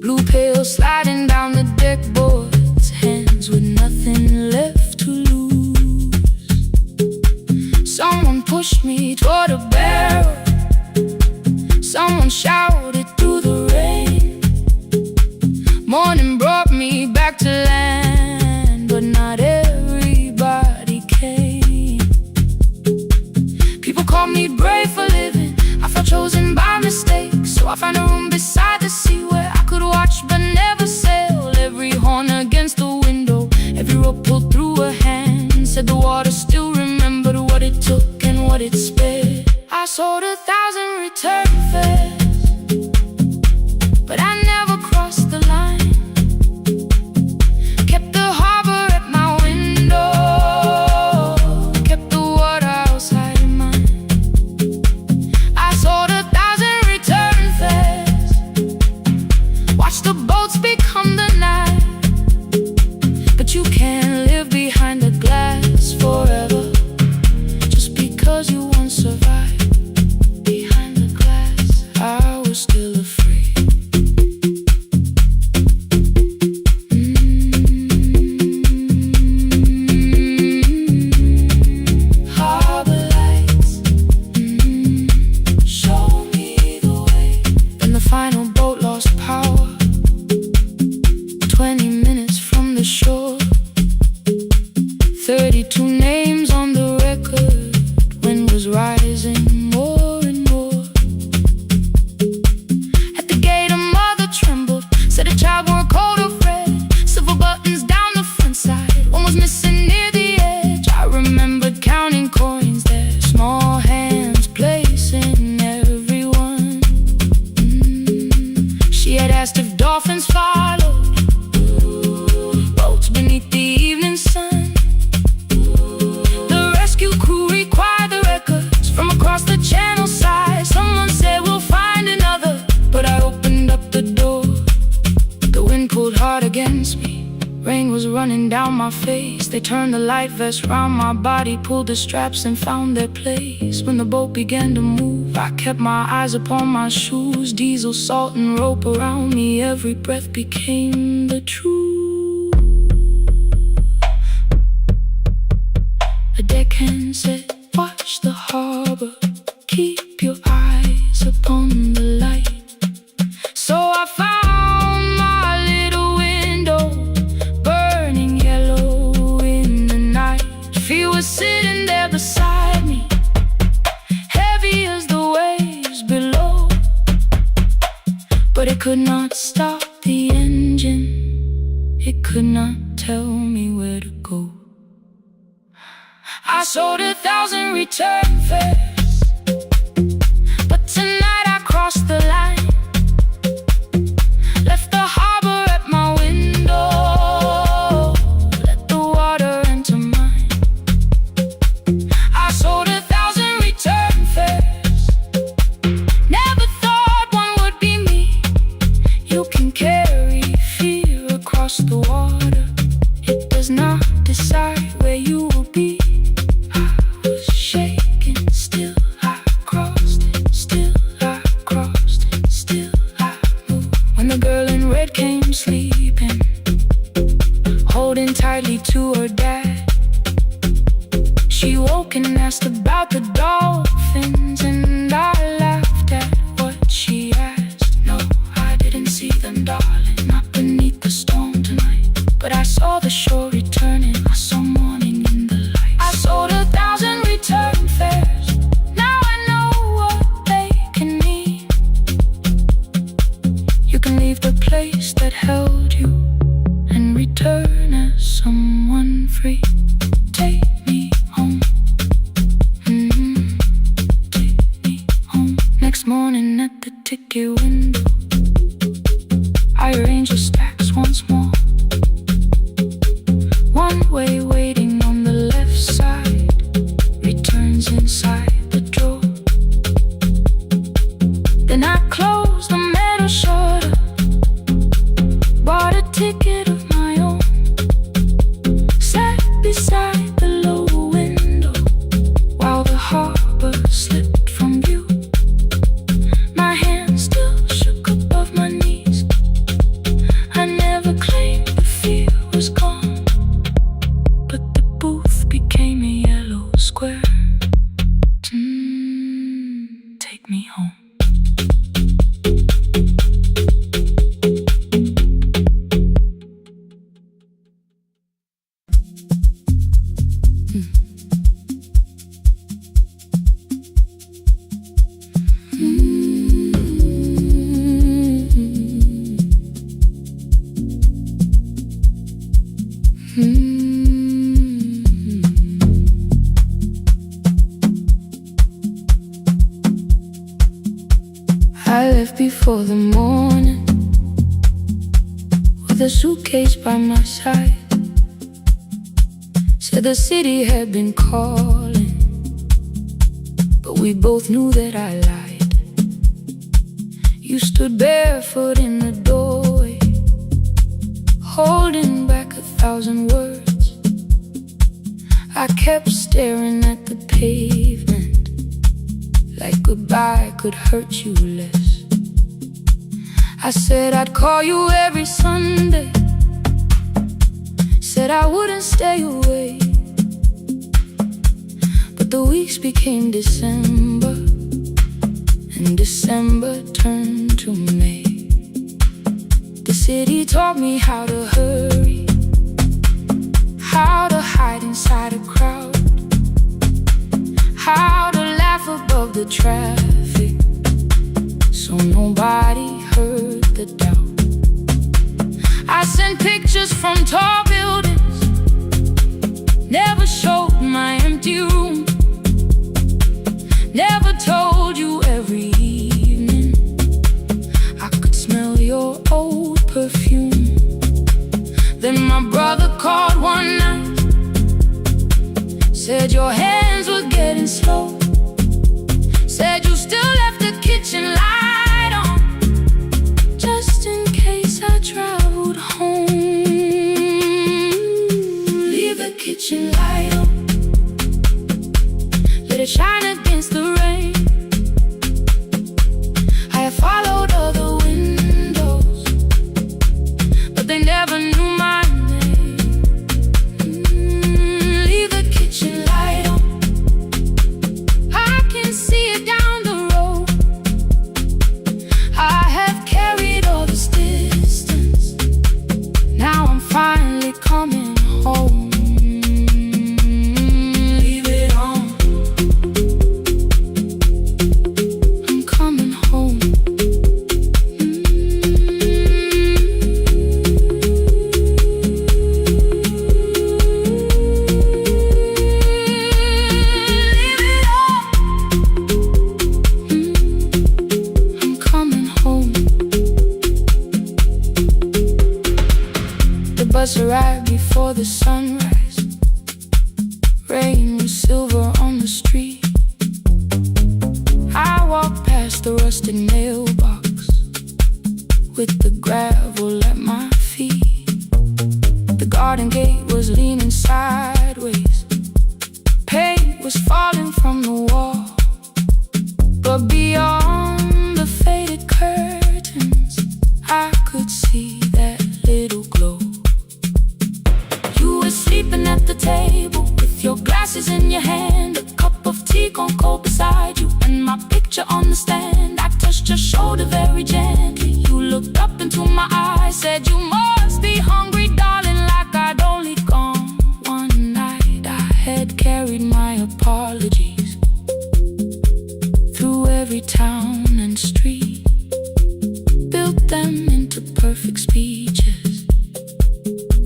Blue pail sliding down the deck boards, hands with nothing left to lose. Someone pushed me toward a barrel. Someone shouted through the rain. Morning brought me back to land, but not everybody came. People called me brave for living. I felt chosen by mistake, so I found a room beside the sea where I could watch but never sail. Every horn against the window, every rope pulled through a hand, said the water still remembered what it took and what it spared. I sold 1,000 return fares, but I never crossed the line. Kept the harbor at my window, kept the water outside of mine. I sold 1,000 return fares, watched the boats become the night. But you can't live behind the glass forever, just because you once survived. Behind the glass, I was still afraid. Harbor lights, show me the way. Then the final boat lost power, 20 minutes from the shore. 32 names on the record, wind was rising more and more. At the gate a mother trembled, said a child wore a coat of red, silver buttons down the front side, one was missing near the edge. I remembered counting coins there, small hands placing everyone. She had asked if dolphins followed, boats beneath the evening sun. The rescue crew required the records from across the channel side. Someone said we'll find another, but I opened up the door. The wind pulled hard against me, rain was running down my face. They turned the light vest round my body, pulled the straps and found their place. When the boat began to move, I kept my eyes upon my shoes. Diesel, salt and rope around me, every breath became the truth. A deckhand said, watch the harbor, keep your eyes upon the light. So I found my little window, burning yellow in the night. She was sitting there beside me, heavy as the waves below, but it could not stop the engine, it could not tell me where to go. I sold 1,000 return fares, but tonight I crossed the line, left the harbor at my window, let the water enter mine. I sold 1,000 return fares, never thought one would be me. You can carry fear across the water, it does not decide where you will be. Sleeping, holding tightly to her dad, she woke and asked about the dolphins, and I laughed at what she asked. No, I didn't see them, darling, not beneath the storm tonight, but I saw the shore returning, I saw morning in the light. I sold 1,000 return fares, now I know what they can mean. You can leave the place that held you and return as someone free. Take me home, take me home. Next morning at the ticket window, I arrange the stacks once more. One way waiting on the left side, returns inside the drawer. Then I close the metal shutter, bought a ticket of my own, sat beside the low window while the harbor slipped from view. My hands still shook above my knees, I never claimed the fear was gone, but the booth became a yellow square. Take me home. I left before the morning, with a suitcase by my side. Said the city had been calling, but we both knew that I lied. You stood barefoot in the doorway, holding back 1,000 words. I kept staring at the pavement, like goodbye could hurt you less. I said I'd call you every Sunday, said I wouldn't stay away. But the weeks became December, and December turned to May. The city taught me how to hurry, how to hide inside a crowd, how to laugh above the traffic, so nobody heard the doubt. I sent pictures from tall buildings, never showed my empty room, never told you every evening I could smell your old perfume. Then my brother called one night, said your hands were getting slow, said you still left the kitchen light on, just in case I traveled home. Leave the kitchen light on, let it shine against the rain. I have followed other windows, but they never knew my name. Leave the kitchen light the sunrise. Rain was silver on the street. I walked past the rusted mailbox with the gravel at my feet. The garden gate was leaning sideways. Paint was falling from the wall. But beyond the faded curtains, I could see that little glow. You were sleeping at the table with your glasses in your hand, a cup of tea gone cold beside you, and my picture on the stand. I touched your shoulder very gently. You looked up into my eyes, said, "You must be hungry, darling," like I'd only gone one night. I had carried my apologies through every town and street, built them into perfect speeches,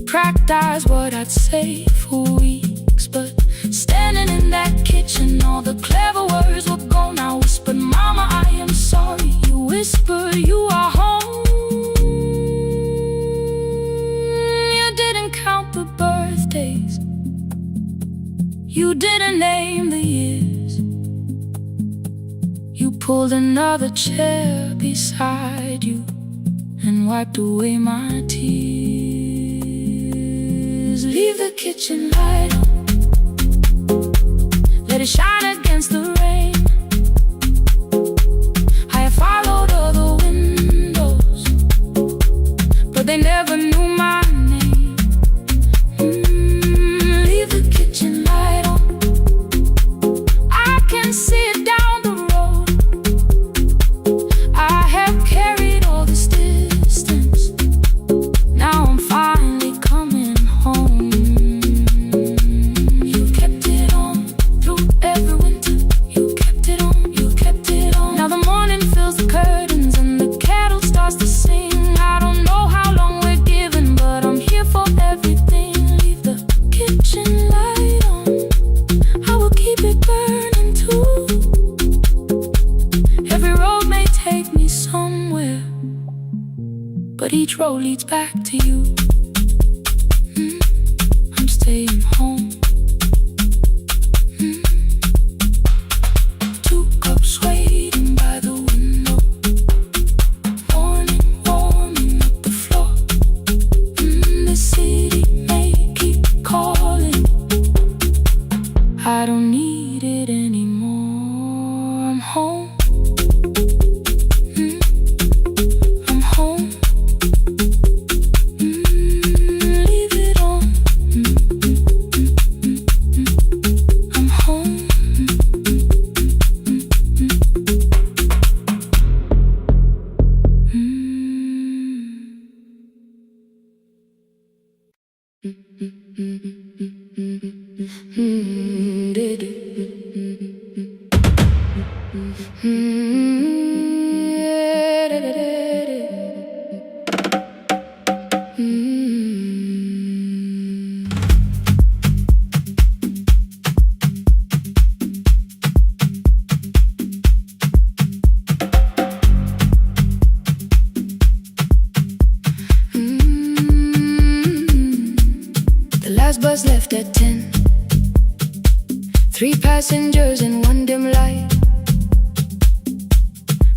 practiced what I'd say for weeks. But standing in that kitchen, all the clever words were gone. I whispered, "Mama, I am sorry." You whispered, "You are home." You didn't count the birthdays, you didn't name the years. You pulled another chair beside you and wiped away my tears. Leave the kitchen light on, let it shine against the rain. I have followed other windows, but they never knew my name. Leave the kitchen light on, I can see it down the road. I have carried all this distance, now I'm finally coming home. You kept it on through every winter. You kept it on, you kept it on. Now the morning fills the curtains and the kettle starts to sing. I don't know how long we're given, but I'm here for everything. Leave the kitchen light on, I will keep it burning too. Every road may take me somewhere, but each road leads back to you. I'm staying home. 2 cups waiting by the window, morning warming up the floor. The city may keep calling, I don't need it anymore. I'm home. I'm home. Leave it on. I'm home. The last bus left at 10. 3 passengers and 1 dim light.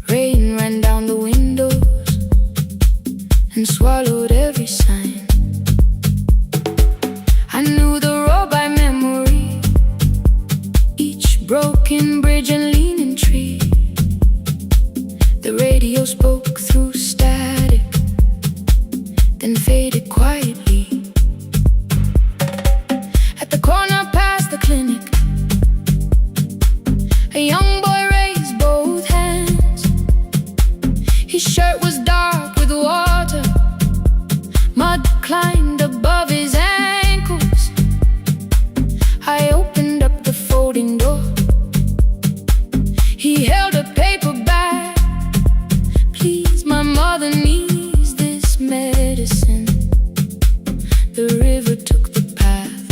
Rain ran down the windows and swallowed every sign. I knew the road by memory, each broken bridge and leaning tree. The radio spoke through static, then faded quietly. At the corner past the clinic, a young boy raised both hands. His shirt was dark with water, mud climbed above his ankles. I opened up the folding door. He held a paper bag. "Please, my mother needs this medicine." The river took the path.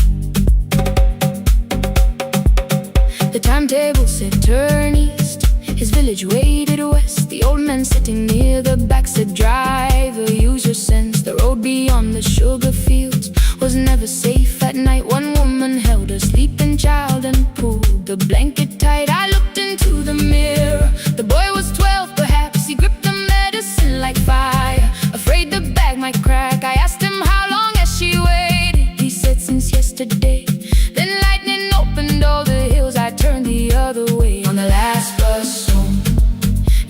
The timetable said turn east. His village waded west. The old man sitting near the back said, "Driver, use your sense." The road beyond the sugar fields was was never safe at night. One woman held her sleeping child and pulled the blanket tight. I looked into the mirror. The boy was 12, perhaps he gripped the medicine like fire, afraid the bag might crack. I asked him how long has she waited. He said since yesterday. Then lightning opened all the hills. I turned the other way on the last bus home.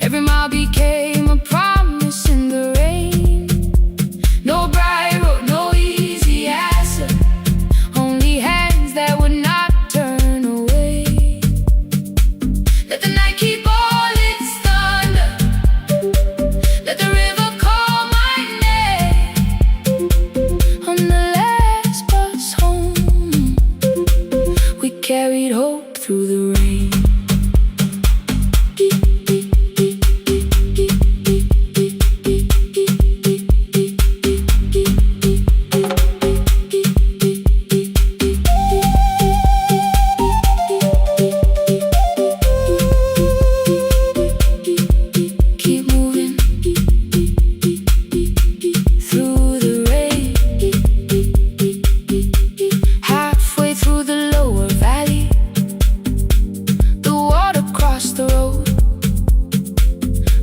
Every mile became a promise in the rain. No bright road, no easy answer, only hands that would not turn away. Let the night keep all its thunder, let the river call my name. On the last bus home, we carried hope through the rain.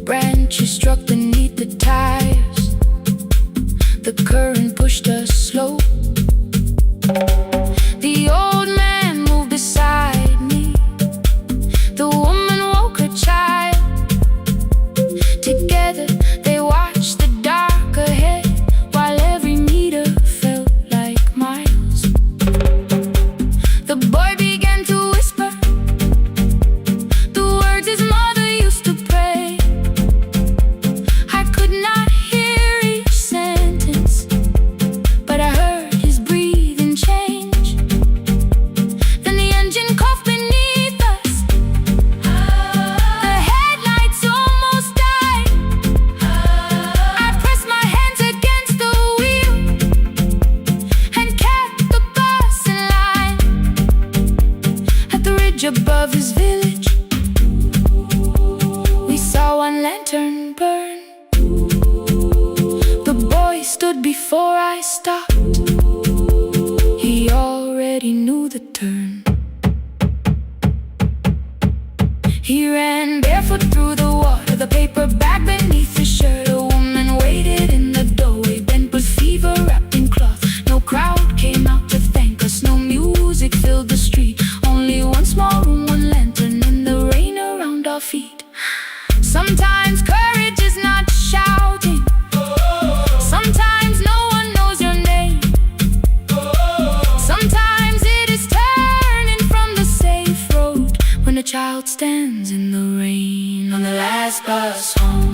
Branches struck beneath the tires. The current pushed us slow. The old man moved beside me. The woman woke her child. Together they watched the dark ahead, while every meter felt like miles. The boy began to whisper the words his mother used to pray. I could not hear each sentence, but I heard his breathing change. Then the engine coughed beneath us. The headlights almost died. I pressed my hands against the wheel and kept the bus in line. At the ridge above his village, we saw one lantern burn. The boy stood before I stopped. He already knew the turn. He ran barefoot through the water, the paper bag beneath his shirt. A woman waited in the doorway, bent with fever, wrapped in cloth. No crowd came out to thank us, no music filled the street. Only one small room, one lantern, and the rain around our feet. Sometimes courage is not shouting. Sometimes no one knows your name. Sometimes it is turning from the safe road when a child stands in the rain. On the last bus home,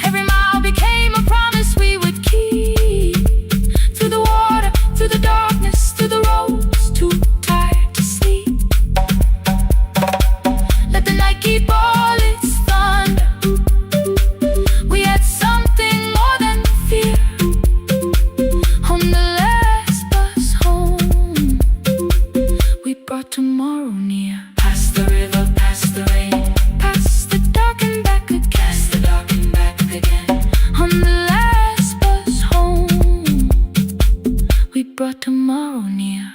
every mile became a promise we would keep. Through the water, through the darkness, through the roads too tired to sleep. Let the night keep all its thunder. We had something more than fear. On the last bus home, we brought tomorrow near. Past the river, past the rain, past the dark and back again. Past the dark and back again. On the last bus home, we brought tomorrow near.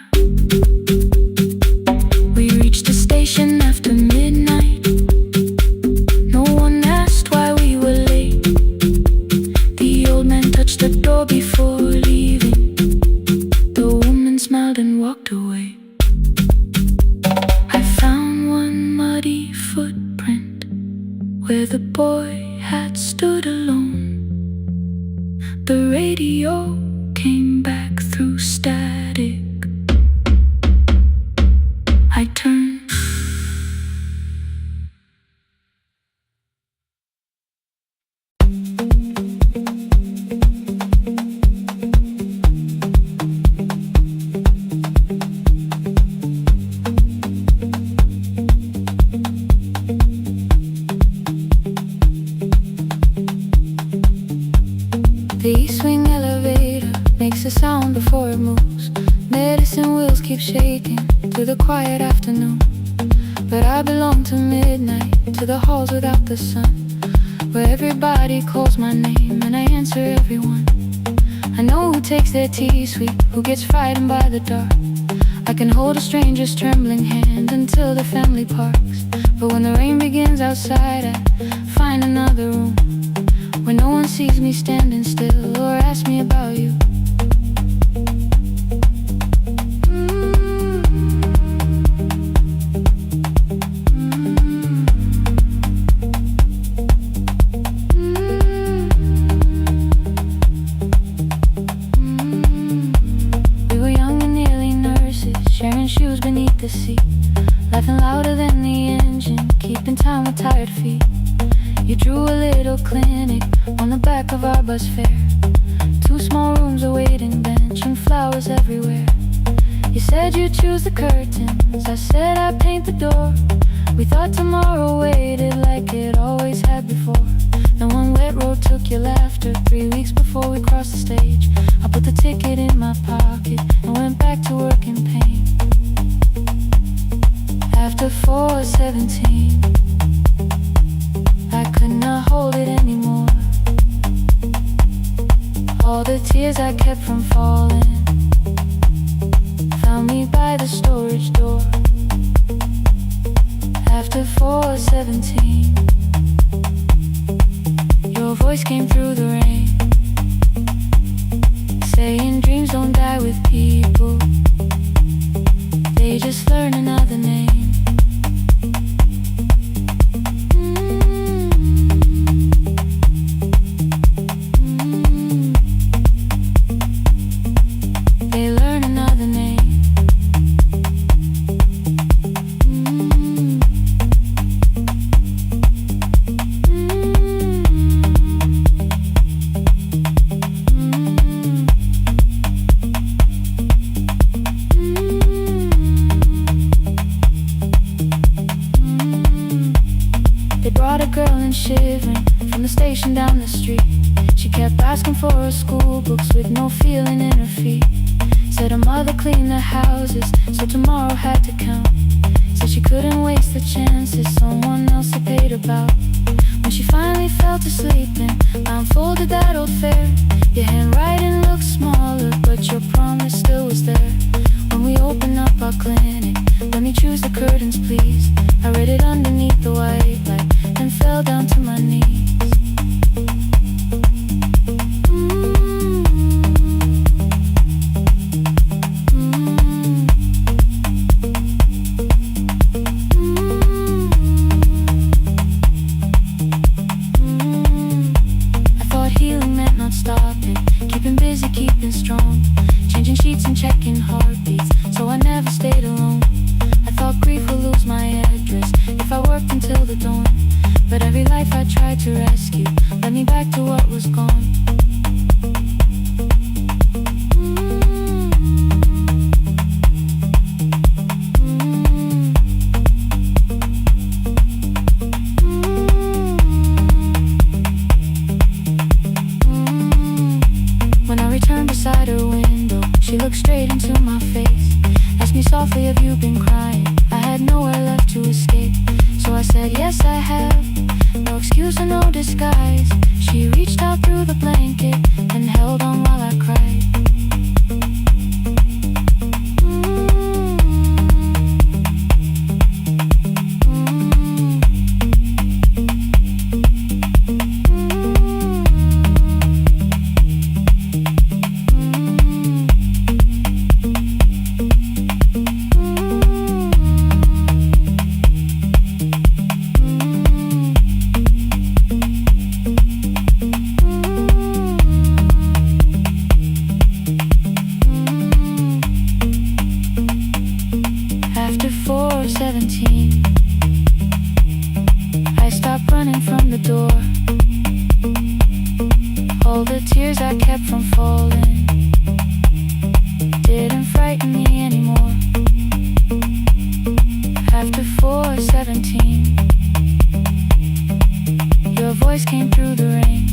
We reached the station after midnight. No one asked why we were late. The old man touched the door before leaving. The woman smiled and walked away. I found one muddy footprint where the boy had stood alone. The radio came back through static. I turned. The E-swing elevator makes a sound before it moves. Medicine wheels keep shaking through the quiet afternoon. But I belong to midnight, to the halls without the sun, where everybody calls my name and I answer everyone. I know who takes their tea sweet, who gets frightened by the dark. I can hold a stranger's trembling hand until the family parks. But when the rain begins outside, I find another room where no one sees me standing still or asks me about you. We were young and nearly nurses, sharing shoes beneath the seat, laughing louder than the engine, keeping time with tired feet. You drew a little clinic on the back of our bus fare. 2 small rooms, a waiting bench, and flowers everywhere. You said you'd choose the curtains, I said I'd paint the door. We thought tomorrow waited like it always had before. Then one wet road took your laughter. 3 weeks before we crossed the stage, I put the ticket in my pocket and went back to work in pain. After 4:17, I could not hold it anymore. All the tears I kept from falling found me by the storage door. After 4:17, your voice came through the rain, saying dreams don't die with people, they just learn another name. They learn another name. They brought a girl in shivering from the station down the street. She kept asking for her school books with no feeling in her feet. Said her mother cleaned the houses, so tomorrow had to count. Said she couldn't waste the chances someone else had paid about. When she finally fell to sleeping, I unfolded that old fare. Your handwriting looked smaller, but your promise still was there. When we opened up our clinic, let me choose the curtains please. I read it underneath the white light, then fell down to my knees. Stopping, keeping busy, keeping strong, changing sheets and checking heartbeats, so I never stayed alone. I thought grief would lose my address if I worked until the dawn, but every life I tried to rescue led me back to what was gone. Beside her window, she looked straight into my face, asked me softly, have you been crying? I had nowhere left to escape, so I said, yes I have, no excuse or no disguise. She reached out through the blanket and held on while I cried. After 4:17, I stopped running from the door. All the tears I kept from falling didn't frighten me anymore. After 4:17, your voice came through the rain,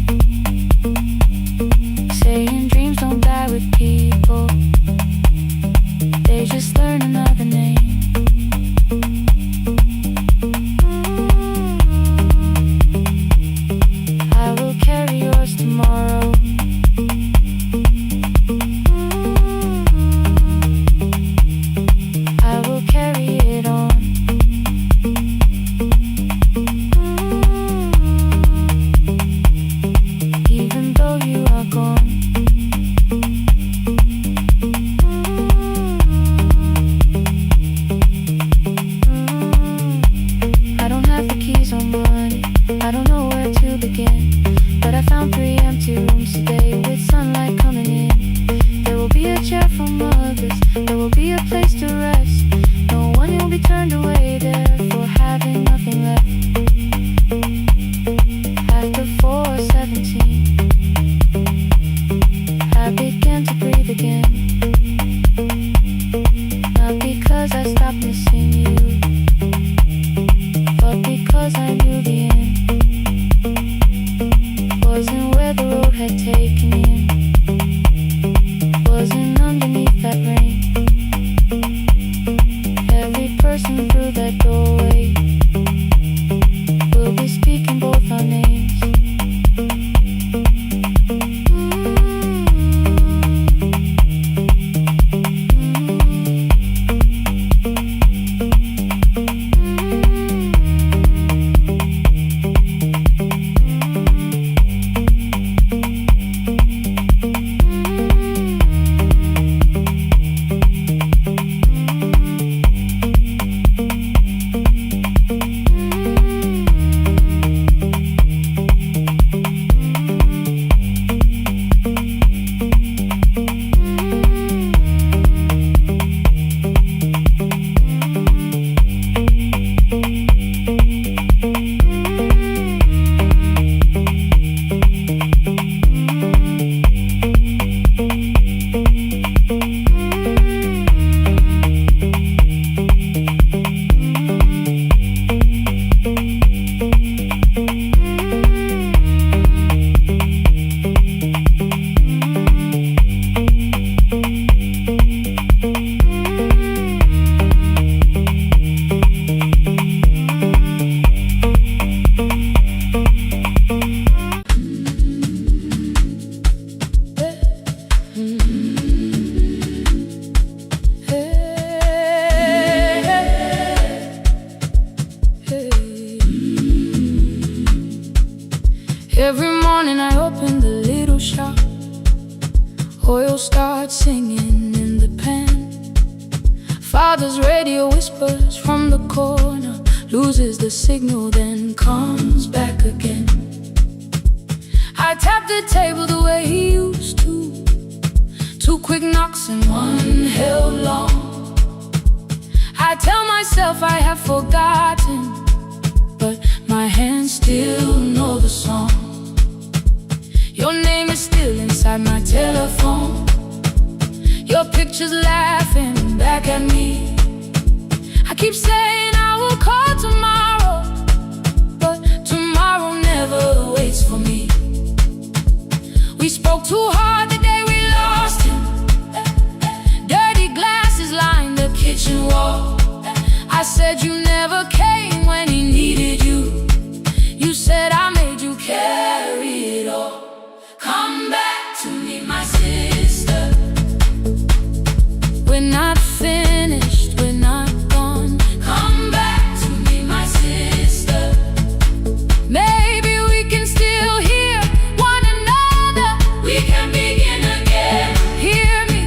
saying dreams don't die with people, they just learn another name. I will carry yours tomorrow. that doorway. We'll be speaking both our names. Every morning I open the little shop. Oil starts singing in the pan. Father's radio whispers from the corner, loses the signal, then comes back again. I tap the table the way he used to. 2 quick knocks and 1 held long. I tell myself I have forgotten, but my hands still know the song. Your name is still inside my telephone. Your picture's laughing back at me. I keep saying I will call tomorrow, but tomorrow never waits for me. We spoke too hard the day we lost him. Dirty glasses lined the kitchen wall. I said you never came when he needed you. You said I made you carry it all. Come back to me, my sister. We're not finished, we're not gone. Come back to me, my sister. Maybe we can still hear one another. We can begin again. Hear me,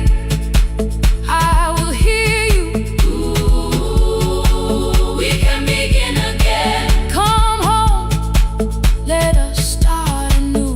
I will hear you. Ooh, we can begin again. Come home, let us start anew.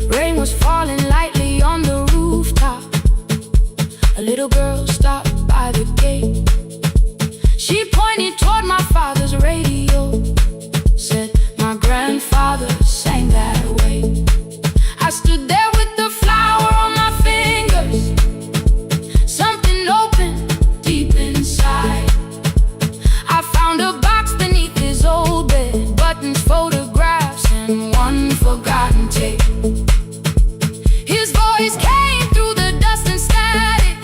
Rain was falling lightly on the rooftop. A little girl stopped by the gate. She pointed toward my father's radio, said my grandfather sang that way. I stood there with the flower on my fingers. Something opened deep inside. I found a box beneath his old bed, buttons, photographs, and 1 forgotten tape. His voice came through the dust and static,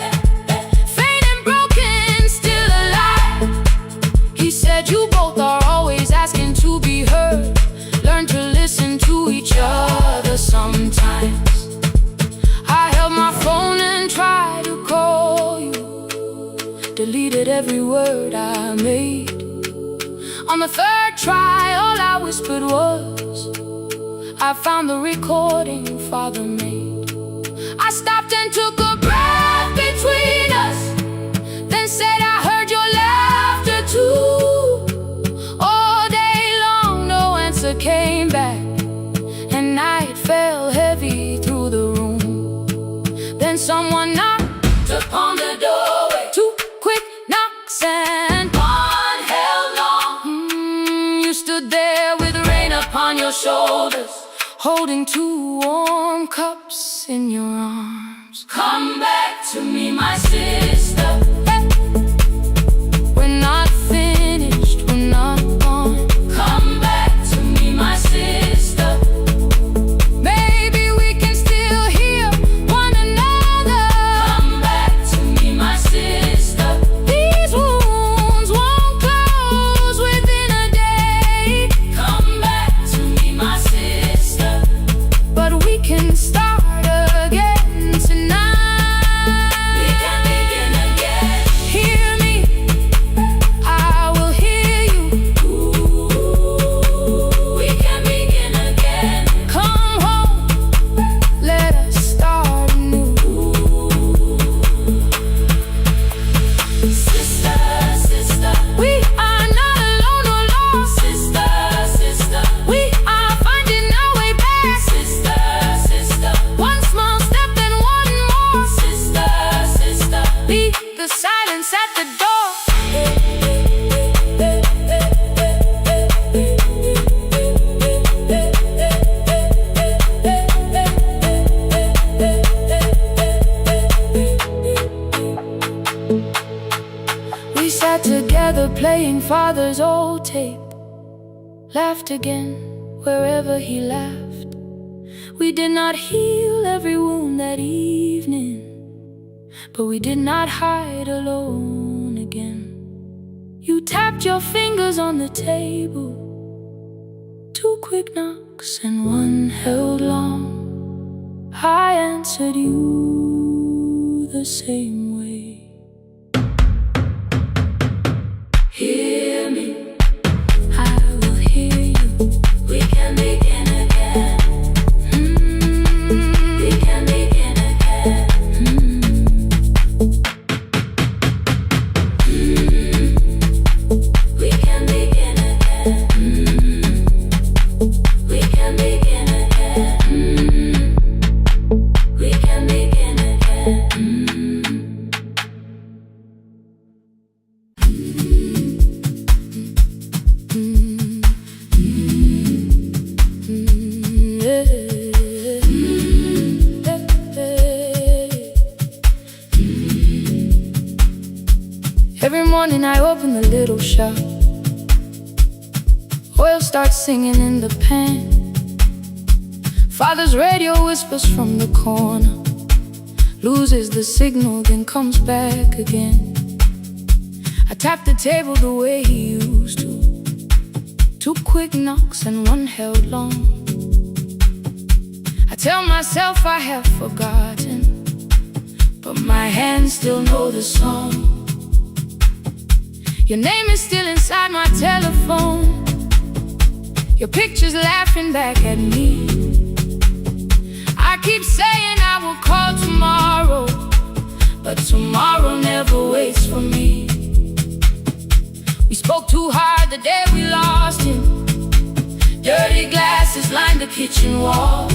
faint and broken, still alive. He said you both are always asking to be heard. Learn to listen to each other sometimes. I held my phone and tried to call you, deleted every word I made. On the 3rd try, all I whispered was, I found the recording Father made. I stopped and took a breath between us, then said I heard your laughter too. All day long no answer came back, and night fell heavy through the room. Then someone knocked upon the doorway. 2 quick knocks and 1 held long. You stood there with rain upon your shoulders, holding 2 warm cups in your arms. Come back to me, my sister. at the door. We sat together playing father's old tape, laughed again wherever he laughed. We did not heal every wound that evening, but we did not hide alone again. You tapped your fingers on the table, 2 quick knocks and 1 held long. I answered you the same way. Hear me, I will hear you. We can begin again. We can begin again. We can begin again. We can begin again. We can begin again. Every morning I open the little shop. Oil starts singing in the pan. Father's radio whispers from the corner, loses the signal, then comes back again. I tap the table the way he used to, 2 quick knocks and 1 held long. I tell myself I have forgotten, but my hands still know the song. Your name is still inside my telephone, your picture's laughing back at me. I keep saying I will call tomorrow, but tomorrow never waits for me. We spoke too hard the day we lost him. Dirty glasses lined the kitchen wall.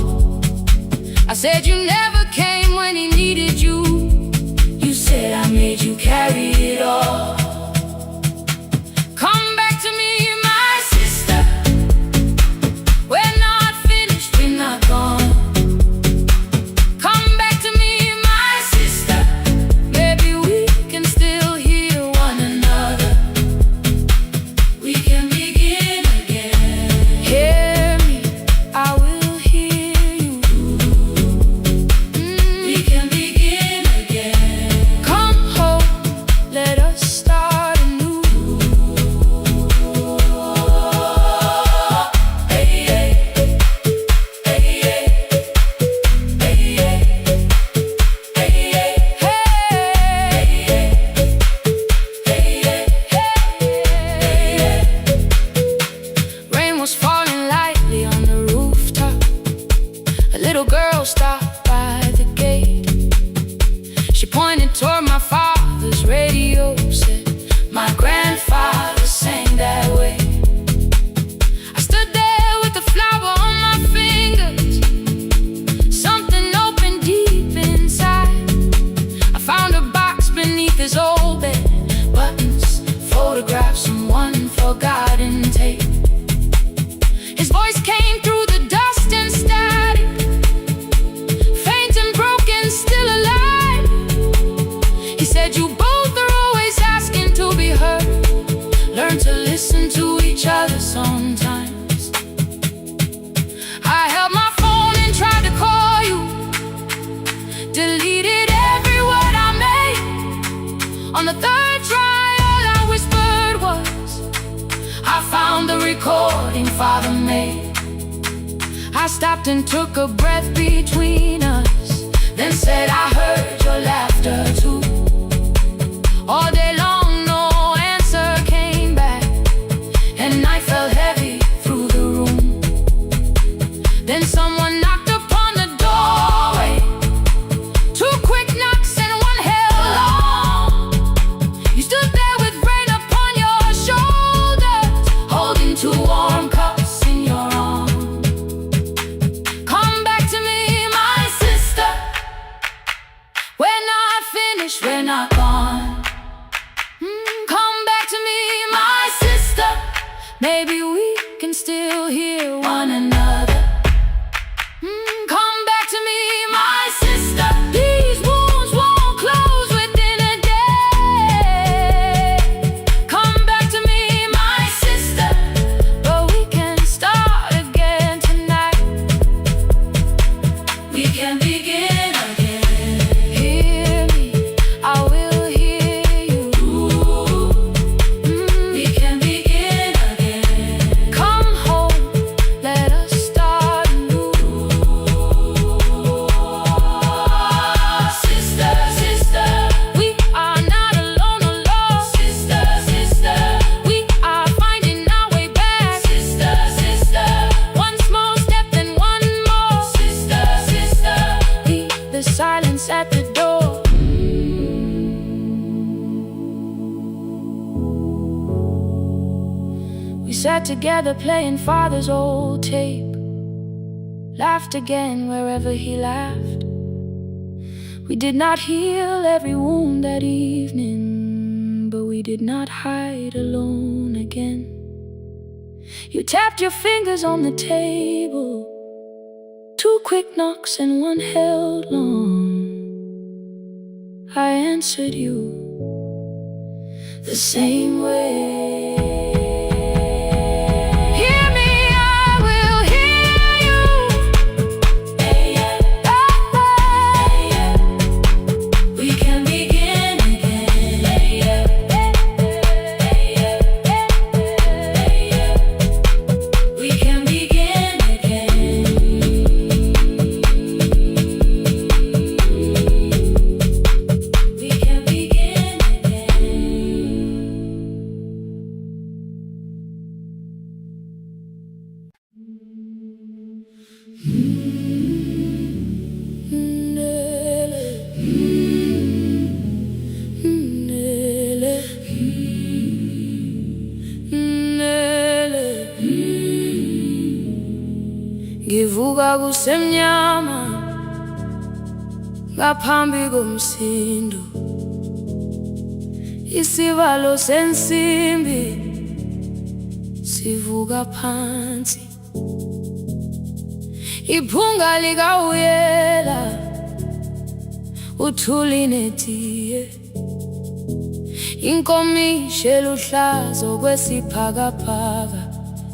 I said you never came when he needed you. You said I made you carry it all. Come back to me, my sister. We're not finished, we're not gone. Come back to me, my sister. Maybe we can still hear one another. We can begin again. Hear me, I will hear you. We can begin again. Come home, let us start anew. Rain was falling lightly on the rooftop. A little girl stopped by the gate. She pointed toward my father's radio, said, my grandfather sang that way. I stood there with a flower on my fingers. Something opened deep inside. I found a box beneath his old bed, buttons, photographs, and 1 forgotten tape. His voice came through the dust and static, faint and broken, still alive. He said, you both are always asking to be heard. Learn to listen to each other sometimes. I held my phone and tried to call you, deleted every word I made. On the 3rd try, all I whispered was, I found the recording Father made. I stopped and took a breath between us, then said I heard your laughter too. All day long no answer came back, and night fell heavy through the room. Then someone knocked upon the doorway, 2 quick knocks and 1 held long. You stood there with rain upon your shoulders, holding 2 warm cups in your arms. Come back to me, my sister. We're not finished. maybe we can still hear one another. Come back to me, my sister. These wounds won't close within a day. Come back to me, my sister. But we can start again tonight. We can begin again. Hear me, I will hear you. We can begin again. Come home, let us start anew. Sister, sister, we are not alone, alone. Sister, sister, we are finding our way back. Sister, sister, one small step then one more. Sister, sister, leave the silence at the door. We sat together playing father's old tape, laughed again wherever he laughed. We did not heal every wound that evening, but we did not hide alone again. You tapped your fingers on the table, 2 quick knocks and one held long. I answered you the same way. Hear me, I will hear you. We can begin again. We can begin again. We can begin Ngivuka kusemnyama ngaphambi komsindo, isivalo sensimbi sivuka phansi. Iphunga likawuyela uthuli netiye, inkomishi eluhlaza okwesiphakapaka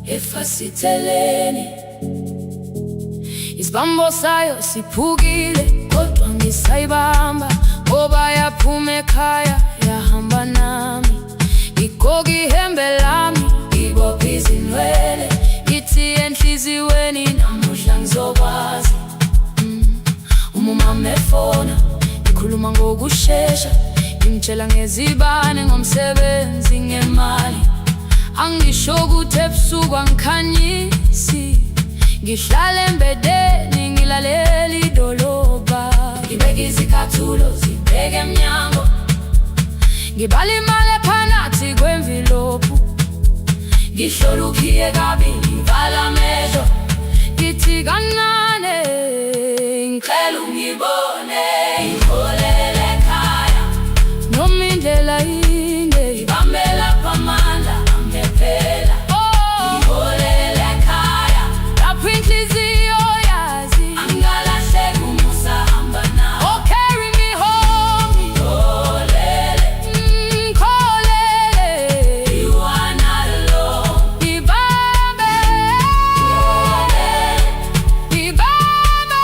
efasiteleni. Isibambo sayo siphukile kodwa ngisayibamba, ngoba yaphuma ekhaya yahamba nami. Igqoka ihembe lami, ibopha izinwele, ithi enhliziyweni namuhla ngizokwazi. Umama efona, ikhuluma ngokushesha, imtshela ngezibane, ngomsebenzi, ngemali. Angisho ukuthi ebusuku angikhanyisi, ngihlala embedeni ngilalela idolobha. Ngibeka izicathulo zibheke emnyango, ngibala imali ephakathi kwemvilophu. Ngihlola ukhiye kabili, ngivala amehlo, ngithi kancane ngicela ungibone. Ngipholele ekhaya noma indlela inde, ngibambela phamandla angephela. Ngipholele ekhaya lapho inhliziyo yazi angalahleki umusa hamba nawe. Oh, carry me home. Ngipholele, ngipholele, you are not alone. Ngibambe, ngibambe.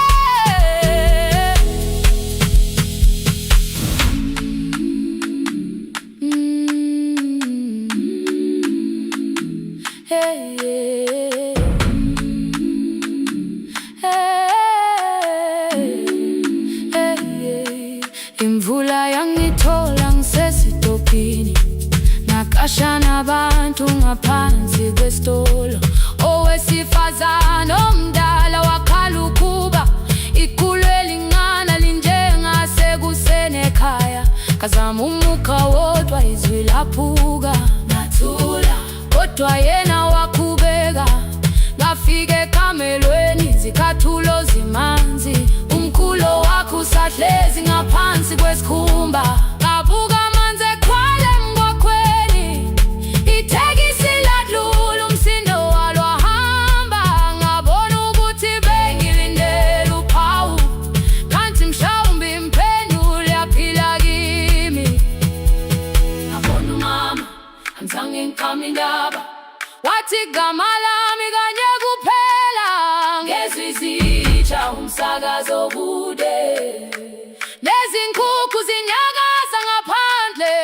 Hey, yeah. Hey, yeah. Imvula yangithola ngisesitopini, nakasha nabantu ngaphansi kwesitolo. Owesifazane omdala wakhala ukuba ikhulu elingana linjengasekuseni ekhaya. Kazama umukha wodwa izwi laphuka, nathula kodwa yena wakhubeka. Ngafika ekamelweni, izicathulo zimanzi, umkhulo wakhe usahlezi ngaphansi kwesikhumba. Ngabuka amanzi ekhwale mgokhweni, ithekisi ladlula. angizange ngiqame indaba. Wathi igama lami kanye kuphela, ngezwi izitsha umsakazo kude, nezinkukhu zinyakaza ngaphandle.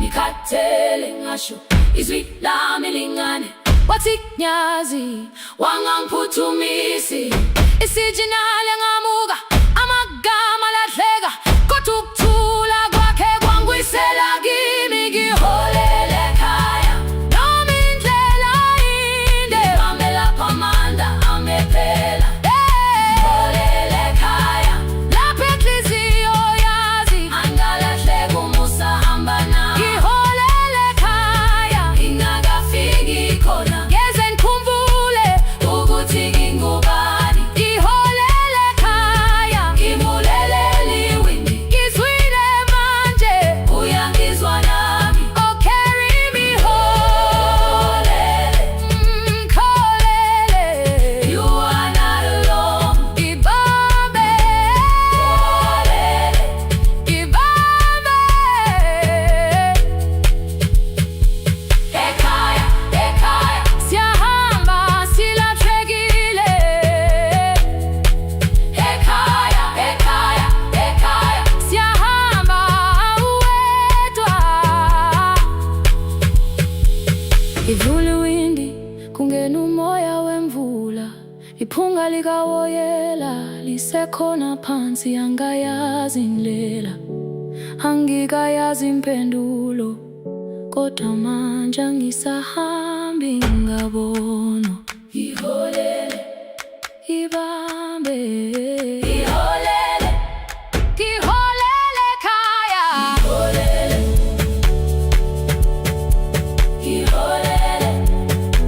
Ngikhathele ngasho izwi lami lingane, wathi nyazi wangangiphuthumisi. Isijinale ngamuka, amagama lahleka, kodwa ukuthula kwakhe kwangwisela kimi. Ngiholele ekhaya noma indlela inde, ngibambe lapha amanda amephela. Ngiholele ekhaya lapha inhliziyo yazi angalahleka umusa hamba nami. Ngiholele ekhaya ingakafiki khona, ngeze ngikhumbule ukuthi ngingubani. Ngiholele ekhaya ngimulelele iwindi, ngizwile manje uyangizwa nami. Oh carry me holele, kholele, you are not alone. Ngibambe holele, ngibambe. Ekhaya, ekhaya siyahamba silahlekile. Ekhaya, ekhaya, ekhaya siyahamba uwedwa. Idlula iwindi kungena umoya wemvula, iphunga likawoyela lisekhona phansi. Angayazi indlela, angikayazi impendulo, kodwa manje angisahambi ngabona. Ngiholele, ibambe, ngiholele, ngiholele ekhaya. Ngiholele, ngiholele,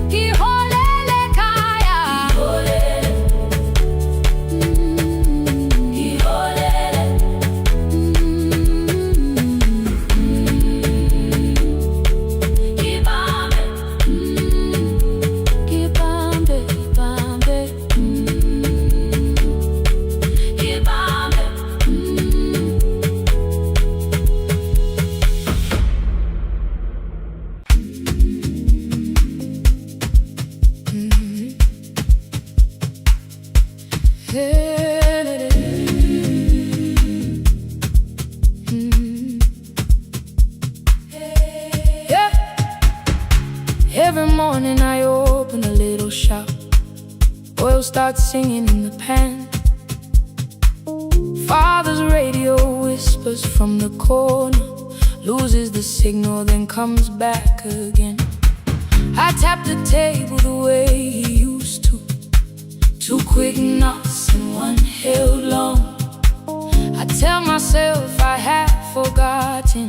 ngiholele ekhaya. Ngiholele, ngiholele, ngibambe, ngibambe, ngibambe, ngibambe. Yeah. Every morning I open a little shop, oil starts singing in the pan. Father's radio whispers from the corner, loses the signal then comes back again. I tap the table the way he used to, two quick knocks and one held long. I tell myself I have forgotten,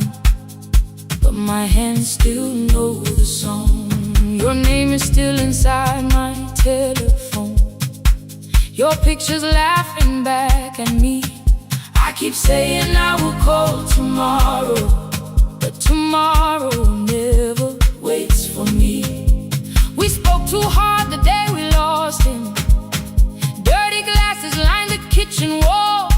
but my hands still know the song. Your name is still inside my telephone, your picture's laughing back at me. I keep saying I will call tomorrow, but tomorrow never waits for me. We spoke too hard the day we lost him, dirty glasses lined the kitchen wall.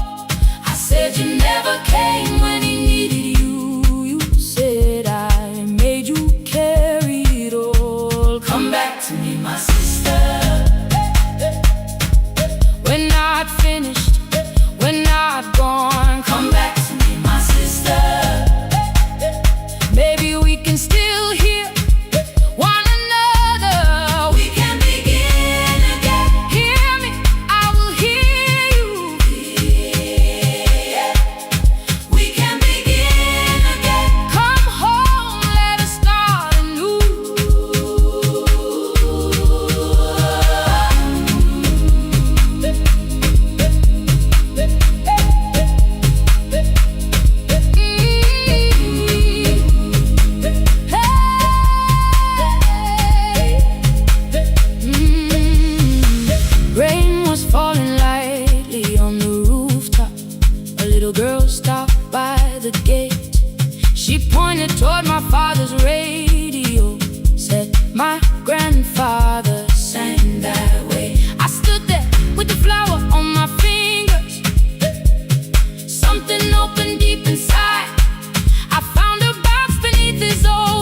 I said you never came when he needed you. You said I made you carry it all. Come back to me, my sister. We're not finished, we're not gone. Come back to me, my sister. Maybe we can still hear one another. We can begin again. Hear me, I will hear you. Yeah. We can begin again. Come home, let us start anew. Rain was falling lightly on the rooftop. A little girl stopped by the gate. She pointed toward my father's radio, said my grandfather sang that way. I stood there with the flower on my fingers. Something opened deep inside. I found a box beneath his old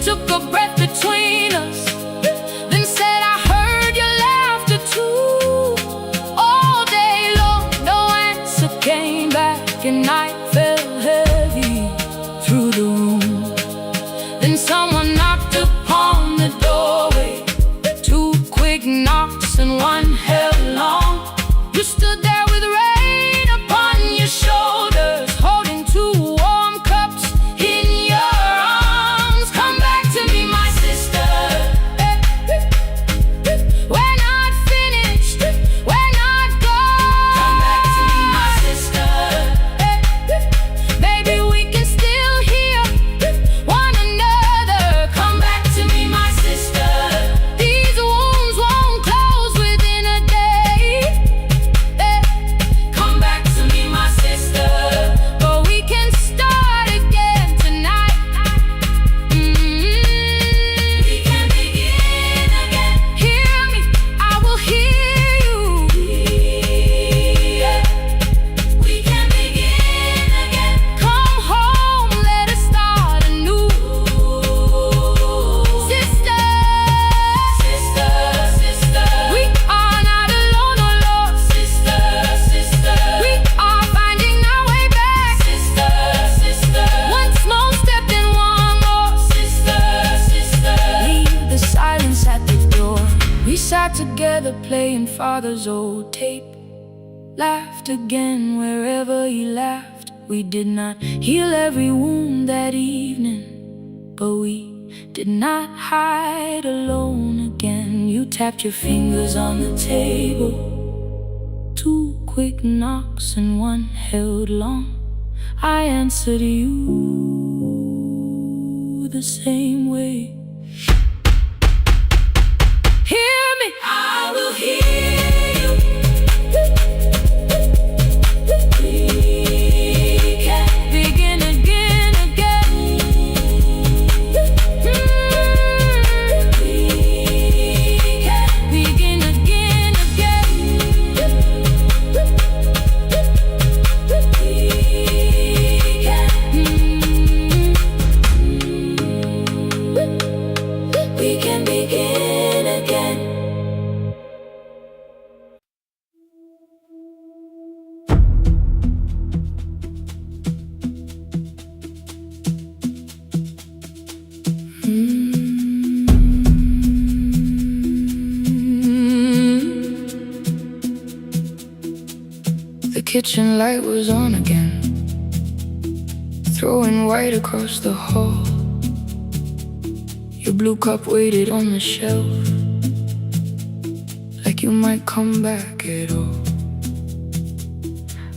took a breath between us, then said, I heard your laughter too. All day long, no answer came back, and night fell heavy through the room. Then someone knocked upon the doorway, 2 quick knocks and 1 held long. You stood there with rain upon your shoulders, holding 2 warm cups in your arms. Come back to me, my sister. We're not finished, we're not gone. Come back to me, my sister. Baby, we can still hear one another. Come back to me, my sister. These wounds won't close within a day. Come back to me, my sister. But we can start again tonight. We can begin again. Hear me, I will hear you. We can begin again. Come home, let us start anew. Sister, sister, sister, we are not alone, oh Lord. Sister, sister, we are finding our way back. Sister, sister, one small step and one more. Sister, sister, leave the silence at the door. We sat together playing father's old tape, laughed again wherever he laughed. We did not heal every wound that evening, but we did not hide alone again. You tapped your fingers on the table, 2 quick knocks and 1 held long. I answered you the same way. Hear me, I will hear you. We can begin again, again. We can begin again, again. We can begin again. The kitchen light was on again, throwing white across the hall. Your blue cup waited on the shelf, like you might come back at all.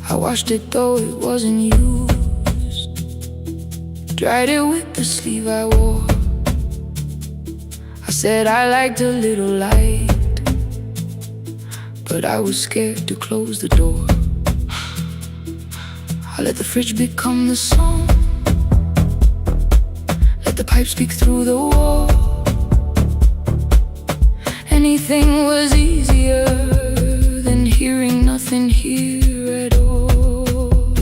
I washed it though it wasn't used, dried it with the sleeve I wore. I said I liked a little light, but I was scared to close the door. I let the fridge become the song, let the pipe speak through the wall. Anything was easier than hearing nothing here at all.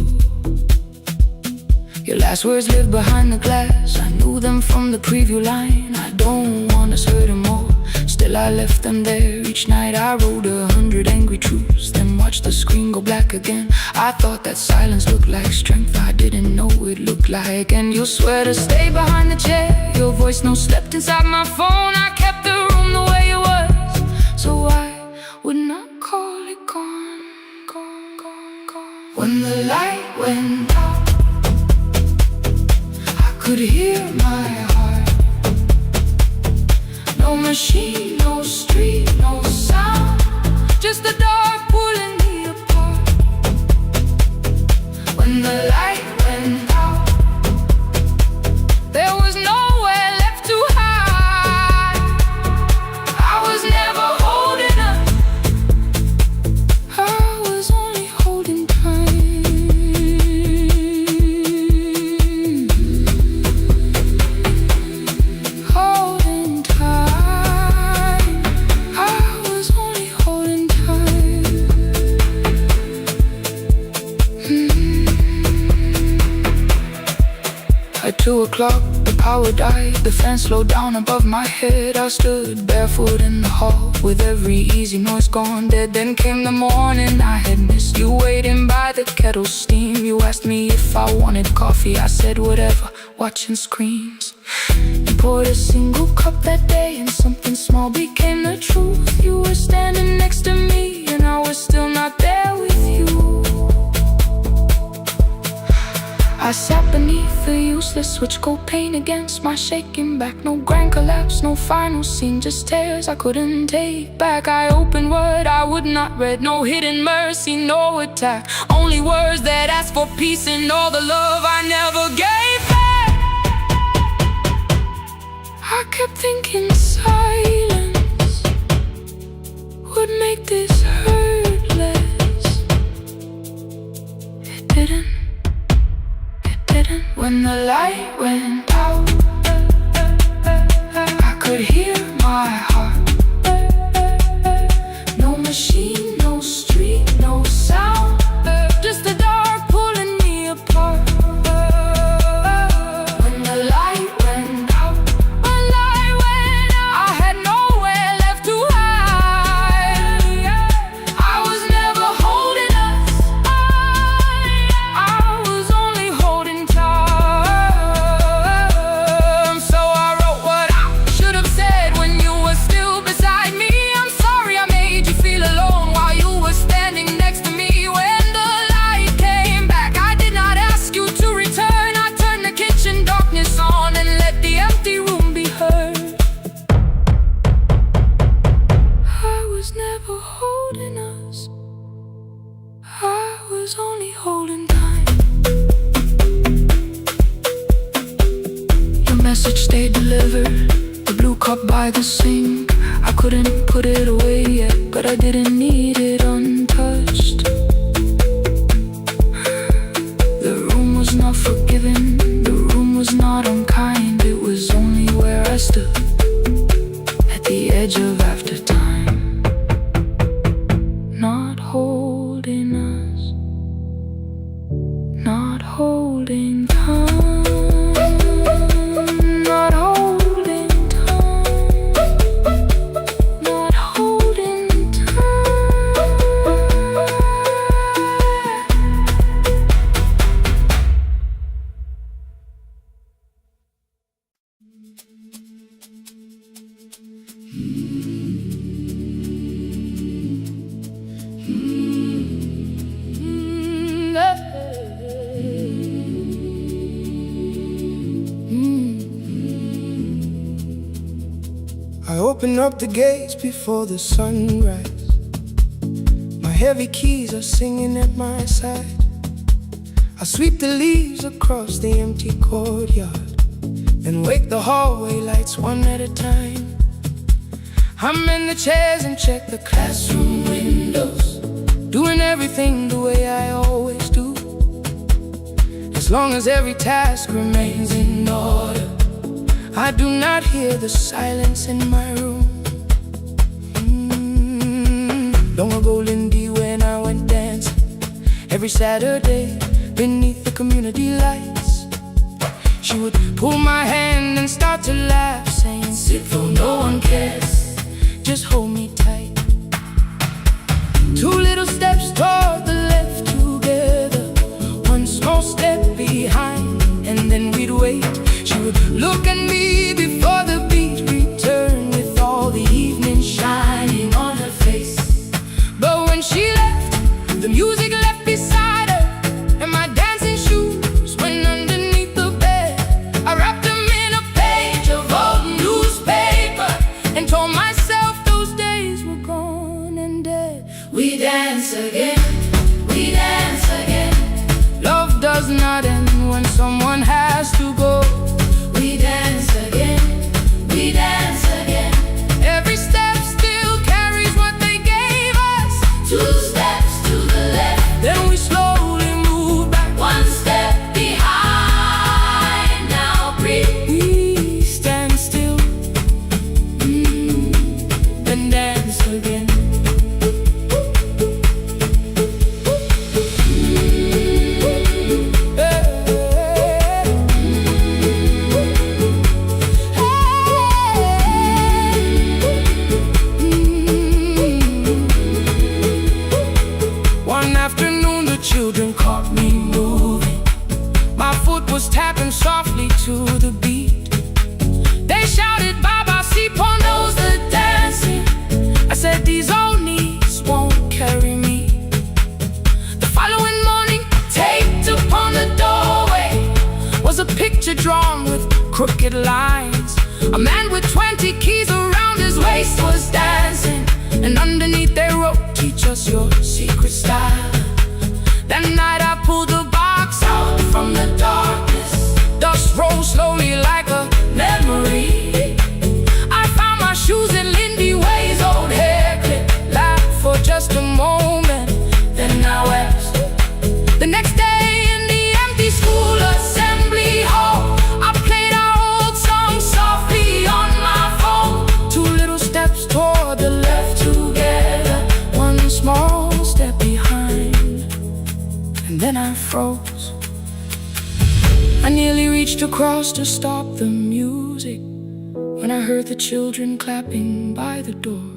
Your last words lived behind the glass, I knew them from the preview line. I don't want us hurting more, still I left them there. Each night I wrote 100 angry truths, then watched the screen go black again. I thought that silence looked like strength, I didn't know it looked like. And you swear to stay behind the chair, your voice no slept inside my phone. I kept the room the way it was, so I would not call it gone, gone, gone, gone. When the light went out, I could hear my heart. No machine, no street, no sound, just the dark pulling me apart. When the light went out, there was nowhere left to hide. I was never holding up, I was only holding time. Holding time, I was only holding time. At 2 o'clock the power died, the fan slowed down above my head. I stood barefoot in the hall, with every easy noise gone dead. Then came the morning I had missed. You waiting by the kettle steam. You asked me if I wanted coffee. I said whatever, watching screens. You poured a single cup that day, and something small became the truth. You were standing next to me, and I was still not there with you. I sat beneath the useless switch, cold pain against my shaking back. No grand collapse, no final scene, just tears I couldn't take back. I opened what I would not read, no hidden mercy, no attack. Only words that asked for peace and all the love I never gave back. I kept thinking silence would make this hurt less. It didn't. When the light went out, I could hear my heart. No machine, no street, no sound, just the dark pulling me apart. When the light went out, I had nowhere left to hide. I was never holding us, I was only holding tight. Only holding time. Your message stayed delivered, the blue cup by the sink. I couldn't put it away yet, but I didn't need it untouched. The room was not forgiving, the room was not unkind. It was only where I stood, at the edge of after time. Not holding us, not holding time, not holding time, not holding time. I open up the gates before the sunrise. My heavy keys are singing at my side. I sweep the leaves across the empty courtyard, then wake the hallway lights one at a time. I'm in the chairs and check the classroom windows, doing everything the way I always do. As long as every task remains in order, I do not hear the silence in my room. Long ago, Lindy, when I went dancing every Saturday beneath the community lights, she would pull my hand and start to laugh, saying, "Sit though no one cares, just hold me tight." Two little steps toward the left together, one small step behind, and then we'd wait. She would look at me before the beat returned, with all the evening shining on her face. But when she left, the music left beside her, and my dancing shoes went underneath the bed. I wrapped them in a page of old newspaper and told myself those days were gone and dead. We dance again, we dance again. Love does not end when someone has to go. We dance again, we dance again. Every step still carries what they gave us. Two steps to the left, then we slowly move back. One step behind, now breathe. We stand still, and dance again. picket lines. A man with 20 keys around his waist was dancing, and underneath they wrote, "Teach us your secret style." That night I pulled the box out from the darkness. Dust rose slowly like a memory. I found my shoes in Lindy Way's old hair clip. Laughed for just a moment, then I wept. The next day in the empty school assembly hall, I played our old song softly on my phone. 2 little steps toward the left together, 1 small step behind, and then I froze. I nearly reached across to stop the music when I heard the children clapping by the door.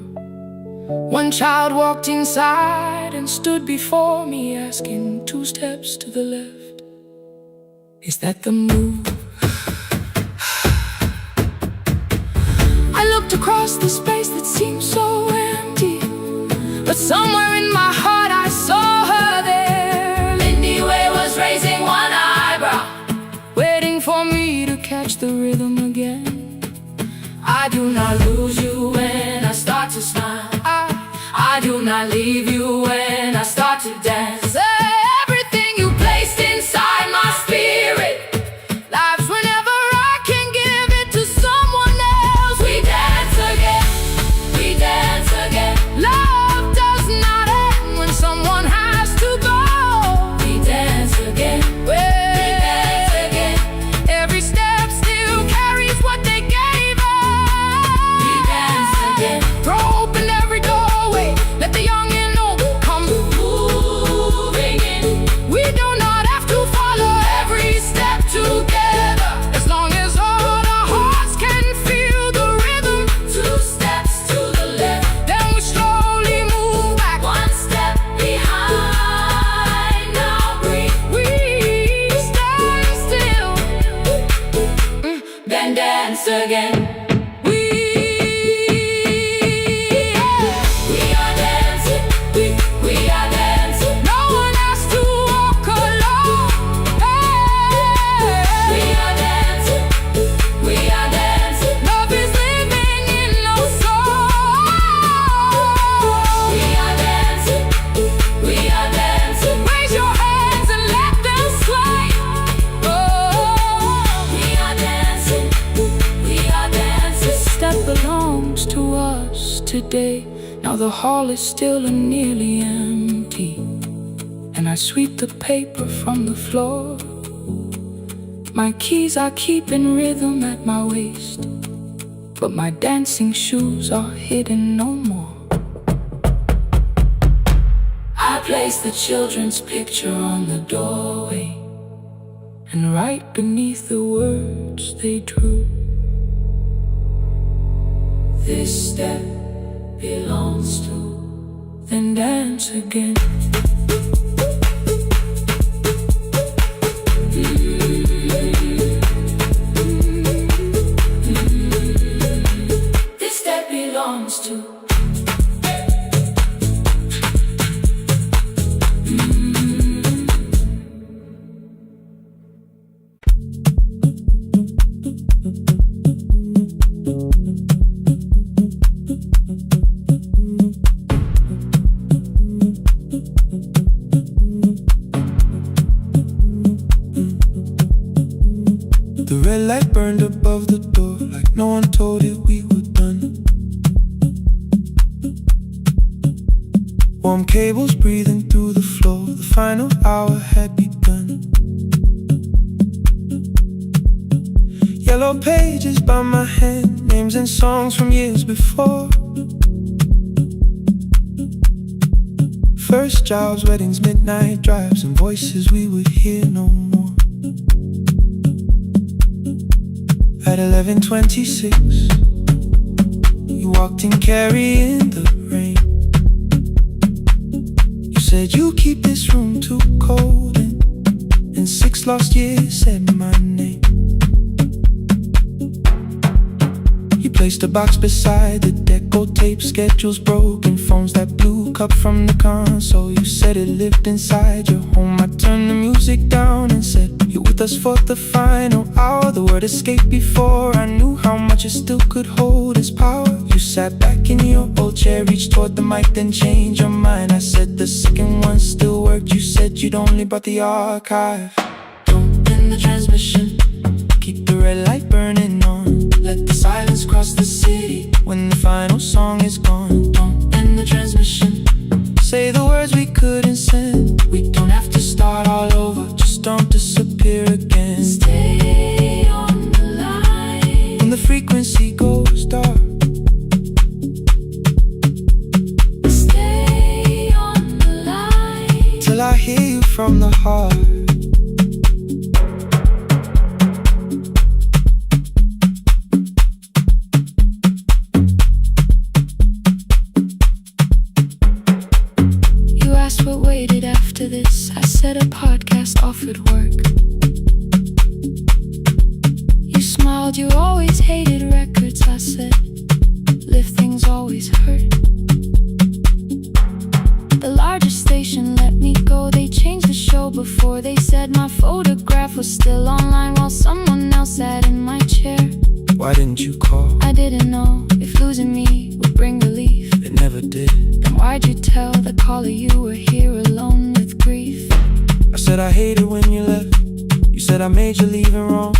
One child walked inside and stood before me, asking, 2 steps to the left, is that the move? I looked across the space that seemed so empty, but somewhere in my heart I saw her there. Lindy Way was raising one eyebrow, waiting for me to catch the rhythm again. I do not lose you when I start to smile. I do not leave you when I start to dance. Everything you placed inside my spirit lives whenever I can give it to someone else. We dance again, we dance again. Love does not end when someone has to go. We dance again, we dance again. Every step still carries what they gave us. We dance again. Throw open every doorway, let the young and old come moving in. We do not have to follow every step together, as long as all our hearts can feel the rhythm. 2 steps to the left, then we slowly move back, 1 step behind. Now breathe, we stand still, then dance again. We are dancing, we are dancing. No one has to walk alone. Hey. We are dancing, we are dancing. Love is living in our soul. We are dancing, we are dancing. Raise your hands and let them sway. Oh, we are dancing, we are dancing. This step belongs to us today. Now the hall is still and nearly empty, and I sweep the paper from the floor. My keys I keep in rhythm at my waist, but my dancing shoes are hidden no more. I place the children's picture on the doorway, and right beneath the words they drew, this step belongs to, then dance again. This step belongs to. The red light burned above the door, like no one told it we were done. Warm cables breathing through the floor, the final hour had begun. Yellow pages by my hand, names and songs from years before. First jobs, weddings, midnight drives, and voices we would hear no more. At 11:26, you walked in carrying the rain. You said you keep this room too cold, and 6 lost years said my name. You placed a box beside the deco tape, schedules broken, phones that blew, cup from the console. You said it lived inside your home. I turned the music down and said, you're with us for the final hour. The word escaped before I knew how much it still could hold its power. You sat back in your old chair, reached toward the mic, then changed your mind. I said the second one still worked. You said you'd only brought the archive. Don't end the transmission, keep the red light burning on. Let the silence cross the city when the final song is gone. Don't end the transmission, say the words we couldn't send. We don't have to start all over, just don't disappear again. Stay on the line when the frequency goes dark. Stay on the line till I hear you from the heart. What waited after this? I said a podcast offered work. You smiled, you always hated records. I said, live things always hurt. The largest station let me go. They changed the show before they said my photograph was still online while someone else sat in my chair. Why didn't you call? I didn't know if losing me would bring relief. It never did. Then why'd you tell the caller you were here alone with grief? I said I hated when you left. You said I made you leaving wrong,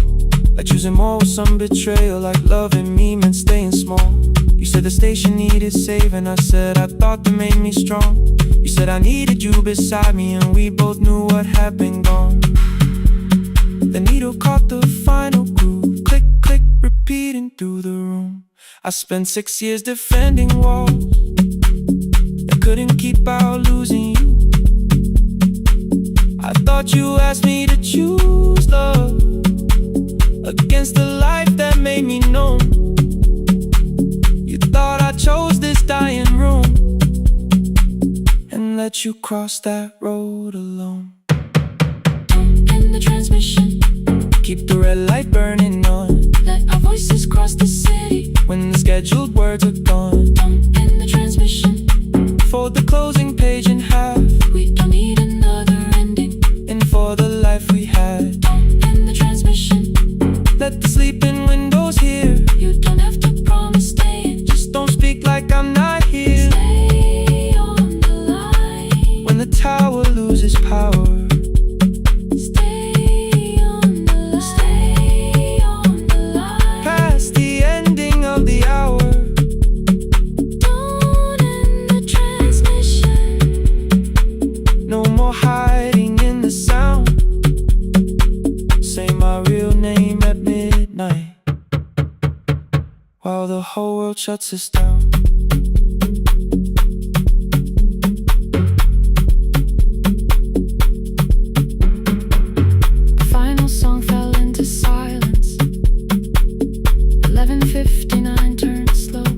like choosing more with some betrayal, like loving me meant staying small. You said the station needed saving. I said I thought that made me strong. You said I needed you beside me, and we both knew what had been gone. The needle caught the final groove, click, click, repeating through the room. I spent 6 years defending walls that couldn't keep out losing you. I thought you asked me to choose love against the life that made me numb. You thought I chose this dying room and let you cross that road alone. Don't end the transmission, keep the red light burning on. Let our voices cross the city when the scheduled words are gone. Don't end the transmission, fold the closing page in half. We don't need another ending, and for the life we had. Don't end the transmission, let the sleeping windows hear. You don't have to promise staying, just don't speak like I'm not here. Stay on the line when the tower loses power. Hiding in the sound, say my real name at midnight while the whole world shuts us down. The final song fell into silence. 11:59 turned slow.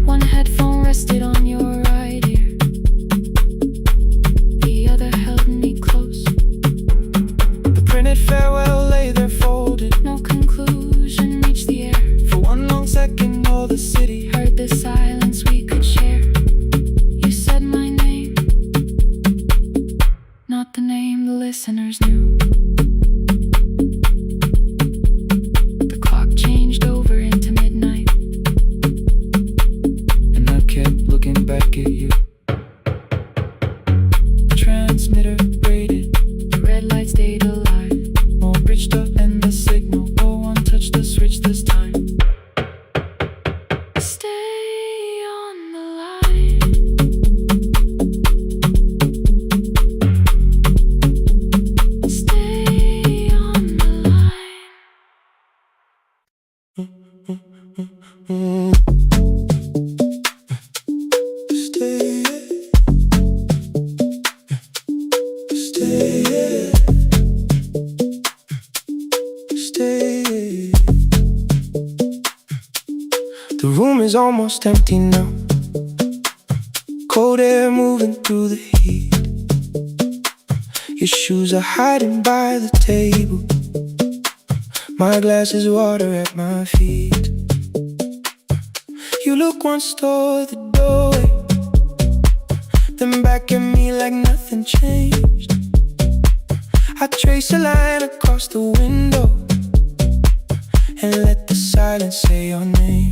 One headphone rested on your right ear, farewell lay there folded. No conclusion reached the air. For one long second all the city heard the silence we could share. You said my name, not the name the listeners knew. The clock changed over into midnight, and I kept looking back at you. The transmitter braided, the red light stayed alive. Reached up and the signal, no one touched the switch this time. Stay on the line. Stay on the line. Stay. Stay. The room is almost empty now. Cold air moving through the heat. Your shoes are hiding by the table. My glass is water at my feet. look once toward the doorway, then back at me like nothing changed. I trace a line across the window and let the silence say your name.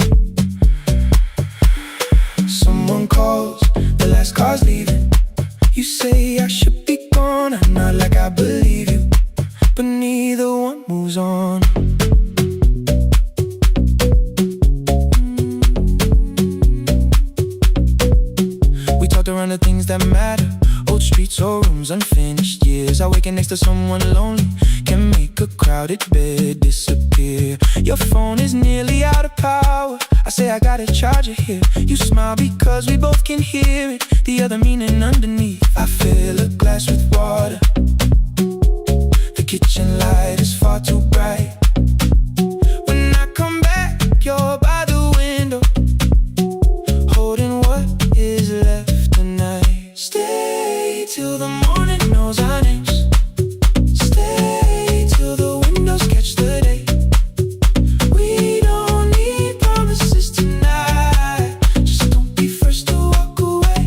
Someone calls, the last car's leaving. You say I should be gone, I nod like I believe you, but neither one moves on. We talked around the things that matter, old streets or rooms, unfinished years. I waking next to someone lonely can make a crowded bed disappear. Your phone is nearly out of power, I say I gotta charge it here. You smile because we both can hear it, the other meaning underneath. I fill a glass with water, the kitchen light is far too bright. When I come back, you're by the window, holding what is left tonight. Stay till the morning knows our names. Stay till the windows catch the day. We don't need promises tonight, just don't be first to walk away.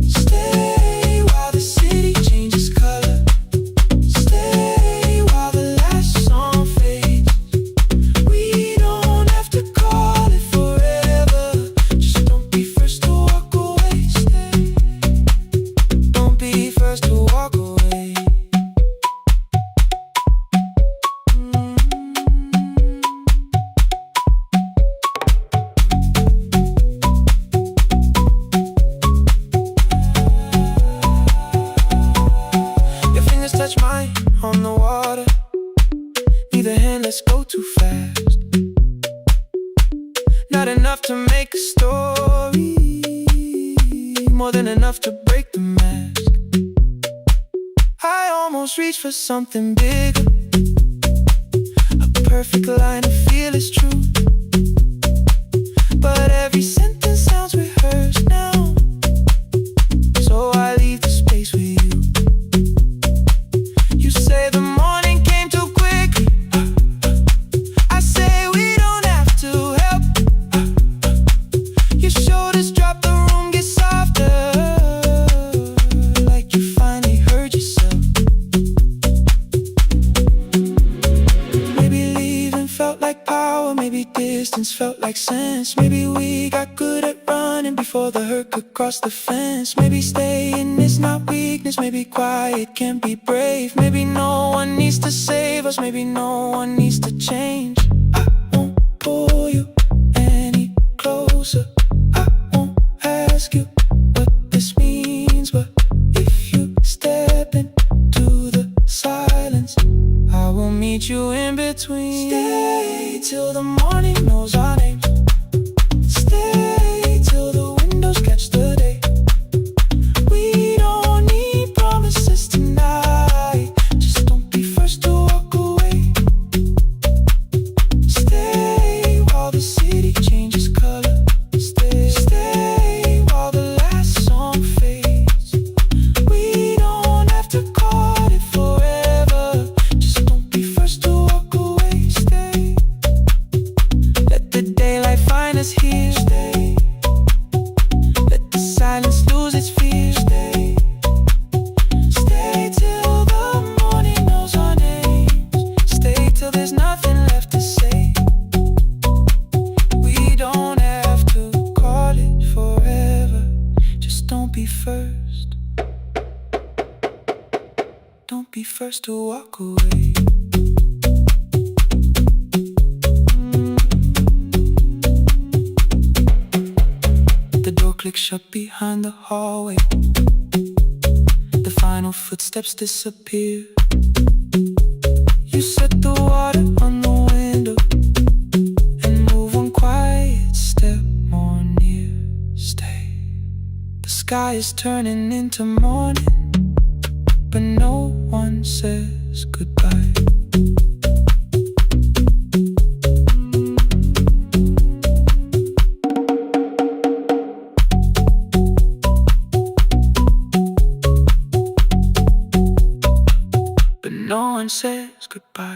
Stay while the city changes color. Stay while the last song fades. We don't have to call it forever, just don't be first to walk away. Stay, don't be first to walk away. Your fingers touch mine on the water, neither hand, let's go too fast. Not enough to make a story, more than enough to break the mask. I almost reach for something bigger, a perfect line to feel is true, but every sentence sounds rehearsed now, so I leave the space with you. You say the morning came too quickly, I say we don't have to help. Your shoulders drop, the room gets softer, like you finally heard yourself. Maybe leaving felt like power, maybe distance felt like sense. Maybe we got good at running before the hurt could cross the fence. Maybe staying is not weakness, maybe quiet can be brave. Maybe no one needs to save us, maybe no one needs to change. I won't pull you any closer, I won't ask you what this means, but if you step into the silence, I will meet you in between. Stay till the morning knows our names. Stay till the windows catch the day. We don't need promises tonight, just don't be first to walk away. Stay while the city changes color. Stay while the last song fades. We don't have to call it forever, just don't be first to walk away. Stay, let the daylight find us here. Stay, let the silence lose its fear. Stay, stay till the morning knows our names. Stay till there's nothing left to say. We don't have to call it forever, just don't be first. Don't be first to walk away. The door clicks shut behind the hallway, the final footsteps disappear. You set the water on the window and move one quiet step more near. Stay, the sky is turning into morning, but no one says goodbye. But no one says goodbye.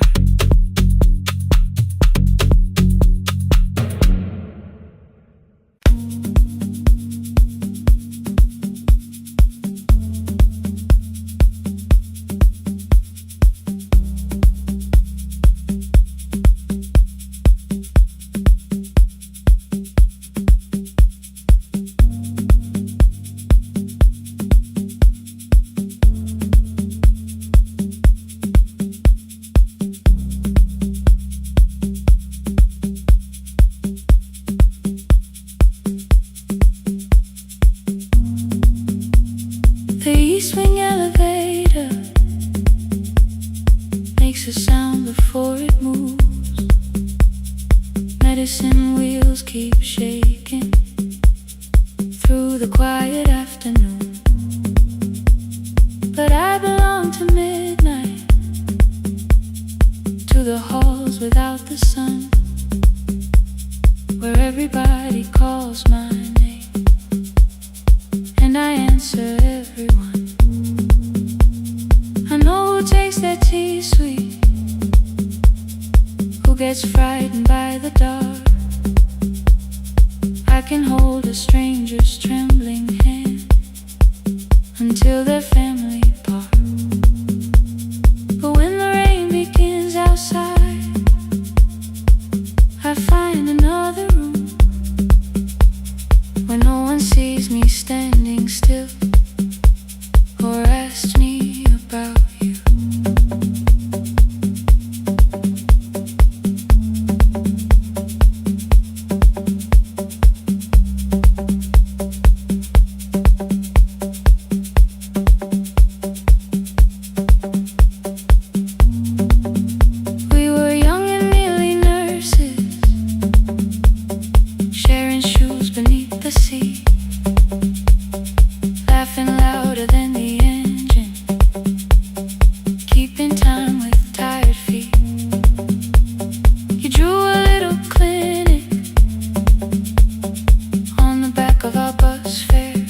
3-swing elevator makes a sound before it moves. Medicine wheels keep shaking through the quiet afternoon. But I belong to midnight, to the halls without the sun, where everybody calls my name and I answer everyone. I know who takes their tea sweet, who gets frightened by the dark. I can hold a stranger's trembling hand until their family part. But when the rain begins outside, I find another room where no one sees me standing still or asks me about you. We were young and nearly nurses, sharing shoes beneath the sea, laughing louder than the engine, keeping time with tired feet. You drew a little clinic on the back of our bus fare,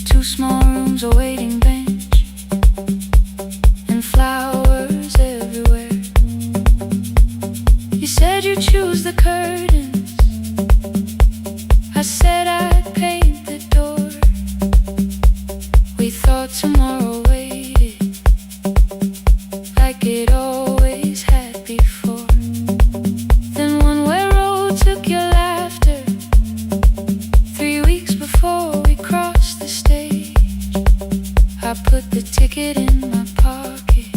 2 small rooms, a waiting bench, and flowers everywhere. You said you'd choose the curtains, I said I'd paint the door. We thought tomorrow waited like it always had before. Then one way road took your laughter, 3 weeks before we crossed the stage. I put the ticket in my pocket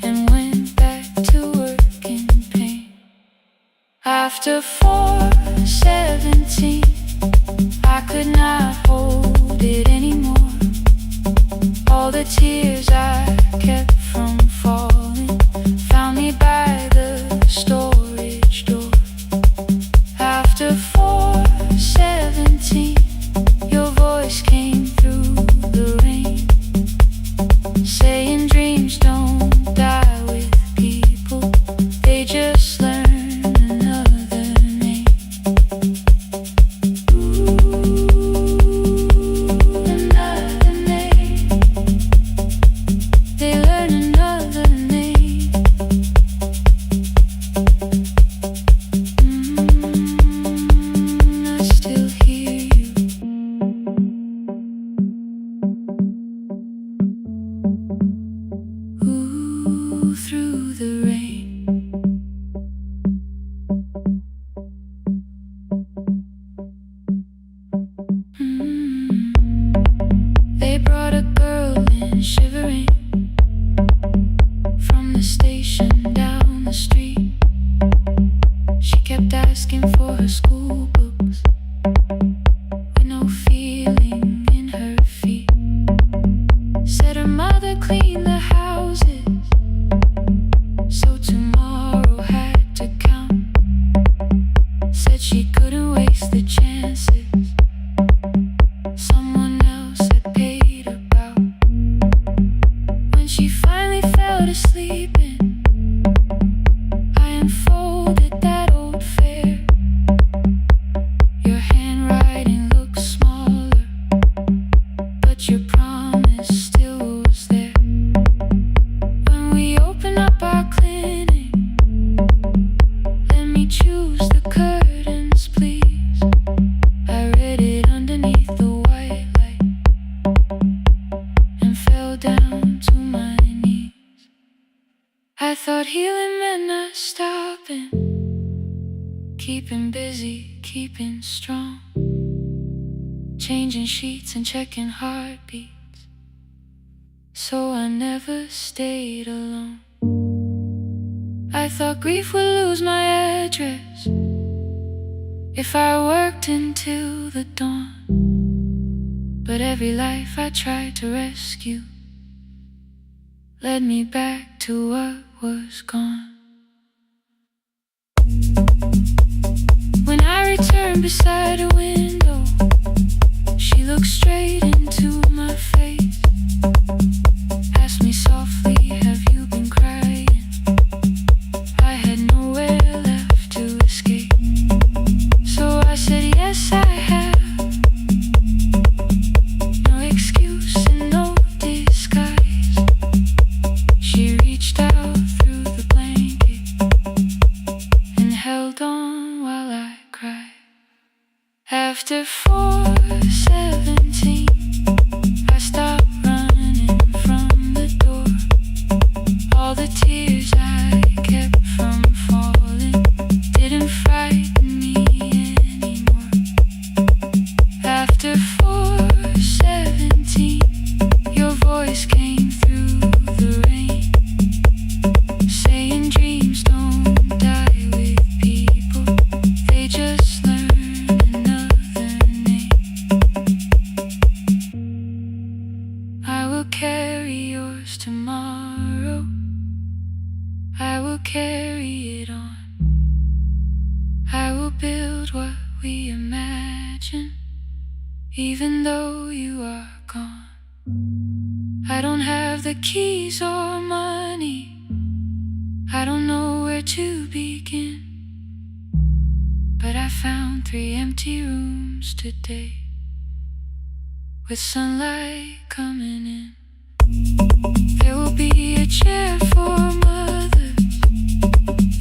and went back to work in pain. After 4:17, I could not hold it anymore. All the tears I kept from falling found me by the storage door. After 4:17, your voice came through the rain, saying dreams don't die with people, they just learn another name. Another name. They learn another name. I still hear you. Ooh, through the rain. They brought a girl in shivering from the station down the street. She kept asking for her school books with no feeling in her feet. Said her mother cleaned the houses, so tomorrow had to count. Said she couldn't waste the chances someone else had paid about. When she finally fell to sleeping, I unfolded that old fare. Your handwriting looks smaller, but your promise still was there. When we open up our clinic, let me choose the curtains, please. I read it underneath the white light and fell down to my knees. I thought healing meant not stopping, keeping busy, keeping strong, changing sheets and checking heartbeats, so I never stayed alone. I thought grief would lose my address if I worked until the dawn, but But every life I tried to rescue led me back to what was gone. When I returned beside a window, she looked straight into my face, asked me softly, have you been crying? I had nowhere left to escape, so I said yes I have. No excuse and no disguise. She reached out through the blanket and held on while I cried. After 4:17, I stopped running from the door. All the tears I kept from falling didn't frighten me anymore. After 4:17, your voice came through the rain, saying dreams don't die with people, they just learn another name. I will carry yours tomorrow, I will carry it on. I will build what we imagine, even though you are gone. I don't have the keys or money, I don't know where to begin, but I found 3 empty rooms today, with sunlight coming in. There will be a chair for mothers,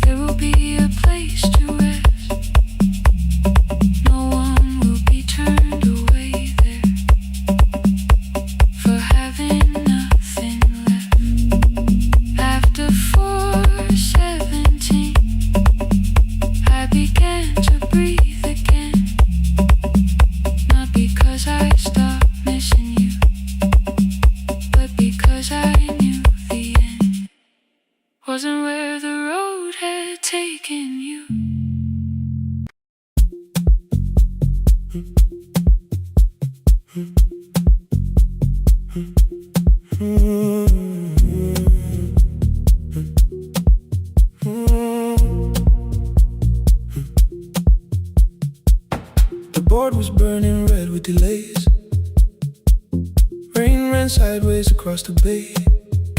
there will be a place to rest. No one will be turned away there for having nothing left. After 4:17, I began to breathe again, not because I stopped missing you, but because I knew the end wasn't where the road had taken you. The board was burning red with delays. Rain ran sideways across the bay.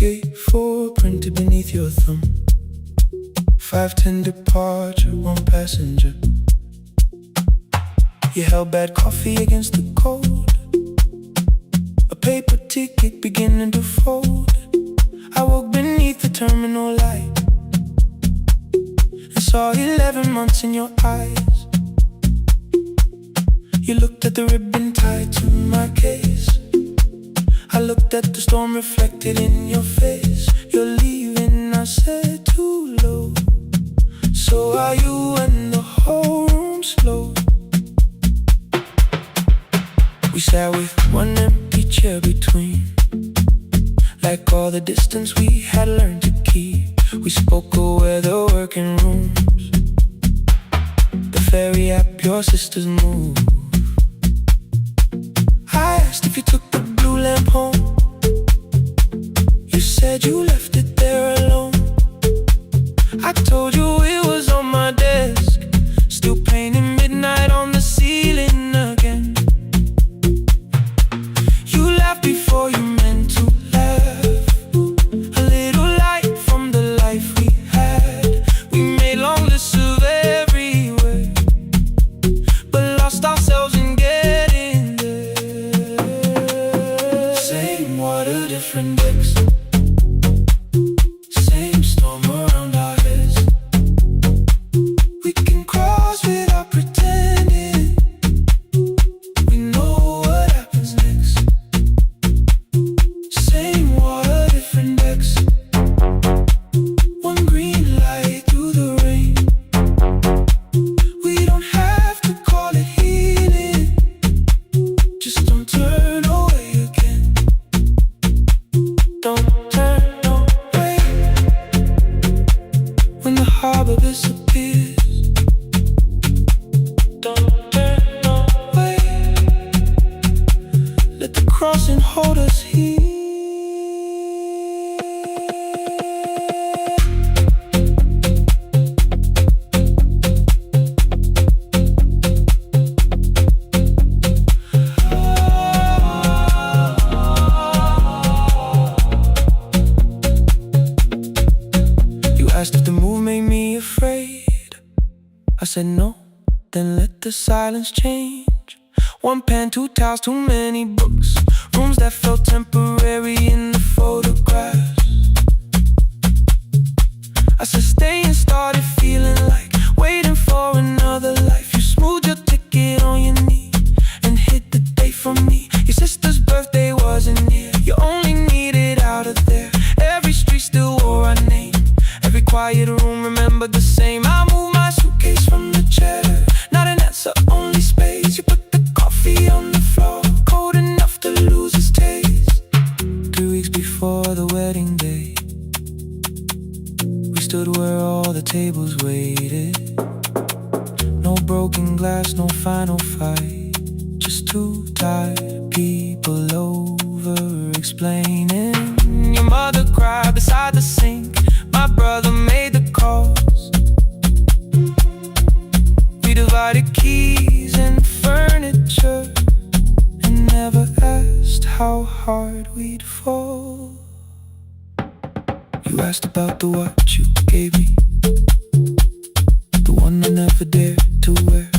Gate 4 printed beneath your thumb. 5:10 departure, 1 passenger. You held bad coffee against the cold, a paper ticket beginning to fold. I woke beneath the terminal light and saw 11 months in your eyes. You looked at the ribbon tied to my case, I looked at the storm reflected in your face. You're leaving, I said, too low. So are you, and the whole room slowed. We sat with 1 empty chair between, like all the distance we had learned to keep. We spoke of weather, working rooms, the ferry app your sisters move. I asked if you took the blue lamp home, you said you left it there alone. I told you it was on my desk, still painting midnight on the ceiling again. You laughed before you meant to laugh, a little light from the life we had. We made long lists of everywhere, but lost ourselves in getting there. Same water, different decks, said no, then let the silence change. One pen, two towels, too many books. Rooms that felt temporary in the photographs. I said stay and started feeling like waiting for another life. You smoothed your ticket on your knee and hit the date for me. Your sister's birthday wasn't near. You only needed out of there. Every street still wore our name. Every quiet room remembered the same. I moved my suitcase from the chair. Not an answer, only space. You put the coffee on the floor, cold enough to lose its taste. 3 weeks before the wedding day, we stood where all the tables waited. No broken glass, no final fight. Just two tired people over-explaining. Your mother cried beside the sink. My brother made the calls. We divided keys and furniture and never asked how hard we'd fall. You asked about the watch you gave me, the one I never dared to wear.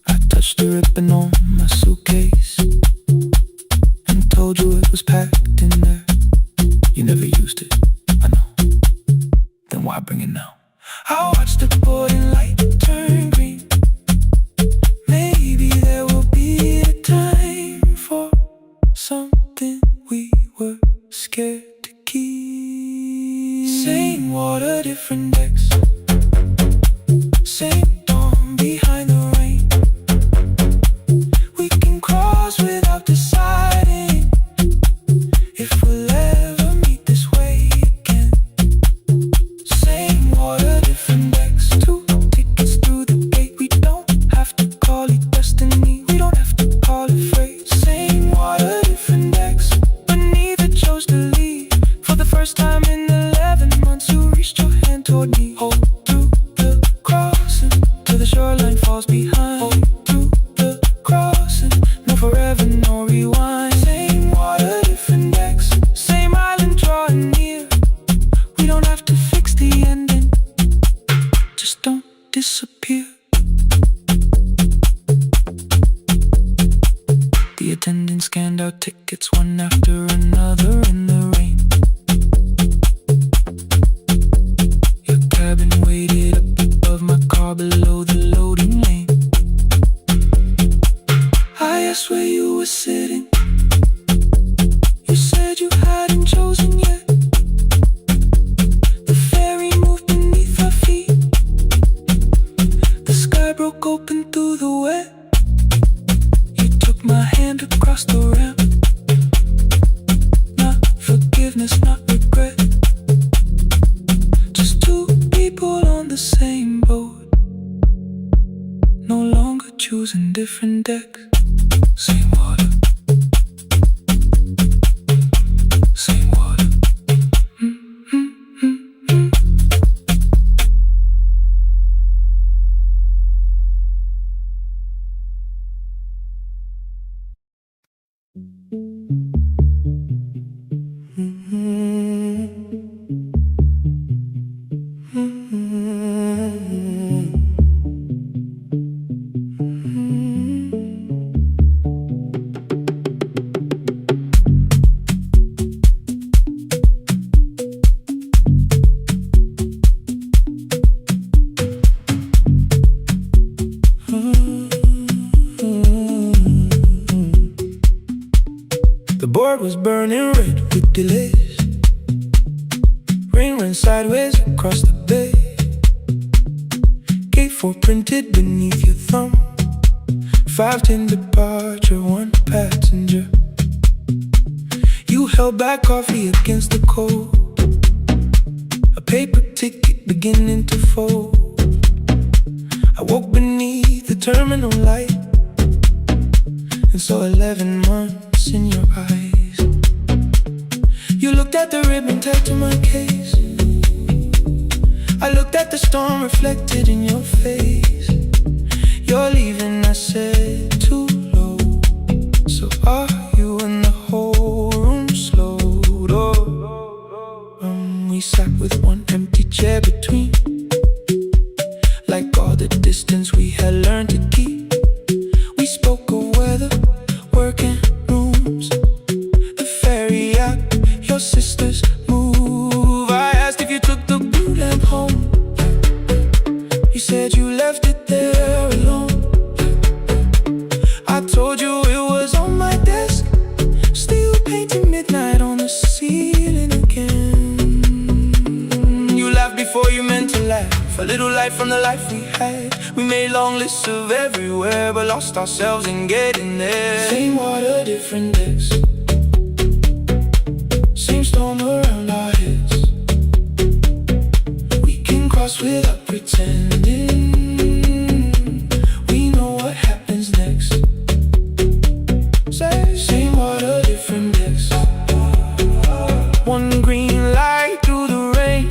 I touched the ribbon on my suitcase and told you it was packed in there. You never used it, I know. Then why bring it now? I watched the boarding light turn green. Maybe there will be a time for something we were scared to keep. Same water, different decks. Same dawn behind the rain. We can cross without deciding if we'll ever meet this way again. Same water, different decks. 2 tickets through the gate. We don't have to call it destiny. We don't have to call it fate. Same water, different decks. But neither chose to leave. For the first time in 11 months, you reached your hand toward me. Hold through the crossing till the shoreline falls behind. Hold through the crossing. No forever, no rewind. Same water, different decks. Same island drawing near. We don't have to fix the ending. Just don't disappear. The attendant scanned our tickets one after another in the rain. Your cabin waited up above my car below the loading lane. I asked where you were sitting. You said you hadn't chosen yet. The ferry moved beneath our feet. The sky broke open through the wet. You took my hand across the ramp. Not forgiveness, not regret. Just two people on the same boat, no longer choosing different decks. Same water. Same water. The board was burning red with delays. Rain ran sideways across the bay. Gate 4 printed beneath your thumb. 5:10 departure, 1 passenger. You held back coffee against the cold. A paper ticket beginning to fold. I woke beneath the terminal light and saw 11 months in your eyes. You looked at the ribbon tagged to my case. I looked at the storm reflected in your face. You're leaving, I said, too low. So are you? And the whole room slowed up. We sat with one empty chair between. We spoke of weather, work and rooms, the ferry act, your sister's move. I asked if you took the blue lamp home. You said you left it there alone. I told you it was on my desk, still painting midnight on the ceiling again. You laughed before you meant to laugh, a little light from the life we had. We made long lists of everywhere, but lost ourselves in getting there. Same water, different decks, same storm around our heads. We can cross without pretending. We know what happens next. Same water, different decks. One green light through the rain.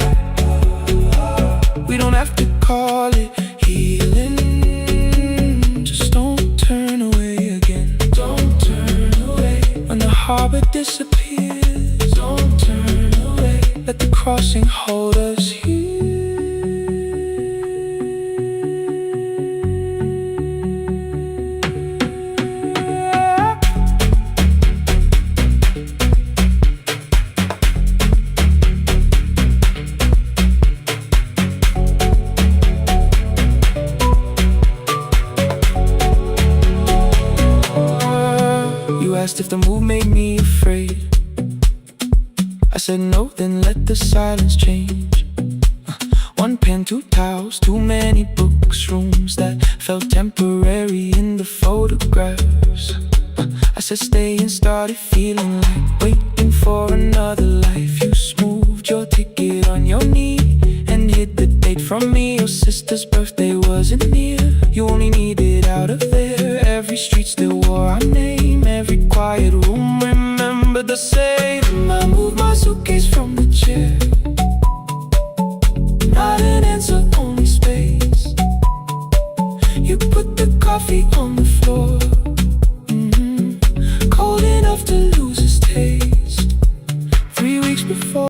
We don't have to call it healing. Just don't turn away again. Don't turn away. When the harbor disappears, don't turn away. Let the crossing hold us here. You asked if the move made me afraid. I said no, then let the silence change. One pen, two towels, too many books, rooms that felt temporary in the photographs. I said stay and started feeling like waiting for another life. You smoothed your ticket on your knee and hid the date from me. Your sister's birthday wasn't near. You only needed out of there. Every street still wore our name. Every quiet room remembered the same. I moved my suitcase from the chair.